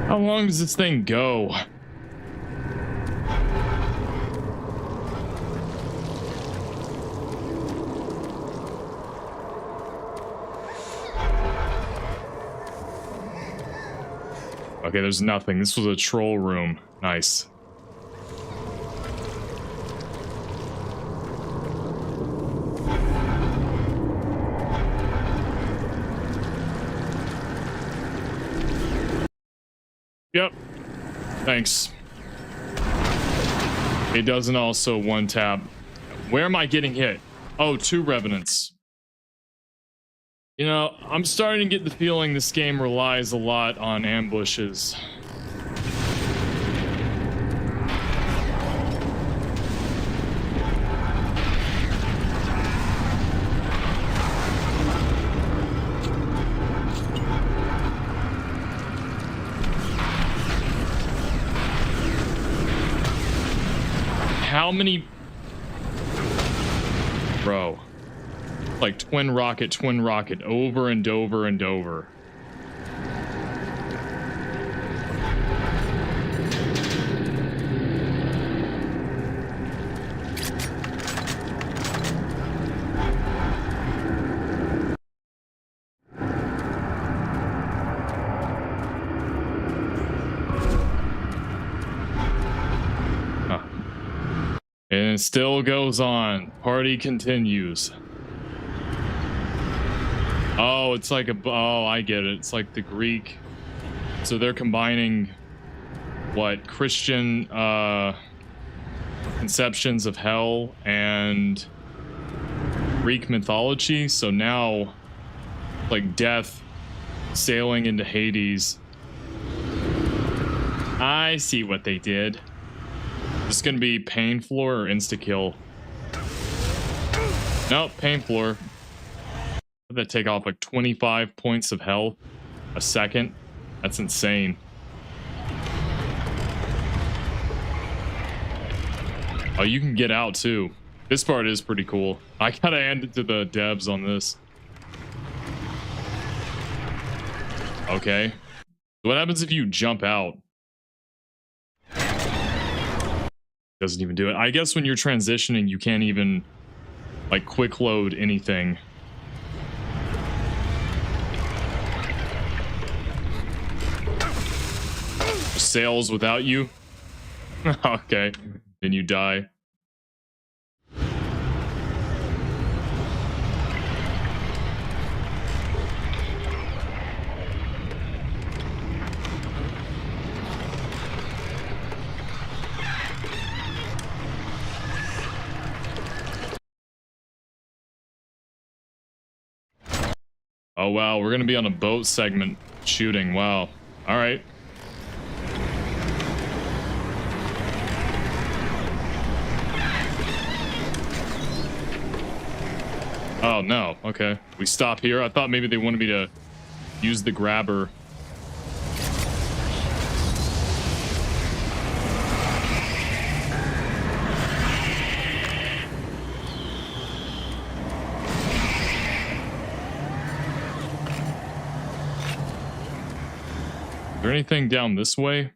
How long does this thing go? Okay, there's nothing. This was a troll room. Nice. Yep. Thanks. It doesn't also one tap. Where am I getting hit? Oh, 2 revenants. You know, I'm starting to get the feeling this game relies a lot on ambushes. How many... Bro. Like twin rocket, over and over and over. And it still goes on. Party continues. Oh, it's like a... Oh, I get it. It's like the Greek. So they're combining... What? Christian conceptions of hell and Greek mythology. So now, like death sailing into Hades. I see what they did. This is gonna be pain floor or insta kill. Nope, pain floor. That take off like 25 points of health a second. That's insane. Oh, you can get out too. This part is pretty cool. I gotta hand it to the devs on this. Okay. What happens if you jump out? Doesn't even do it. I guess when you're transitioning, you can't even like quick load anything. Sails without you. Okay, then you die. Oh wow, we're gonna be on a boat segment shooting. Wow. All right. Oh no, okay. We stop here. I thought maybe they wanted me to use the grabber. Is there anything down this way?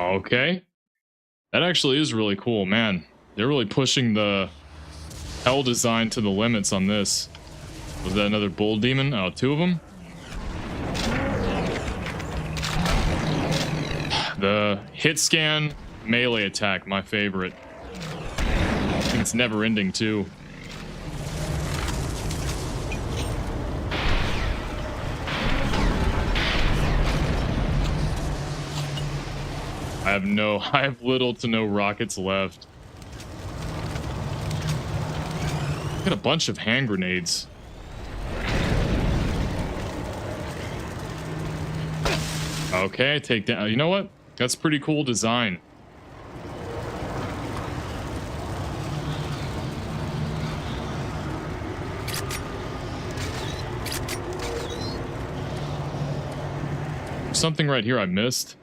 Okay. That actually is really cool, man. They're really pushing the hell design to the limits on this. Was that another bull demon? Oh, two of them? The hit scan melee attack, my favorite. I think it's never ending too. I have little to no rockets left. Got a bunch of hand grenades. Okay, take down. You know what? That's pretty cool design. Something right here I missed.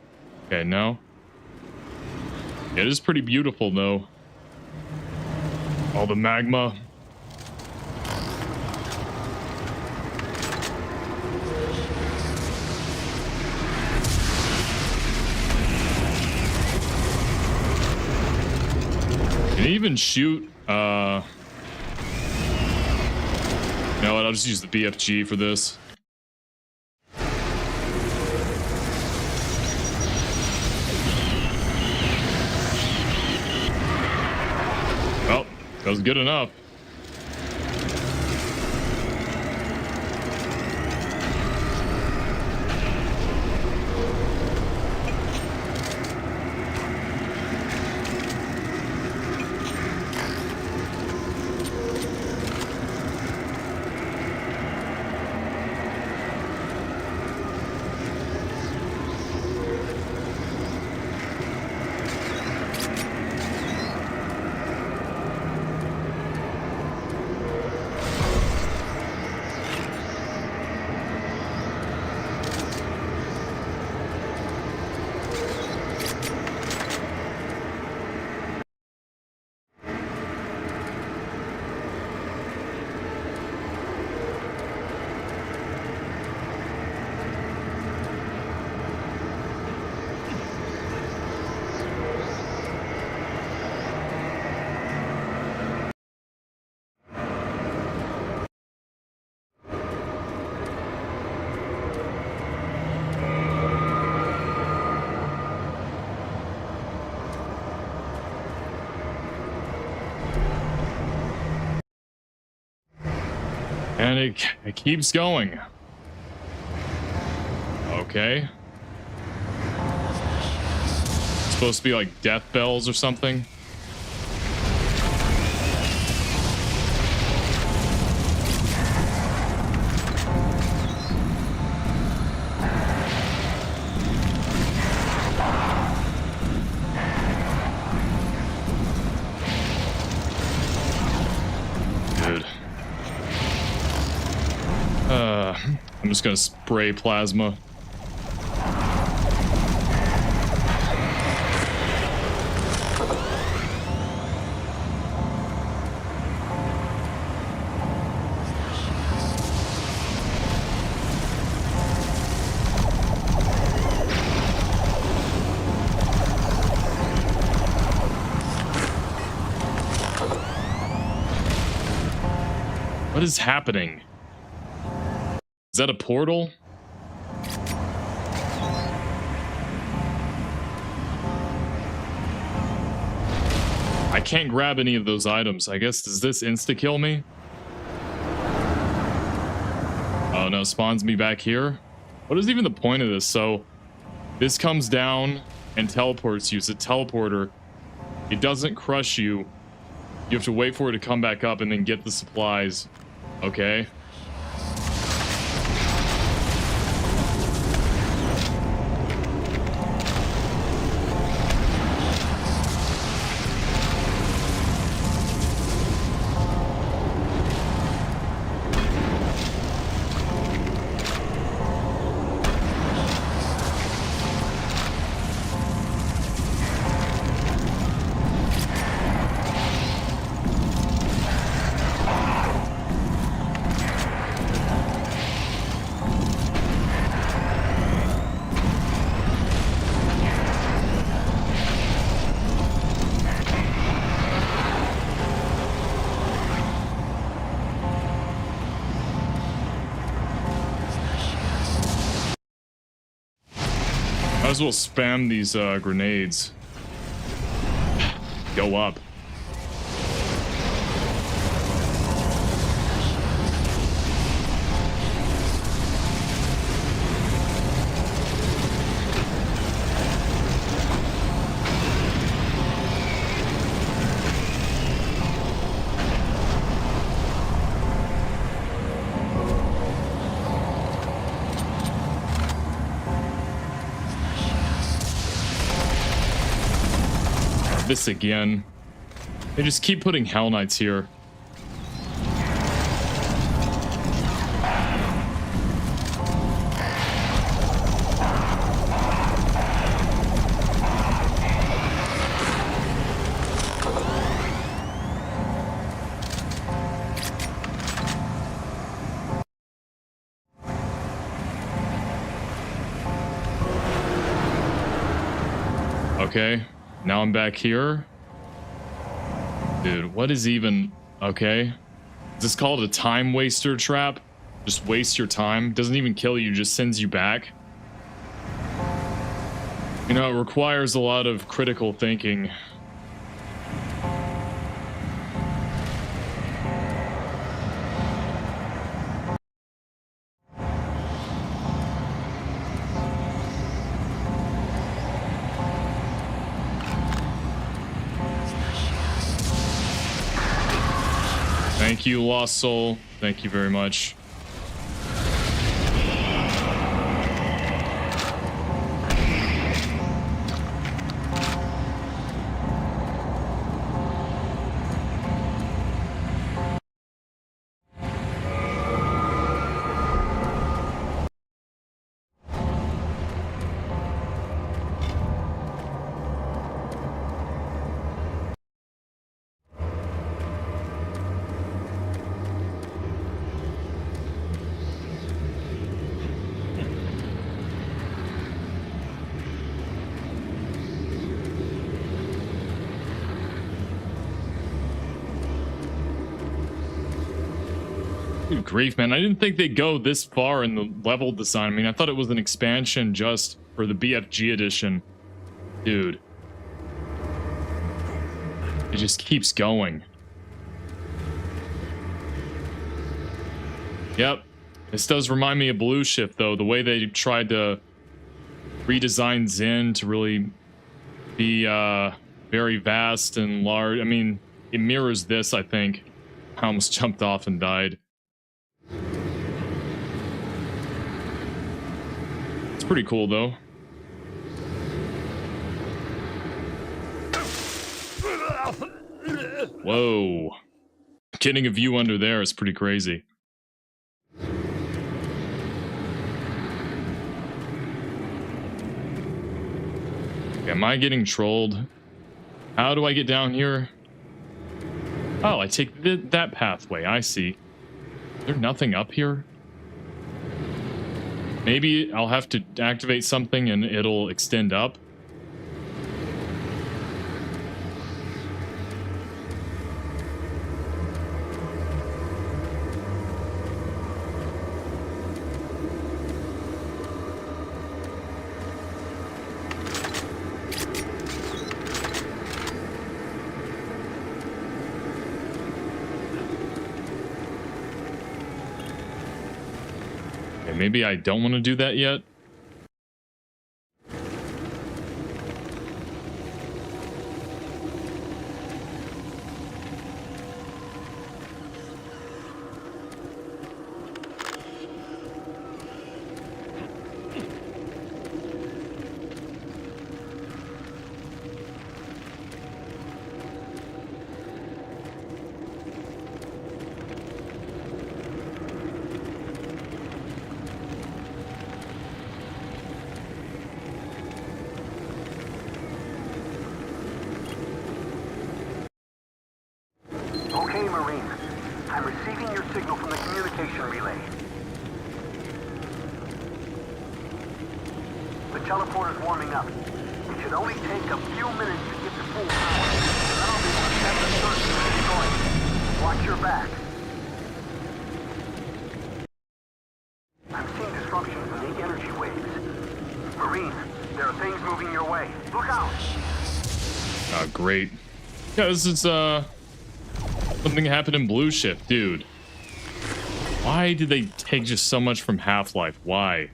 Okay, no. Yeah, it is pretty beautiful, though. All the magma. Can you even shoot, you know what, I'll just use the BFG for this. Well, that was good enough. And it keeps going. Okay. It's supposed to be like death bells or something. I'm just gonna spray plasma. What is happening? Is that a portal? I can't grab any of those items. I guess, does this insta-kill me? Oh no, spawns me back here? What is even the point of this? So, this comes down and teleports you. It's a teleporter. It doesn't crush you. You have to wait for it to come back up and then get the supplies. Okay. as well spam these grenades. Go up. This again. They just keep putting Hell Knights here. Okay. Now I'm back here. Dude, what is even... Okay. Is this called a time waster trap? Just waste your time. Doesn't even kill you, just sends you back. You know, it requires a lot of critical thinking. Thank you, Lost Soul. Thank you very much. Good grief, man. I didn't think they'd go this far in the level design. I mean, I thought it was an expansion just for the BFG Edition. Dude. It just keeps going. Yep. This does remind me of Blue Shift, though. The way they tried to redesign Zen to really be very vast and large. I mean, it mirrors this, I think. I almost jumped off and died. It's pretty cool, though. Whoa. Getting a view under there is pretty crazy. Am I getting trolled? How do I get down here? Oh, I take that pathway. I see. Is there nothing up here? Maybe I'll have to activate something and it'll extend up. Maybe I don't want to do that yet. There are things great. Yeah, this is something happened in Blue Shift, dude. Why did they take just so much from Half-Life? Why?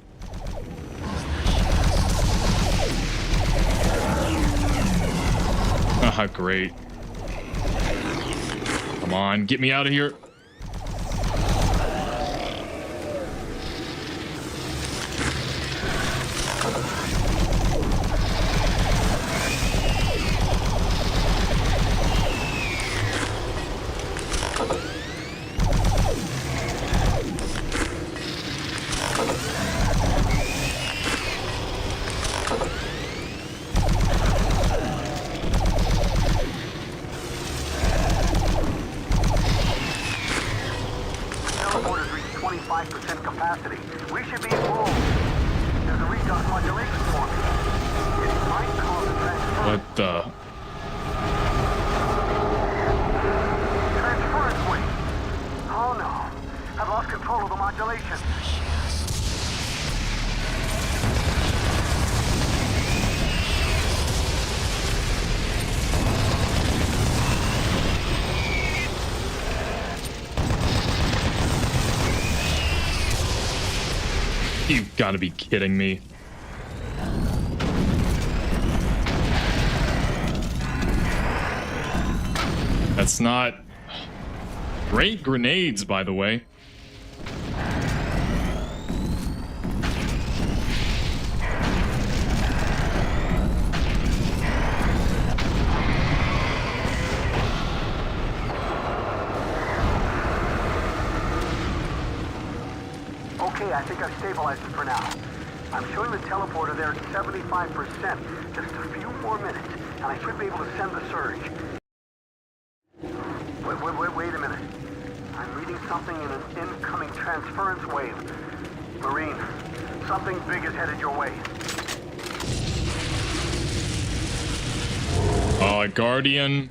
Ah, great. Come on, get me out of here. You've got to be kidding me. That's not... Great grenades, by the way. I think I've stabilized it for now. I'm showing the teleporter there at 75%. Just a few more minutes, and I should be able to send the surge. Wait a minute. I'm reading something in an incoming transference wave. Marine, something big is headed your way. Oh, a Guardian?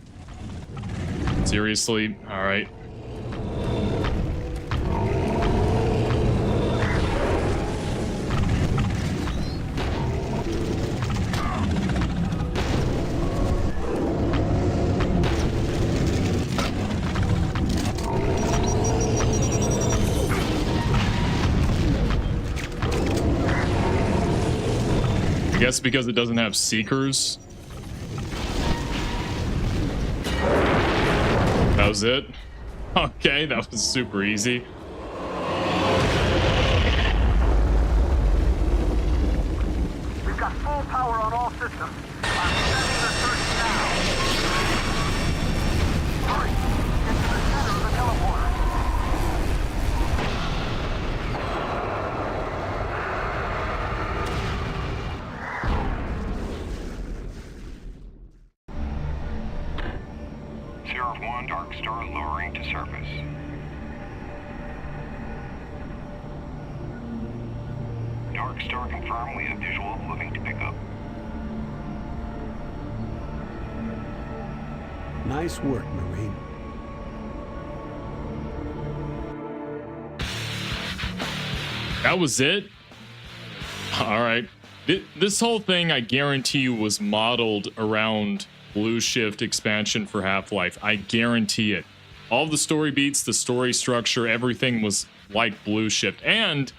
Seriously? Alright. I guess because it doesn't have seekers. That was it? Okay, that was super easy. We've got full power on all systems. I'm sending the search now. Hurry, get to the center of the teleporter. Dark Star lowering to surface. Dark Star confirmed we have visual moving to pickup. Nice work, Marine. That was it? All right. This whole thing, I guarantee you, was modeled around Blue Shift expansion for Half-Life. I guarantee it. All the story beats, the story structure, everything was like Blue Shift. And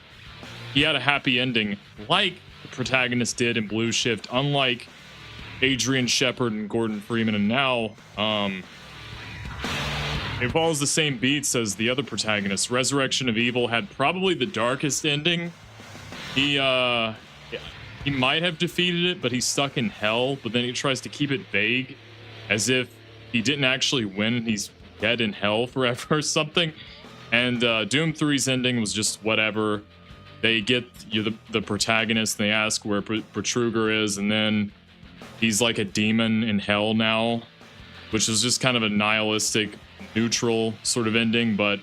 he had a happy ending like the protagonist did in Blue Shift, unlike Adrian Shepard and Gordon Freeman. And now, it follows the same beats as the other protagonist. Resurrection of Evil had probably the darkest ending. He might have defeated it, but he's stuck in hell. But then he tries to keep it vague, as if he didn't actually win. He's dead in hell forever or something. And Doom 3's ending was just whatever. They get the protagonist, and they ask where Protruger is, and then he's like a demon in hell now, which is just kind of a nihilistic, neutral sort of ending. But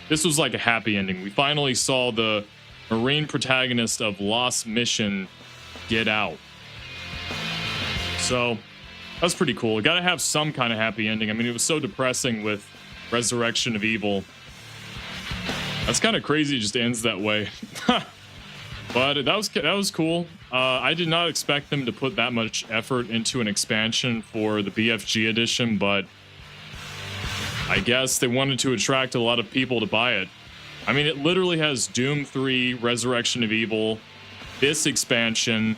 this was like a happy ending. We finally saw the Marine protagonist of Lost Mission get out. So that's pretty cool. Gotta have some kind of happy ending. I mean, it was so depressing with Resurrection of Evil. That's kind of crazy. It just ends that way. But that was cool. I did not expect them to put that much effort into an expansion for the BFG edition, but I guess they wanted to attract a lot of people to buy it. I mean, it literally has Doom 3, Resurrection of Evil, this expansion,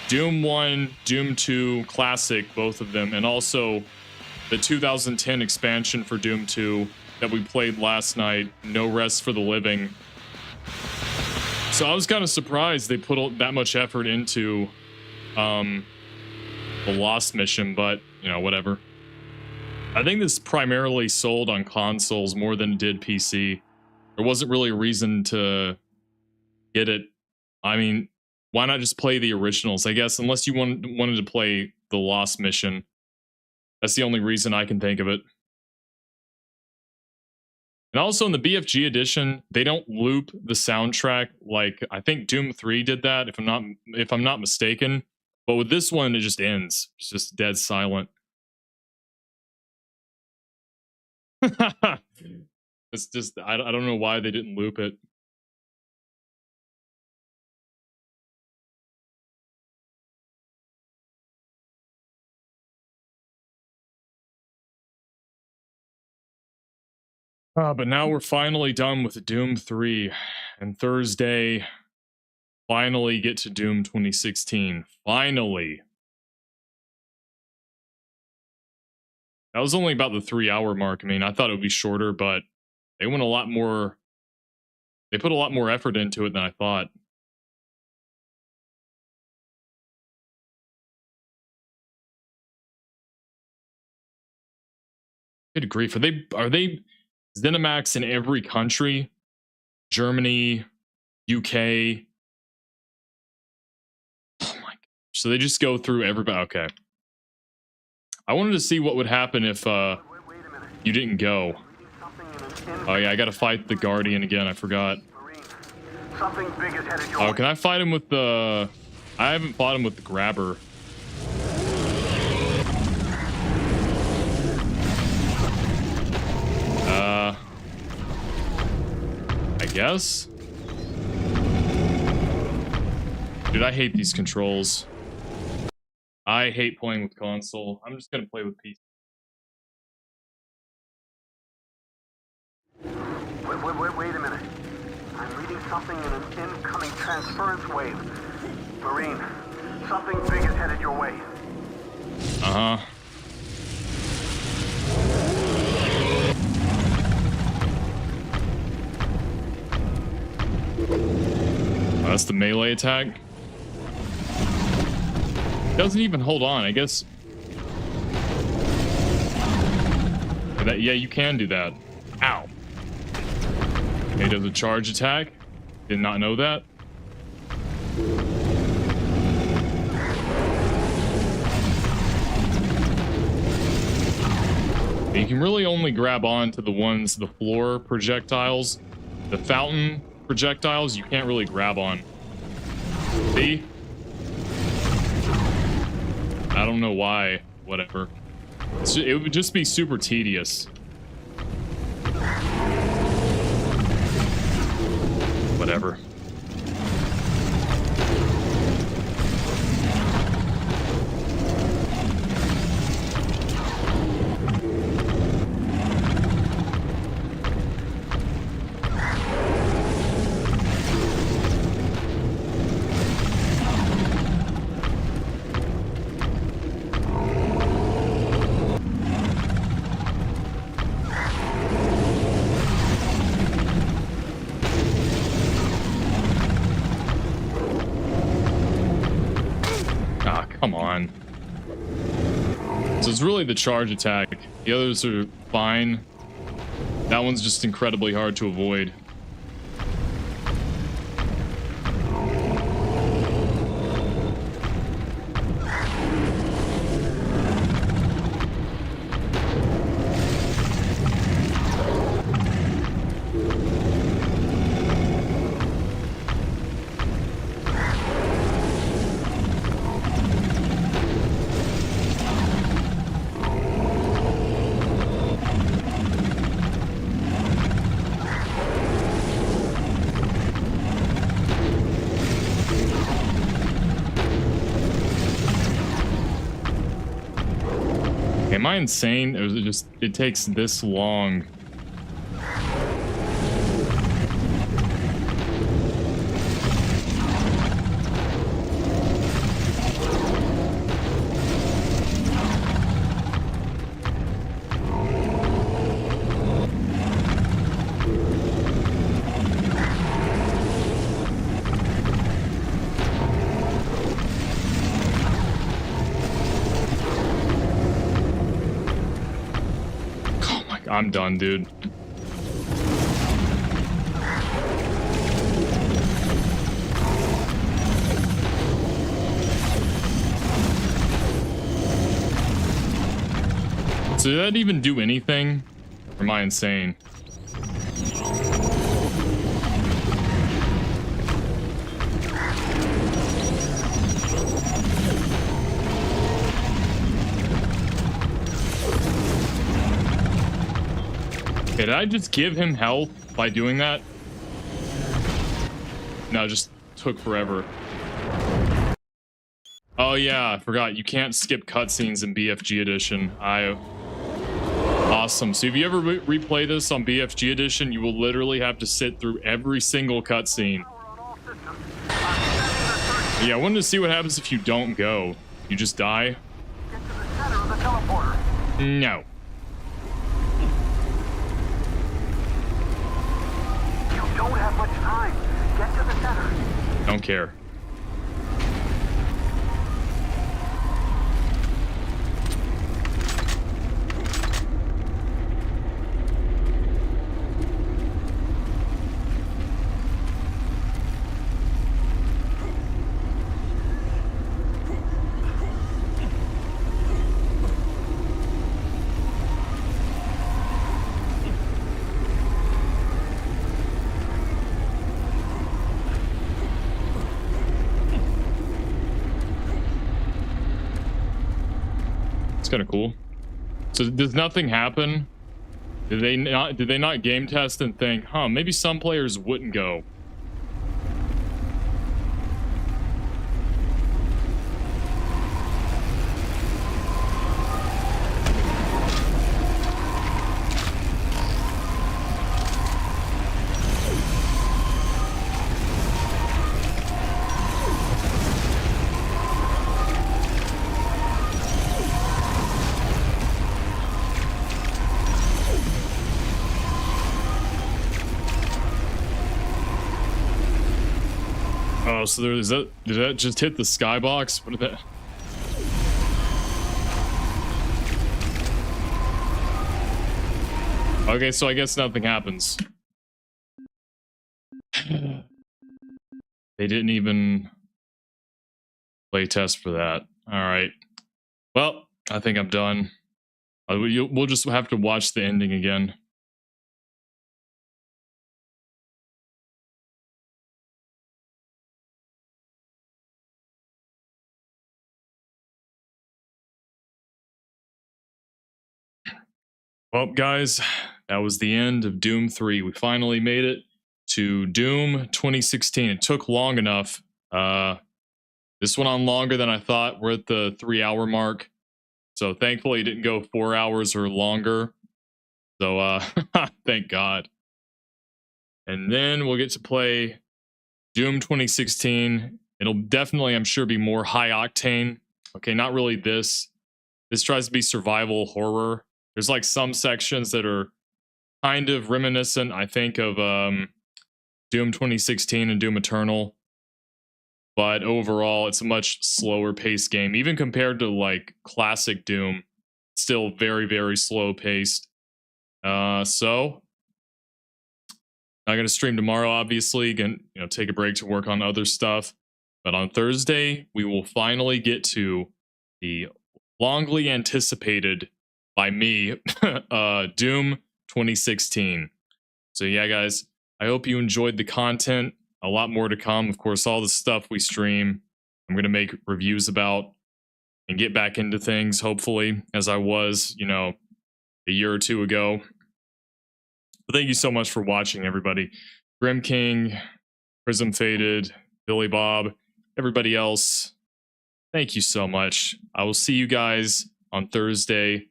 Doom 1, Doom 2, Classic, both of them, and also the 2010 expansion for Doom 2 that we played last night, No Rest for the Living. So I was kind of surprised they put that much effort into the Lost mission, but, you know, whatever. I think this primarily sold on consoles more than it did PC. There wasn't really a reason to get it. I mean, why not just play the originals? I guess, unless you wanted to play the Lost mission. That's the only reason I can think of it. And also in the BFG edition, they don't loop the soundtrack like I think Doom 3 did that, if I'm not mistaken. But with this one, it just ends. It's just dead silent. It's just I don't know why they didn't loop it. But now we're finally done with Doom 3, and Thursday, finally get to Doom 2016. Finally. That was only about the 3-hour mark. I mean, I thought it would be shorter, but they went a lot more. They put a lot more effort into it than I thought. Good grief. Are they ZeniMax in every country? Germany, UK. Oh my gosh. So they just go through everybody. Okay. I wanted to see what would happen if you didn't go. Oh yeah, I gotta fight the Guardian again. I forgot. Oh, can I fight him with the... I haven't fought him with the grabber. I guess? Dude, I hate these controls. I hate playing with console. I'm just gonna play with PC. Wait a minute. I'm reading something in an incoming transference wave. Marine, something big is headed your way. Uh-huh. Oh, that's the melee attack. Doesn't even hold on, I guess. Yeah, you can do that. Ow. Okay, does a charge attack. Did not know that. You can really only grab on to the floor projectiles. The fountain projectiles, you can't really grab on. See? I don't know why. Whatever. It would just be super tedious. Whatever. So it's really the charge attack. The others are fine. That one's just incredibly hard to avoid. Am I insane? It takes this long. I'm done, dude. So did that even do anything? Or am I insane? Okay, did I just give him health by doing that? No, it just took forever. Oh yeah, I forgot. You can't skip cutscenes in BFG Edition. Awesome. So if you ever replay this on BFG Edition, you will literally have to sit through every single cutscene. Yeah, I wanted to see what happens if you don't go. You just die? Get to the center of the teleporter. No. You don't have much time. Get to the center. Don't care. It's kind of cool. So does nothing happen? Did they not game test and think, huh, maybe some players wouldn't go? Oh, so did that just hit the skybox? What did that? Okay, so I guess nothing happens. They didn't even play test for that. All right. Well, I think I'm done. We'll just have to watch the ending again. Well, guys, that was the end of Doom 3. We finally made it to Doom 2016. It took long enough. This went on longer than I thought. We're at the 3-hour mark. So thankfully it didn't go 4 hours or longer. So thank God. And then we'll get to play Doom 2016. It'll definitely, I'm sure, be more high octane. Okay, not really this. This tries to be survival horror. There's like some sections that are kind of reminiscent, I think, of Doom 2016 and Doom Eternal. But overall, it's a much slower paced game. Even compared to like classic Doom, still very, very slow paced. So not gonna stream tomorrow, obviously. Gonna take a break to work on other stuff. But on Thursday, we will finally get to the longly anticipated by me Doom 2016. So yeah, guys, I hope you enjoyed the content. A lot more to come. Of course, all the stuff we stream, I'm gonna make reviews about and get back into things, hopefully, as I was, a year or two ago. But thank you so much for watching, everybody. Grim King, Prism Faded, Billy Bob, everybody else, thank you so much. I will see you guys on Thursday.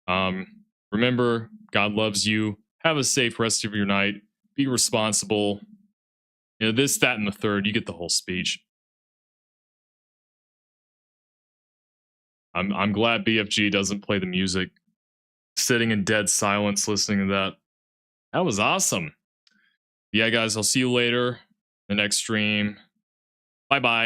Remember, God loves you. Have a safe rest of your night. Be responsible. You know, this, that, and the third. You get the whole speech. I'm glad BFG doesn't play the music. Sitting in dead silence listening to that. That was awesome. Yeah, guys, I'll see you later. The next stream. Bye-bye.